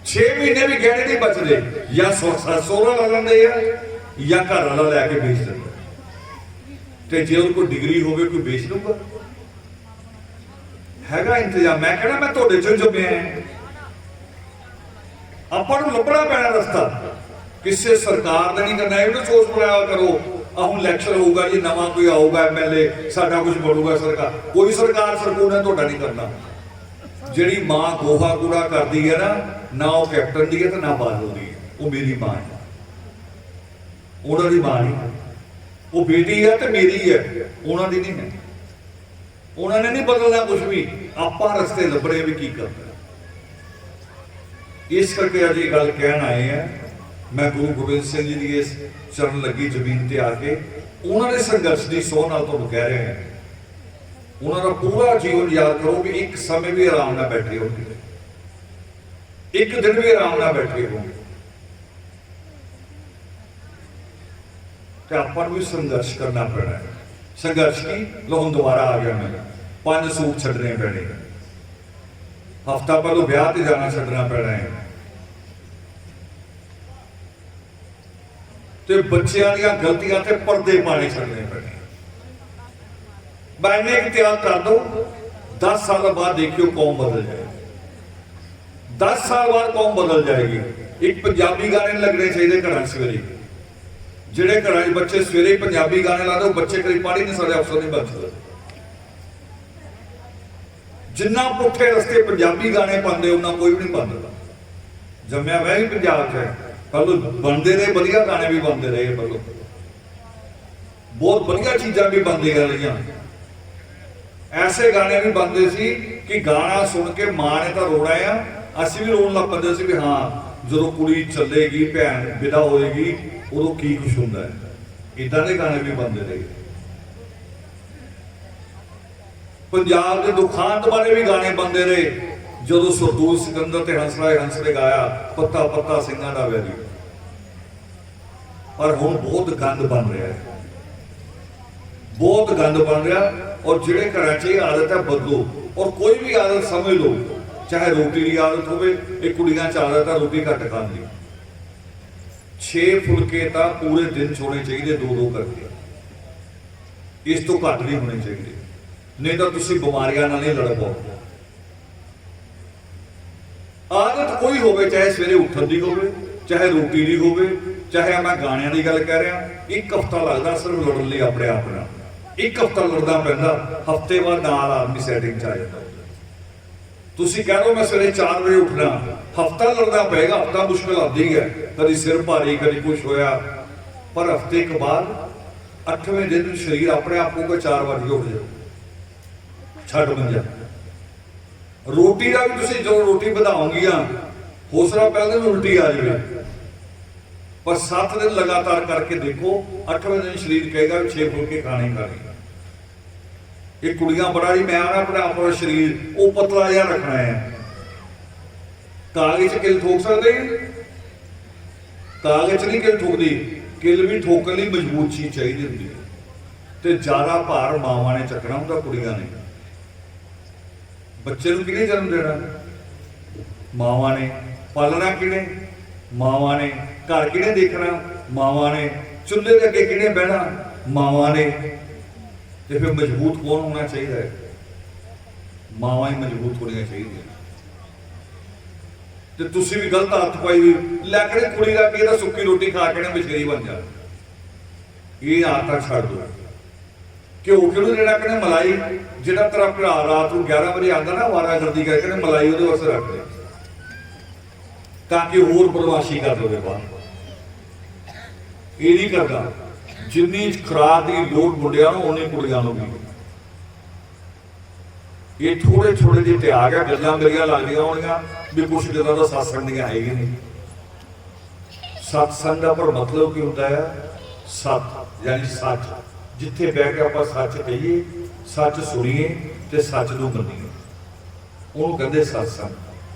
Speaker 1: 6 महीने भी गहने नहीं बचते या सोहरा ला लेंदे या घर वाला लैके बेच देंगे। तो जे कोई डिग्री होवे कोई बेच लूगा हैगा इंतजाम। मैं कहना मैं तुहाडे चों जम्मिया ਆਪਾਂ ਨੂੰ ਲੱਭਣਾ ਪੈਣਾ ਰਸਤਾ ਕਿਸੇ ਸਰਕਾਰ ਦਾ ਨਹੀਂ ਕਰਨਾ। ਇਹ ਨਾ ਸੋਚ ਬਣਾਇਆ ਕਰੋ ਹੁਣ ਇਲੈਕਸ਼ਨ ਹੋਊਗਾ ਜੀ ਨਵਾਂ ਕੋਈ ਆਊਗਾ ਐਮਐਲਏ ਸਾਡਾ ਕੁਝ ਬਣੂਗਾ। ਸਰਕਾਰ ਕੋਈ ਸਰਕਾਰ ਸਰਕੂਰ ਨੇ ਤੁਹਾਡਾ ਨਹੀਂ ਕਰਨਾ। ਜਿਹੜੀ ਮਾਂ ਗੋਹਾ ਕੂੜਾ ਕਰਦੀ ਹੈ ਨਾ ਉਹ ਕੈਪਟਨ ਦੀ ਹੈ ਤੇ ਨਾ ਬਾਦਲ ਦੀ ਹੈ। ਉਹ ਮੇਰੀ ਮਾਂ ਹੈ ਉਹਨਾਂ ਦੀ ਮਾਂ ਨਹੀਂ। ਉਹ ਬੇਟੀ ਹੈ ਤੇ ਮੇਰੀ ਹੈ ਉਹਨਾਂ ਦੀ ਨਹੀਂ ਹੈ। ਉਹਨਾਂ ਨੇ ਨਹੀਂ ਬਦਲਣਾ ਕੁਝ ਵੀ ਆਪਾਂ ਰਸਤੇ ਲੱਭਣੇ ਵੀ ਕੀ ਕਰਨਾ। इस करके अज ये गल कहन आए हैं मैं गुरु गोबिंद सिंह जी की इस चरण लगी जमीन ते आके उन्होंने संघर्ष की सौह नाल तुहानूं कह रहे हैं। उन्होंने पूरा जीवन याद करो भी एक समय भी आराम ना बैठे होंगे एक दिन भी आराम ना बैठे होंगे। तो आपां नूं भी संघर्ष करना पैना है। संघर्ष की लो हुण दोबारा आ गया मैं 5 सूट छड्डने पैणे हफ्ता पहलों ब्याह ते जाना छड्डना पैना है। ते बच्चों दी गलतियां ते पर्दे पाने छड्डने पैने। मैंने एक त्याग कर दो 10 साल बाद देखियो कौम बदल जाएगी। 10 साल बाद कौम बदल जाएगी। एक पंजाबी गाने लगने चाहिए घर सवेरे जेडे घर बच्चे सवेरे पंजाबी गाने ला दो बच्चे कभी पढ़ ही नहीं सकते अफसर नहीं बन सकते। जिन्ना पुठे रस्ते पंजाबी गाने पाते उन्ना कोई भी नहीं पाता। जम्या मैं भी पंजाब च पहलों बनते रहे वधिया गाने भी बनते रहे पहलों बहुत वधिया चीज़ां भी बनदियां रहियां। ऐसे गाने भी बनते सी कि गाना सुन के मां ने तो रोना है असीं भी रोन लग पैंदे सी भी हाँ जो कुड़ी चलेगी भैन विदा होएगी उदों की कुछ हुंदा है। इदां दे गाने भी बनते रहे। पंजाब के दुखांत बारे भी गाने बनते रहे जो सरदूल सिकंदर ते हंसराय गाया पत्ता पत्ता सिंघां दा वैरी। पर हुण बहुत गंद बन रहा है बहुत गंद बन रहा। और जिहड़े घरां च आदत है बदलो और कोई भी आदत समझ लो चाहे रोटी की आदत हो कुड़ियां च आदत है रोटी घट खाण दी 6 फुलके तो पूरे दिन छोड़ने चाहिए 2-2 करके इस तो घट नहीं होने चाहिए नहीं तो तुम बीमारियां नाल ही लड़ पाओ। आदत कोई होवे चाहे सवेरे उठन की होवे चाहे रोटी की होवे चाहे मैं गाणियां की गल कह रहा 1 हफ्ता लगता सिर्फ लड़न लई अपने आप नाल 1 हफ्ता लड़ना पैंदा हफ्ते बाद नाल आदमी सैटिंग च आ जाता। तुसीं कह लो मैं सवेरे 4 बजे उठना हफ्ता लड़ना पेगा हफ्ता मुश्किल आती है कभी सिर भारी कभी कुछ होया पर हफ्ते के बाद 8वें दिन शरीर अपने आप को 4 बजे उठ जाए छड़ मंजा। रोटी का भी तुम जो रोटी बढ़ाओगियां हो सकता पहले भी उल्टी आ जाए पर 7 दिन लगातार करके देखो 8वें दिन शरीर कहेगा 6 फुलके खाने खाने। ये कुड़ियां बड़ा ही मैं अपना शरीर वो पतला जिहा रखना है। कागज किल ठोक सकते कागज नहीं किल ठोकती किल भी ठोकने लिए मजबूत चीज चाहिए होंगी तो ज्यादा भार मावां ने चकना होंगे कुड़ियां ने। बच्चे को किने जन्म देना मावां ने पालना किने मावां ने घर किने देखना मावां ने चुल्हे के अगे किने बहना मावां ने। तो फिर मजबूत कौन होना चाहिए ਮਾਵਾਂ ਹੀ ਮਜ਼ਬੂਤ ਹੋਣੀਆਂ ਚਾਹੀਦੀਆਂ। ਤੇ ਤੁਸੀਂ ਵੀ ਗਲਤ ਹੱਥ ਪਾਈ ਵੀ ਲੈ ਕੇ ਕੁੜੀ ਦਾ ਕੀ, ਤਾਂ ਸੁੱਕੀ ਰੋਟੀ ਖਾ ਕੇ ਨਾ ਬਸ਼ੇਰੀ ਬਣ ਜਾ। ਇਹ ਆਦਤਾਂ ਛੱਡ ਦਿਓ। ਘਿਓ ਕਿਹਨੂੰ ਜਿਹੜਾ ਕਹਿੰਦੇ ਮਲਾਈ, ਜਿਹੜਾ ਤੇਰਾ ਭਰਾ ਰਾਤ ਨੂੰ 11 ਵਜੇ ਆਉਂਦਾ ਨਾ ਵਾਰਾਗਰਦੀ ਕਰਕੇ ਨਾ, ਮਲਾਈ ਉਹਦੇ ਵਾਸਤੇ ਰੱਖ ਦੇ ਤਾਂ ਕਿ ਹੋਰ ਬਦਮਾਸ਼ੀ ਕਰ ਲਵੇ ਬਾਹਰ। ਇਹ ਨਹੀਂ ਕਰਦਾ। ਜਿੰਨੀ ਖੁਰਾਕ ਦੀ ਲੋੜ ਮੁੰਡਿਆਂ ਨੂੰ ਉਨੀ ਕੁੜੀਆਂ ਨੂੰ ਵੀ। ਇਹ ਥੋੜੇ ਥੋੜੇ ਜਿਹੇ ਤੇ ਆ ਗਿਆ, ਗੱਲਾਂ ਮੇਰੀਆਂ ਲੱਗਦੀਆਂ ਹੋਣੀਆਂ ਵੀ ਕੁਛ ਗੱਲਾਂ ਦਾ ਸਤਸੰਗ ਦੀਆਂ ਹੈਗੀਆਂ ਨਹੀਂ। ਸਤਸੰਗ ਦਾ ਪਰ ਮਤਲਬ ਕੀ ਹੁੰਦਾ ਹੈ? ਸਤ ਯਾਨੀ ਸੱਚ। ਜਿੱਥੇ ਬਹਿ ਕੇ ਆਪਾਂ ਸੱਚ ਕਹੀਏ, ਸੱਚ ਸੁਣੀਏ ਤੇ ਸੱਚ ਨੂੰ ਮੰਨੀਏ, ਉਹਨੂੰ ਕਹਿੰਦੇ ਸਤਸੰਗ।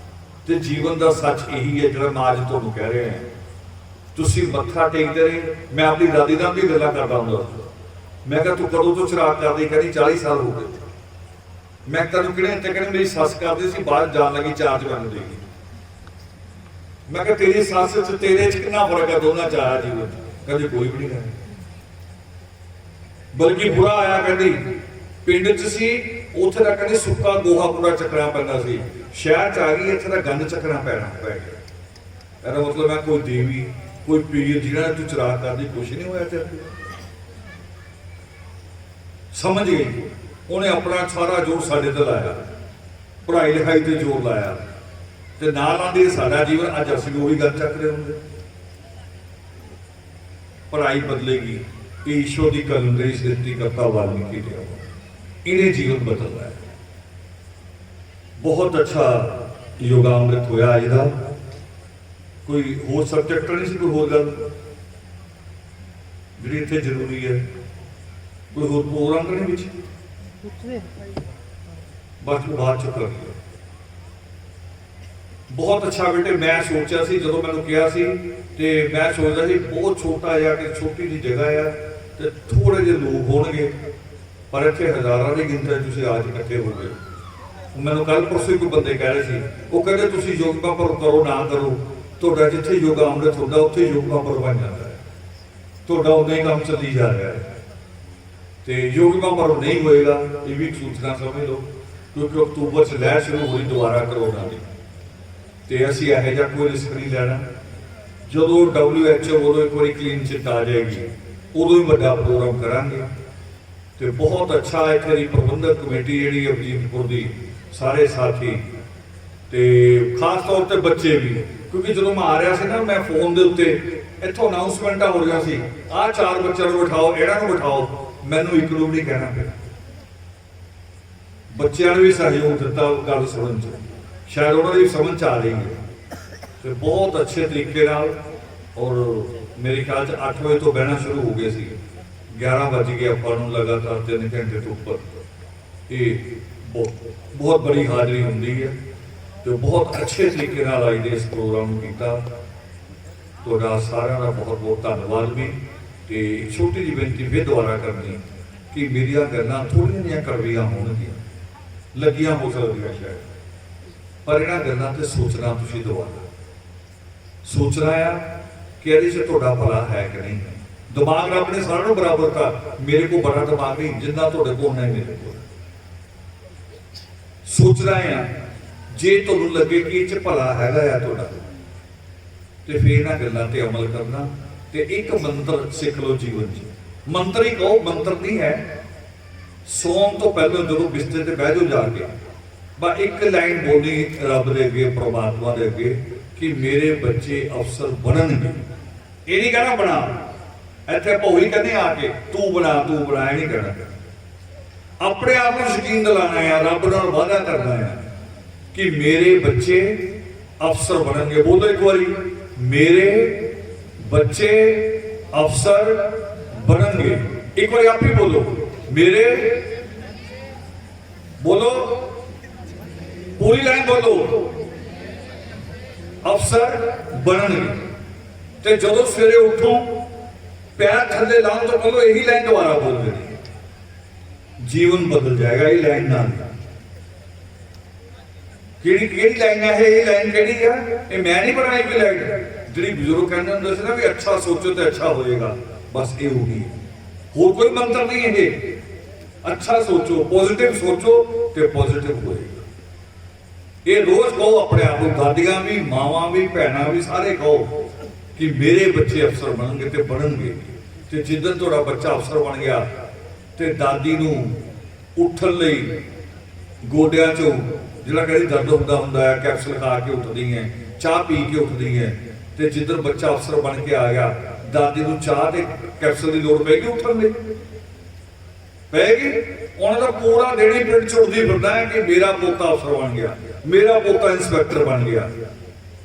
Speaker 1: ਤੇ ਜੀਵਨ ਦਾ ਸੱਚ ਇਹੀ ਹੈ ਜਿਹੜਾ ਮੈਂ ਅੱਜ ਤੁਹਾਨੂੰ ਕਹਿ ਰਿਹਾ ਹਾਂ। ਤੁਸੀਂ ਮੱਥਾ ਟੇਕਦੇ ਰਹੇ। ਮੈਂ ਆਪਣੀ ਦਾਦੀ ਨਾਲ ਵੀ ਗੱਲਾਂ ਕਰਦਾ ਹੁੰਦਾ। ਮੈਂ ਕਿਹਾ ਤੂੰ ਕਦੋਂ ਤੋਂ ਚਰਾਗ ਕਰਦੀ? ਕਹਿੰਦੀ 40 ਸਾਲ ਹੋ ਗਏ। ਮੈਂ ਤੈਨੂੰ ਕਿਹੜੇ ਤੇ ਕਹਿੰਦੇ ਮੇਰੀ ਸੱਸ ਕਰਦੀ ਸੀ, ਬਾਹਰ ਜਾਣ ਲੱਗੀ ਚਾਰਜ ਕਰਨ ਦੇਗੀ। ਮੈਂ ਕਿਹਾ ਤੇਰੀ ਸੱਸ ਚ ਤੇਰੇ ਚ ਕਿੰਨਾ ਫਰਕ ਹੈ ਦੋਨਾਂ ਚ ਆਇਆ ਜੀਵਨ? ਕਹਿੰਦੇ ਕੋਈ ਵੀ ਨਹੀਂ ਹੈ, ਬਲਕਿ ਬੁਰਾ ਆਇਆ। ਕਹਿੰਦੀ ਪਿੰਡ ਚ ਸੀ, ਉੱਥੇ ਦਾ ਕਹਿੰਦੇ ਸੁੱਕਾ ਗੋਹਾ ਪੂਰਾ ਚੱਕਣਾ ਪੈਂਦਾ ਸੀ। ਸ਼ਹਿਰ ਚ ਆ ਗਈ, ਇੱਥੇ ਦਾ ਗੰਦ ਚੱਕਣਾ ਪੈ ਗਿਆ। ਇਹਦਾ ਮਤਲਬ ਮੈਂ ਕੋਈ ਦੇਵੀ, ਕੋਈ ਪੀਰ ਜਿਹੜਾ ਤੂੰ ਚਰਾਗ ਕਰਦੀ, ਕੁਛ ਨਹੀਂ ਹੋਇਆ ਤੇਰੇ। ਸਮਝ ਗਈ? ਉਹਨੇ ਆਪਣਾ ਸਾਰਾ ਜ਼ੋਰ ਸਾਡੇ ਤੇ ਲਾਇਆ, ਪੜ੍ਹਾਈ ਲਿਖਾਈ ਤੇ ਜ਼ੋਰ ਲਾਇਆ, ਤੇ ਨਾਲ ਆਂਦੇ ਸਾਡਾ ਜੀਵਨ। ਅੱਜ ਅਸੀਂ ਉਹੀ ਗੱਲ ਚੱਕ ਰਹੇ ਹੁੰਦੇ। ਪੜ੍ਹਾਈ ਬਦਲੇਗੀ, ਇਹ ਈਸ਼ਵਰ ਦੀ ਕਲੰਦਰੀ ਸ੍ਰਿਸ਼ਟੀ ਕਰਤਾ ਵਾਲਮੀਕੀ ਦੇ, ਇਹਨੇ ਜੀਵਨ ਬਦਲਦਾ ਹੈ। ਬਹੁਤ ਅੱਛਾ ਯੋਗਾ ਅੰਮ੍ਰਿਤ ਹੋਇਆ ਇਹਦਾ। ਕੋਈ ਹੋਰ ਸਬਜੈਕਟ ਨਹੀਂ ਸੀ, ਕੋਈ ਹੋਰ ਗੱਲ ਜਿਹੜੀ ਇੱਥੇ ਜ਼ਰੂਰੀ ਹੈ? ਕੋਈ ਹੋਰ ਪ੍ਰੋਗਰਾਮ ਤਾਂ ਨਹੀਂ ਵਿੱਚ? ਬਾਅਦ ਚ ਕਰ। ਬਹੁਤ ਅੱਛਾ ਬੇਟੇ। ਮੈਂ ਸੋਚਿਆ ਸੀ ਜਦੋਂ ਮੈਨੂੰ ਕਿਹਾ ਸੀ, ਤੇ ਮੈਂ ਸੋਚਦਾ ਸੀ ਬਹੁਤ ਛੋਟਾ ਜਿਹਾ ਕਿ ਛੋਟੀ ਜਿਹੀ ਜਗ੍ਹਾ ਆ ਤੇ ਥੋੜੇ ਜਿਹੇ ਲੋਕ ਹੋਣਗੇ, ਪਰ ਇੱਥੇ ਹਜ਼ਾਰਾਂ ਦੀ ਗਿਣਤੀ ਤੁਸੀਂ ਅੱਜ ਇਕੱਠੇ ਹੋ ਗਏ। ਮੈਨੂੰ ਕੱਲ ਪਰਸੋਂ ਕੋਈ ਬੰਦੇ ਕਹਿ ਰਹੇ ਸੀ, ਉਹ ਕਹਿੰਦੇ ਤੁਸੀਂ ਯੋਗਾ ਪਰ ਕਰੋ ਨਾ ਕਰੋ, ਤੁਹਾਡਾ ਜਿੱਥੇ ਯੋਗਾ ਅੰਮ੍ਰਿਤ ਹੁੰਦਾ ਉੱਥੇ ਯੋਗਾ ਪਰ ਬਣ ਜਾਂਦਾ ਹੈ, ਤੁਹਾਡਾ ਉਦਾਂ ਹੀ ਕੰਮ ਚੱਲੀ ਜਾ ਰਿਹਾ ਹੈ। ਤੇ ਯੋਗਾ ਪਰ ਨਹੀਂ ਹੋਏਗਾ, ਇਹ ਵੀ ਸੂਚਨਾ ਸਮਝ ਲਓ, ਕਿਉਂਕਿ ਅਕਤੂਬਰ 'ਚ ਲਹਿਰ ਸ਼ੁਰੂ ਹੋਈ ਦੁਬਾਰਾ ਕਰੋਨਾ ਦੀ। ਤੇ ਅਸੀਂ ਇਹੋ ਜਿਹਾ ਕੋਈ ਰਿਸਕ ਨਹੀਂ ਲੈਣਾ। ਜਦੋਂ WHO ਉਦੋਂ ਇੱਕ ਵਾਰੀ ਕਲੀਨ ਚਿੱਟ ਆ ਜਾਏਗੀ, ਉਦੋਂ ਹੀ ਵੱਡਾ ਪ੍ਰੋਗਰਾਮ ਕਰਾਂਗੇ। ਤੇ ਬਹੁਤ ਅੱਛਾ ਇੱਥੇ ਦੀ ਪ੍ਰਬੰਧਕ ਕਮੇਟੀ ਜਿਹੜੀ ਅਬਜੀਤਪੁਰ ਦੀ, ਸਾਰੇ ਸਾਥੀ ਤੇ ਖਾਸ ਤੌਰ ਤੇ ਬੱਚੇ ਵੀ, ਕਿਉਂਕਿ ਜਦੋਂ ਮੈਂ ਆ ਰਿਹਾ ਸੀ ਨਾ, ਮੈਂ ਫੋਨ ਦੇ ਉੱਤੇ ਇੱਥੋਂ ਅਨਾਉਂਸਮੈਂਟਾਂ ਹੋ ਰਹੀਆਂ ਸੀ, ਆਹ 4 ਬੱਚਿਆਂ ਨੂੰ ਬਿਠਾਓ, ਇਹਨਾਂ ਨੂੰ ਬਿਠਾਓ। ਮੈਨੂੰ ਇੱਕ ਨੂੰ ਨਹੀਂ ਕਹਿਣਾ ਪਿਆ। ਬੱਚਿਆਂ ਨੇ ਵੀ ਸਹਿਯੋਗ ਦਿੱਤਾ ਗੱਲ ਸੁਣਨ 'ਚ, ਸ਼ਾਇਦ ਉਹਨਾਂ ਦੀ ਸਮਝ 'ਚ ਆ ਰਹੀ ਹੈ। ਤੇ ਬਹੁਤ ਅੱਛੇ ਤਰੀਕੇ ਨਾਲ, ਔਰ ਮੇਰੇ ਖਿਆਲ 'ਚ 8 ਵਜੇ ਤੋਂ ਬਹਿਣਾ ਸ਼ੁਰੂ ਹੋ ਗਏ ਸੀ, 11 ਵੱਜ ਗਏ ਆਪਾਂ ਨੂੰ, ਲਗਾਤਾਰ 3 ਘੰਟੇ ਤੋਂ ਉੱਪਰ। ਇਹ ਬਹੁਤ ਬੜੀ ਹਾਜ਼ਰੀ ਹੁੰਦੀ ਹੈ ਤੇ ਬਹੁਤ ਅੱਛੇ ਤਰੀਕੇ ਨਾਲ ਅੱਜ ਦੇ ਇਸ ਪ੍ਰੋਗਰਾਮ ਨੂੰ ਕੀਤਾ। ਤੁਹਾਡਾ ਸਾਰਿਆਂ ਦਾ ਬਹੁਤ ਬਹੁਤ ਧੰਨਵਾਦ ਵੀ। ਤੇ ਛੋਟੀ ਜਿਹੀ ਬੇਨਤੀ ਫਿਰ ਦੁਬਾਰਾ ਕਰਨੀ ਕਿ ਮੇਰੀਆਂ ਗੱਲਾਂ ਥੋੜ੍ਹੀਆਂ ਜਿਹੀਆਂ ਕੜਵੀਆਂ ਹੋਣਗੀਆਂ, ਲੱਗੀਆਂ ਹੋ ਸਕਦੀਆਂ ਸ਼ਾਇਦ, ਪਰ ਇਹਨਾਂ ਗੱਲਾਂ ਤੇ ਸੋਚਣਾ ਤੁਸੀਂ ਦੁਬਾਰਾ ਸੋਚਣਾ ਆ ਕਿ ਇਹਦੇ 'ਚ ਤੁਹਾਡਾ ਭਲਾ ਹੈ ਕਿ ਨਹੀਂ। ਦਿਮਾਗ ਰੱਬ ਨੇ ਸਾਰਿਆਂ ਨੂੰ ਬਰਾਬਰ ਦਿੱਤਾ। ਮੇਰੇ ਕੋਲ ਬੜਾ ਦਿਮਾਗ ਨਹੀਂ, ਜਿੰਨਾ ਤੁਹਾਡੇ ਕੋਲ ਨਹੀਂ ਮੇਰੇ ਕੋਲ। ਸੋਚਣਾ ਆ, ਜੇ ਤੁਹਾਨੂੰ ਲੱਗੇ ਕਿ ਇਹ 'ਚ ਭਲਾ ਹੈਗਾ ਆ ਤੁਹਾਡਾ, ਤੇ ਫਿਰ ਇਹਨਾਂ ਗੱਲਾਂ ਤੇ ਅਮਲ ਕਰਨਾ। ਤੇ ਇੱਕ ਮੰਤਰ ਸਿੱਖ ਲਓ ਜੀਵਨ 'ਚ। ਮੰਤਰ ਹੀ ਕਹੋ, ਮੰਤਰ ਨਹੀਂ ਹੈ। ਸੌਣ ਤੋਂ ਪਹਿਲਾਂ ਜਦੋਂ ਬਿਸਤਰੇ ਤੇ ਬਹਿ ਜਾਓ ਜਾ ਕੇ, ਬਸ ਇੱਕ ਲਾਈਨ ਬੋਲੀ ਰੱਬ ਦੇ ਅੱਗੇ, ਪ੍ਰਮਾਤਮਾ ਦੇ ਅੱਗੇ, ਕਿ ਮੇਰੇ ਬੱਚੇ ਅਫਸਰ ਬਣਨਗੇ। ਇਹ ਨਹੀਂ ਕਹਿਣਾ ਬਣਾ, ਇੱਥੇ ਭੌਰੀ ਕਹਿੰਦੇ ਆ ਕੇ ਤੂੰ ਬਣਾ, ਤੂੰ ਬਣਾ, ਇਹ ਨਹੀਂ ਕਹਿਣਾ। ਆਪਣੇ ਆਪ ਨੂੰ ਯਕੀਨ ਦਿਲਾਣਾ ਹੈ, ਰੱਬ ਨਾਲ ਵਾਅਦਾ ਕਰਨਾ ਹੈ ਕਿ ਮੇਰੇ ਬੱਚੇ ਅਫਸਰ ਬਣਨਗੇ। ਬੋਲੋ ਇੱਕ ਵਾਰੀ, ਮੇਰੇ ਬੱਚੇ ਅਫਸਰ ਬਣਨਗੇ। ਇੱਕ ਵਾਰੀ ਆਪ ਹੀ ਬੋਲੋ, ਮੇਰੇ, ਬੋਲੋ ਪੂਰੀ ਲਾਈਨ ਬੋਲੋ, ਅਫਸਰ ਬਣਨਗੇ। ਤੇ ਜਦੋਂ ਸਵੇਰੇ ਉੱਠੋ, ਪੈਰ ਥੱਲੇ ਲਾਉਣ ਤੋਂ ਪਹਿਲਾਂ ਇਹੀ ਲਾਈਨ ਦੁਬਾਰਾ ਬੋਲ ਦੇਣੀ, ਜੀਵਨ ਬਦਲ ਜਾਏਗਾ। ਇਹ ਲਾਈਨ ਨਾਲ ਕਿਹੜੀ ਲਾਈਨ ਹੈ ਇਹ? ਲਾਈਨ ਕਿਹੜੀ ਆ? ਇਹ ਮੈਂ ਨਹੀਂ ਬਣਾਈ ਕੋਈ ਲਾਈਨ। ਜਿਹੜੀ ਬਜ਼ੁਰਗ ਕਹਿੰਦੇ ਹੁੰਦੇ ਸੀ ਨਾ ਵੀ ਅੱਛਾ ਸੋਚੋ ਤੇ ਅੱਛਾ ਹੋਏਗਾ, ਬਸ ਇਹ ਹੋਗੀ, ਹੋਰ ਕੋਈ ਮੰਤਰ ਨਹੀਂ ਇਹ। अच्छा सोचो, पॉजिटिव सोचो तो पॉजिटिव होएगा। ये रोज कहो अपने आप को, दादियां भी, मावां भी, भैनां भी, सारे कहो कि मेरे बच्चे अफसर बनणगे ते बनणगे। ते जिद्दन तुहाडा बच्चा अफसर बन गया ते दादी नूं उठण लई गोडियां चों जिहड़ा कहदी दर्द हुंदा है, कैप्सूल खा के उठदी है, चाह पी के उठदी है। ते जिद्दन बच्चा अफसर बन के आ गया, दादी नूं चाह ते कैप्सूल की लोड़ पैगी उठण लई, पैगी। उन्हां दा पूरा दिन ही पिंड चुड़दी फिरदा है कि मेरा पोता अफसर बन गया, मेरा पोता इंस्पैक्टर बन गया।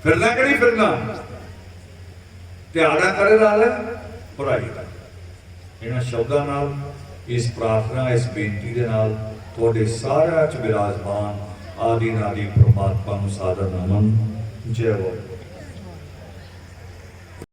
Speaker 1: फिरना कि नहीं फिरना? ध्यान करे नाल पढ़ाई का। इन्हां शब्दां नाल, इस प्रार्थना, इस बेनती दे नाल तुहाडे सारिਆਂ च विराजमान आदि नादी परमात्मा नूं सादर नमन। जय हो।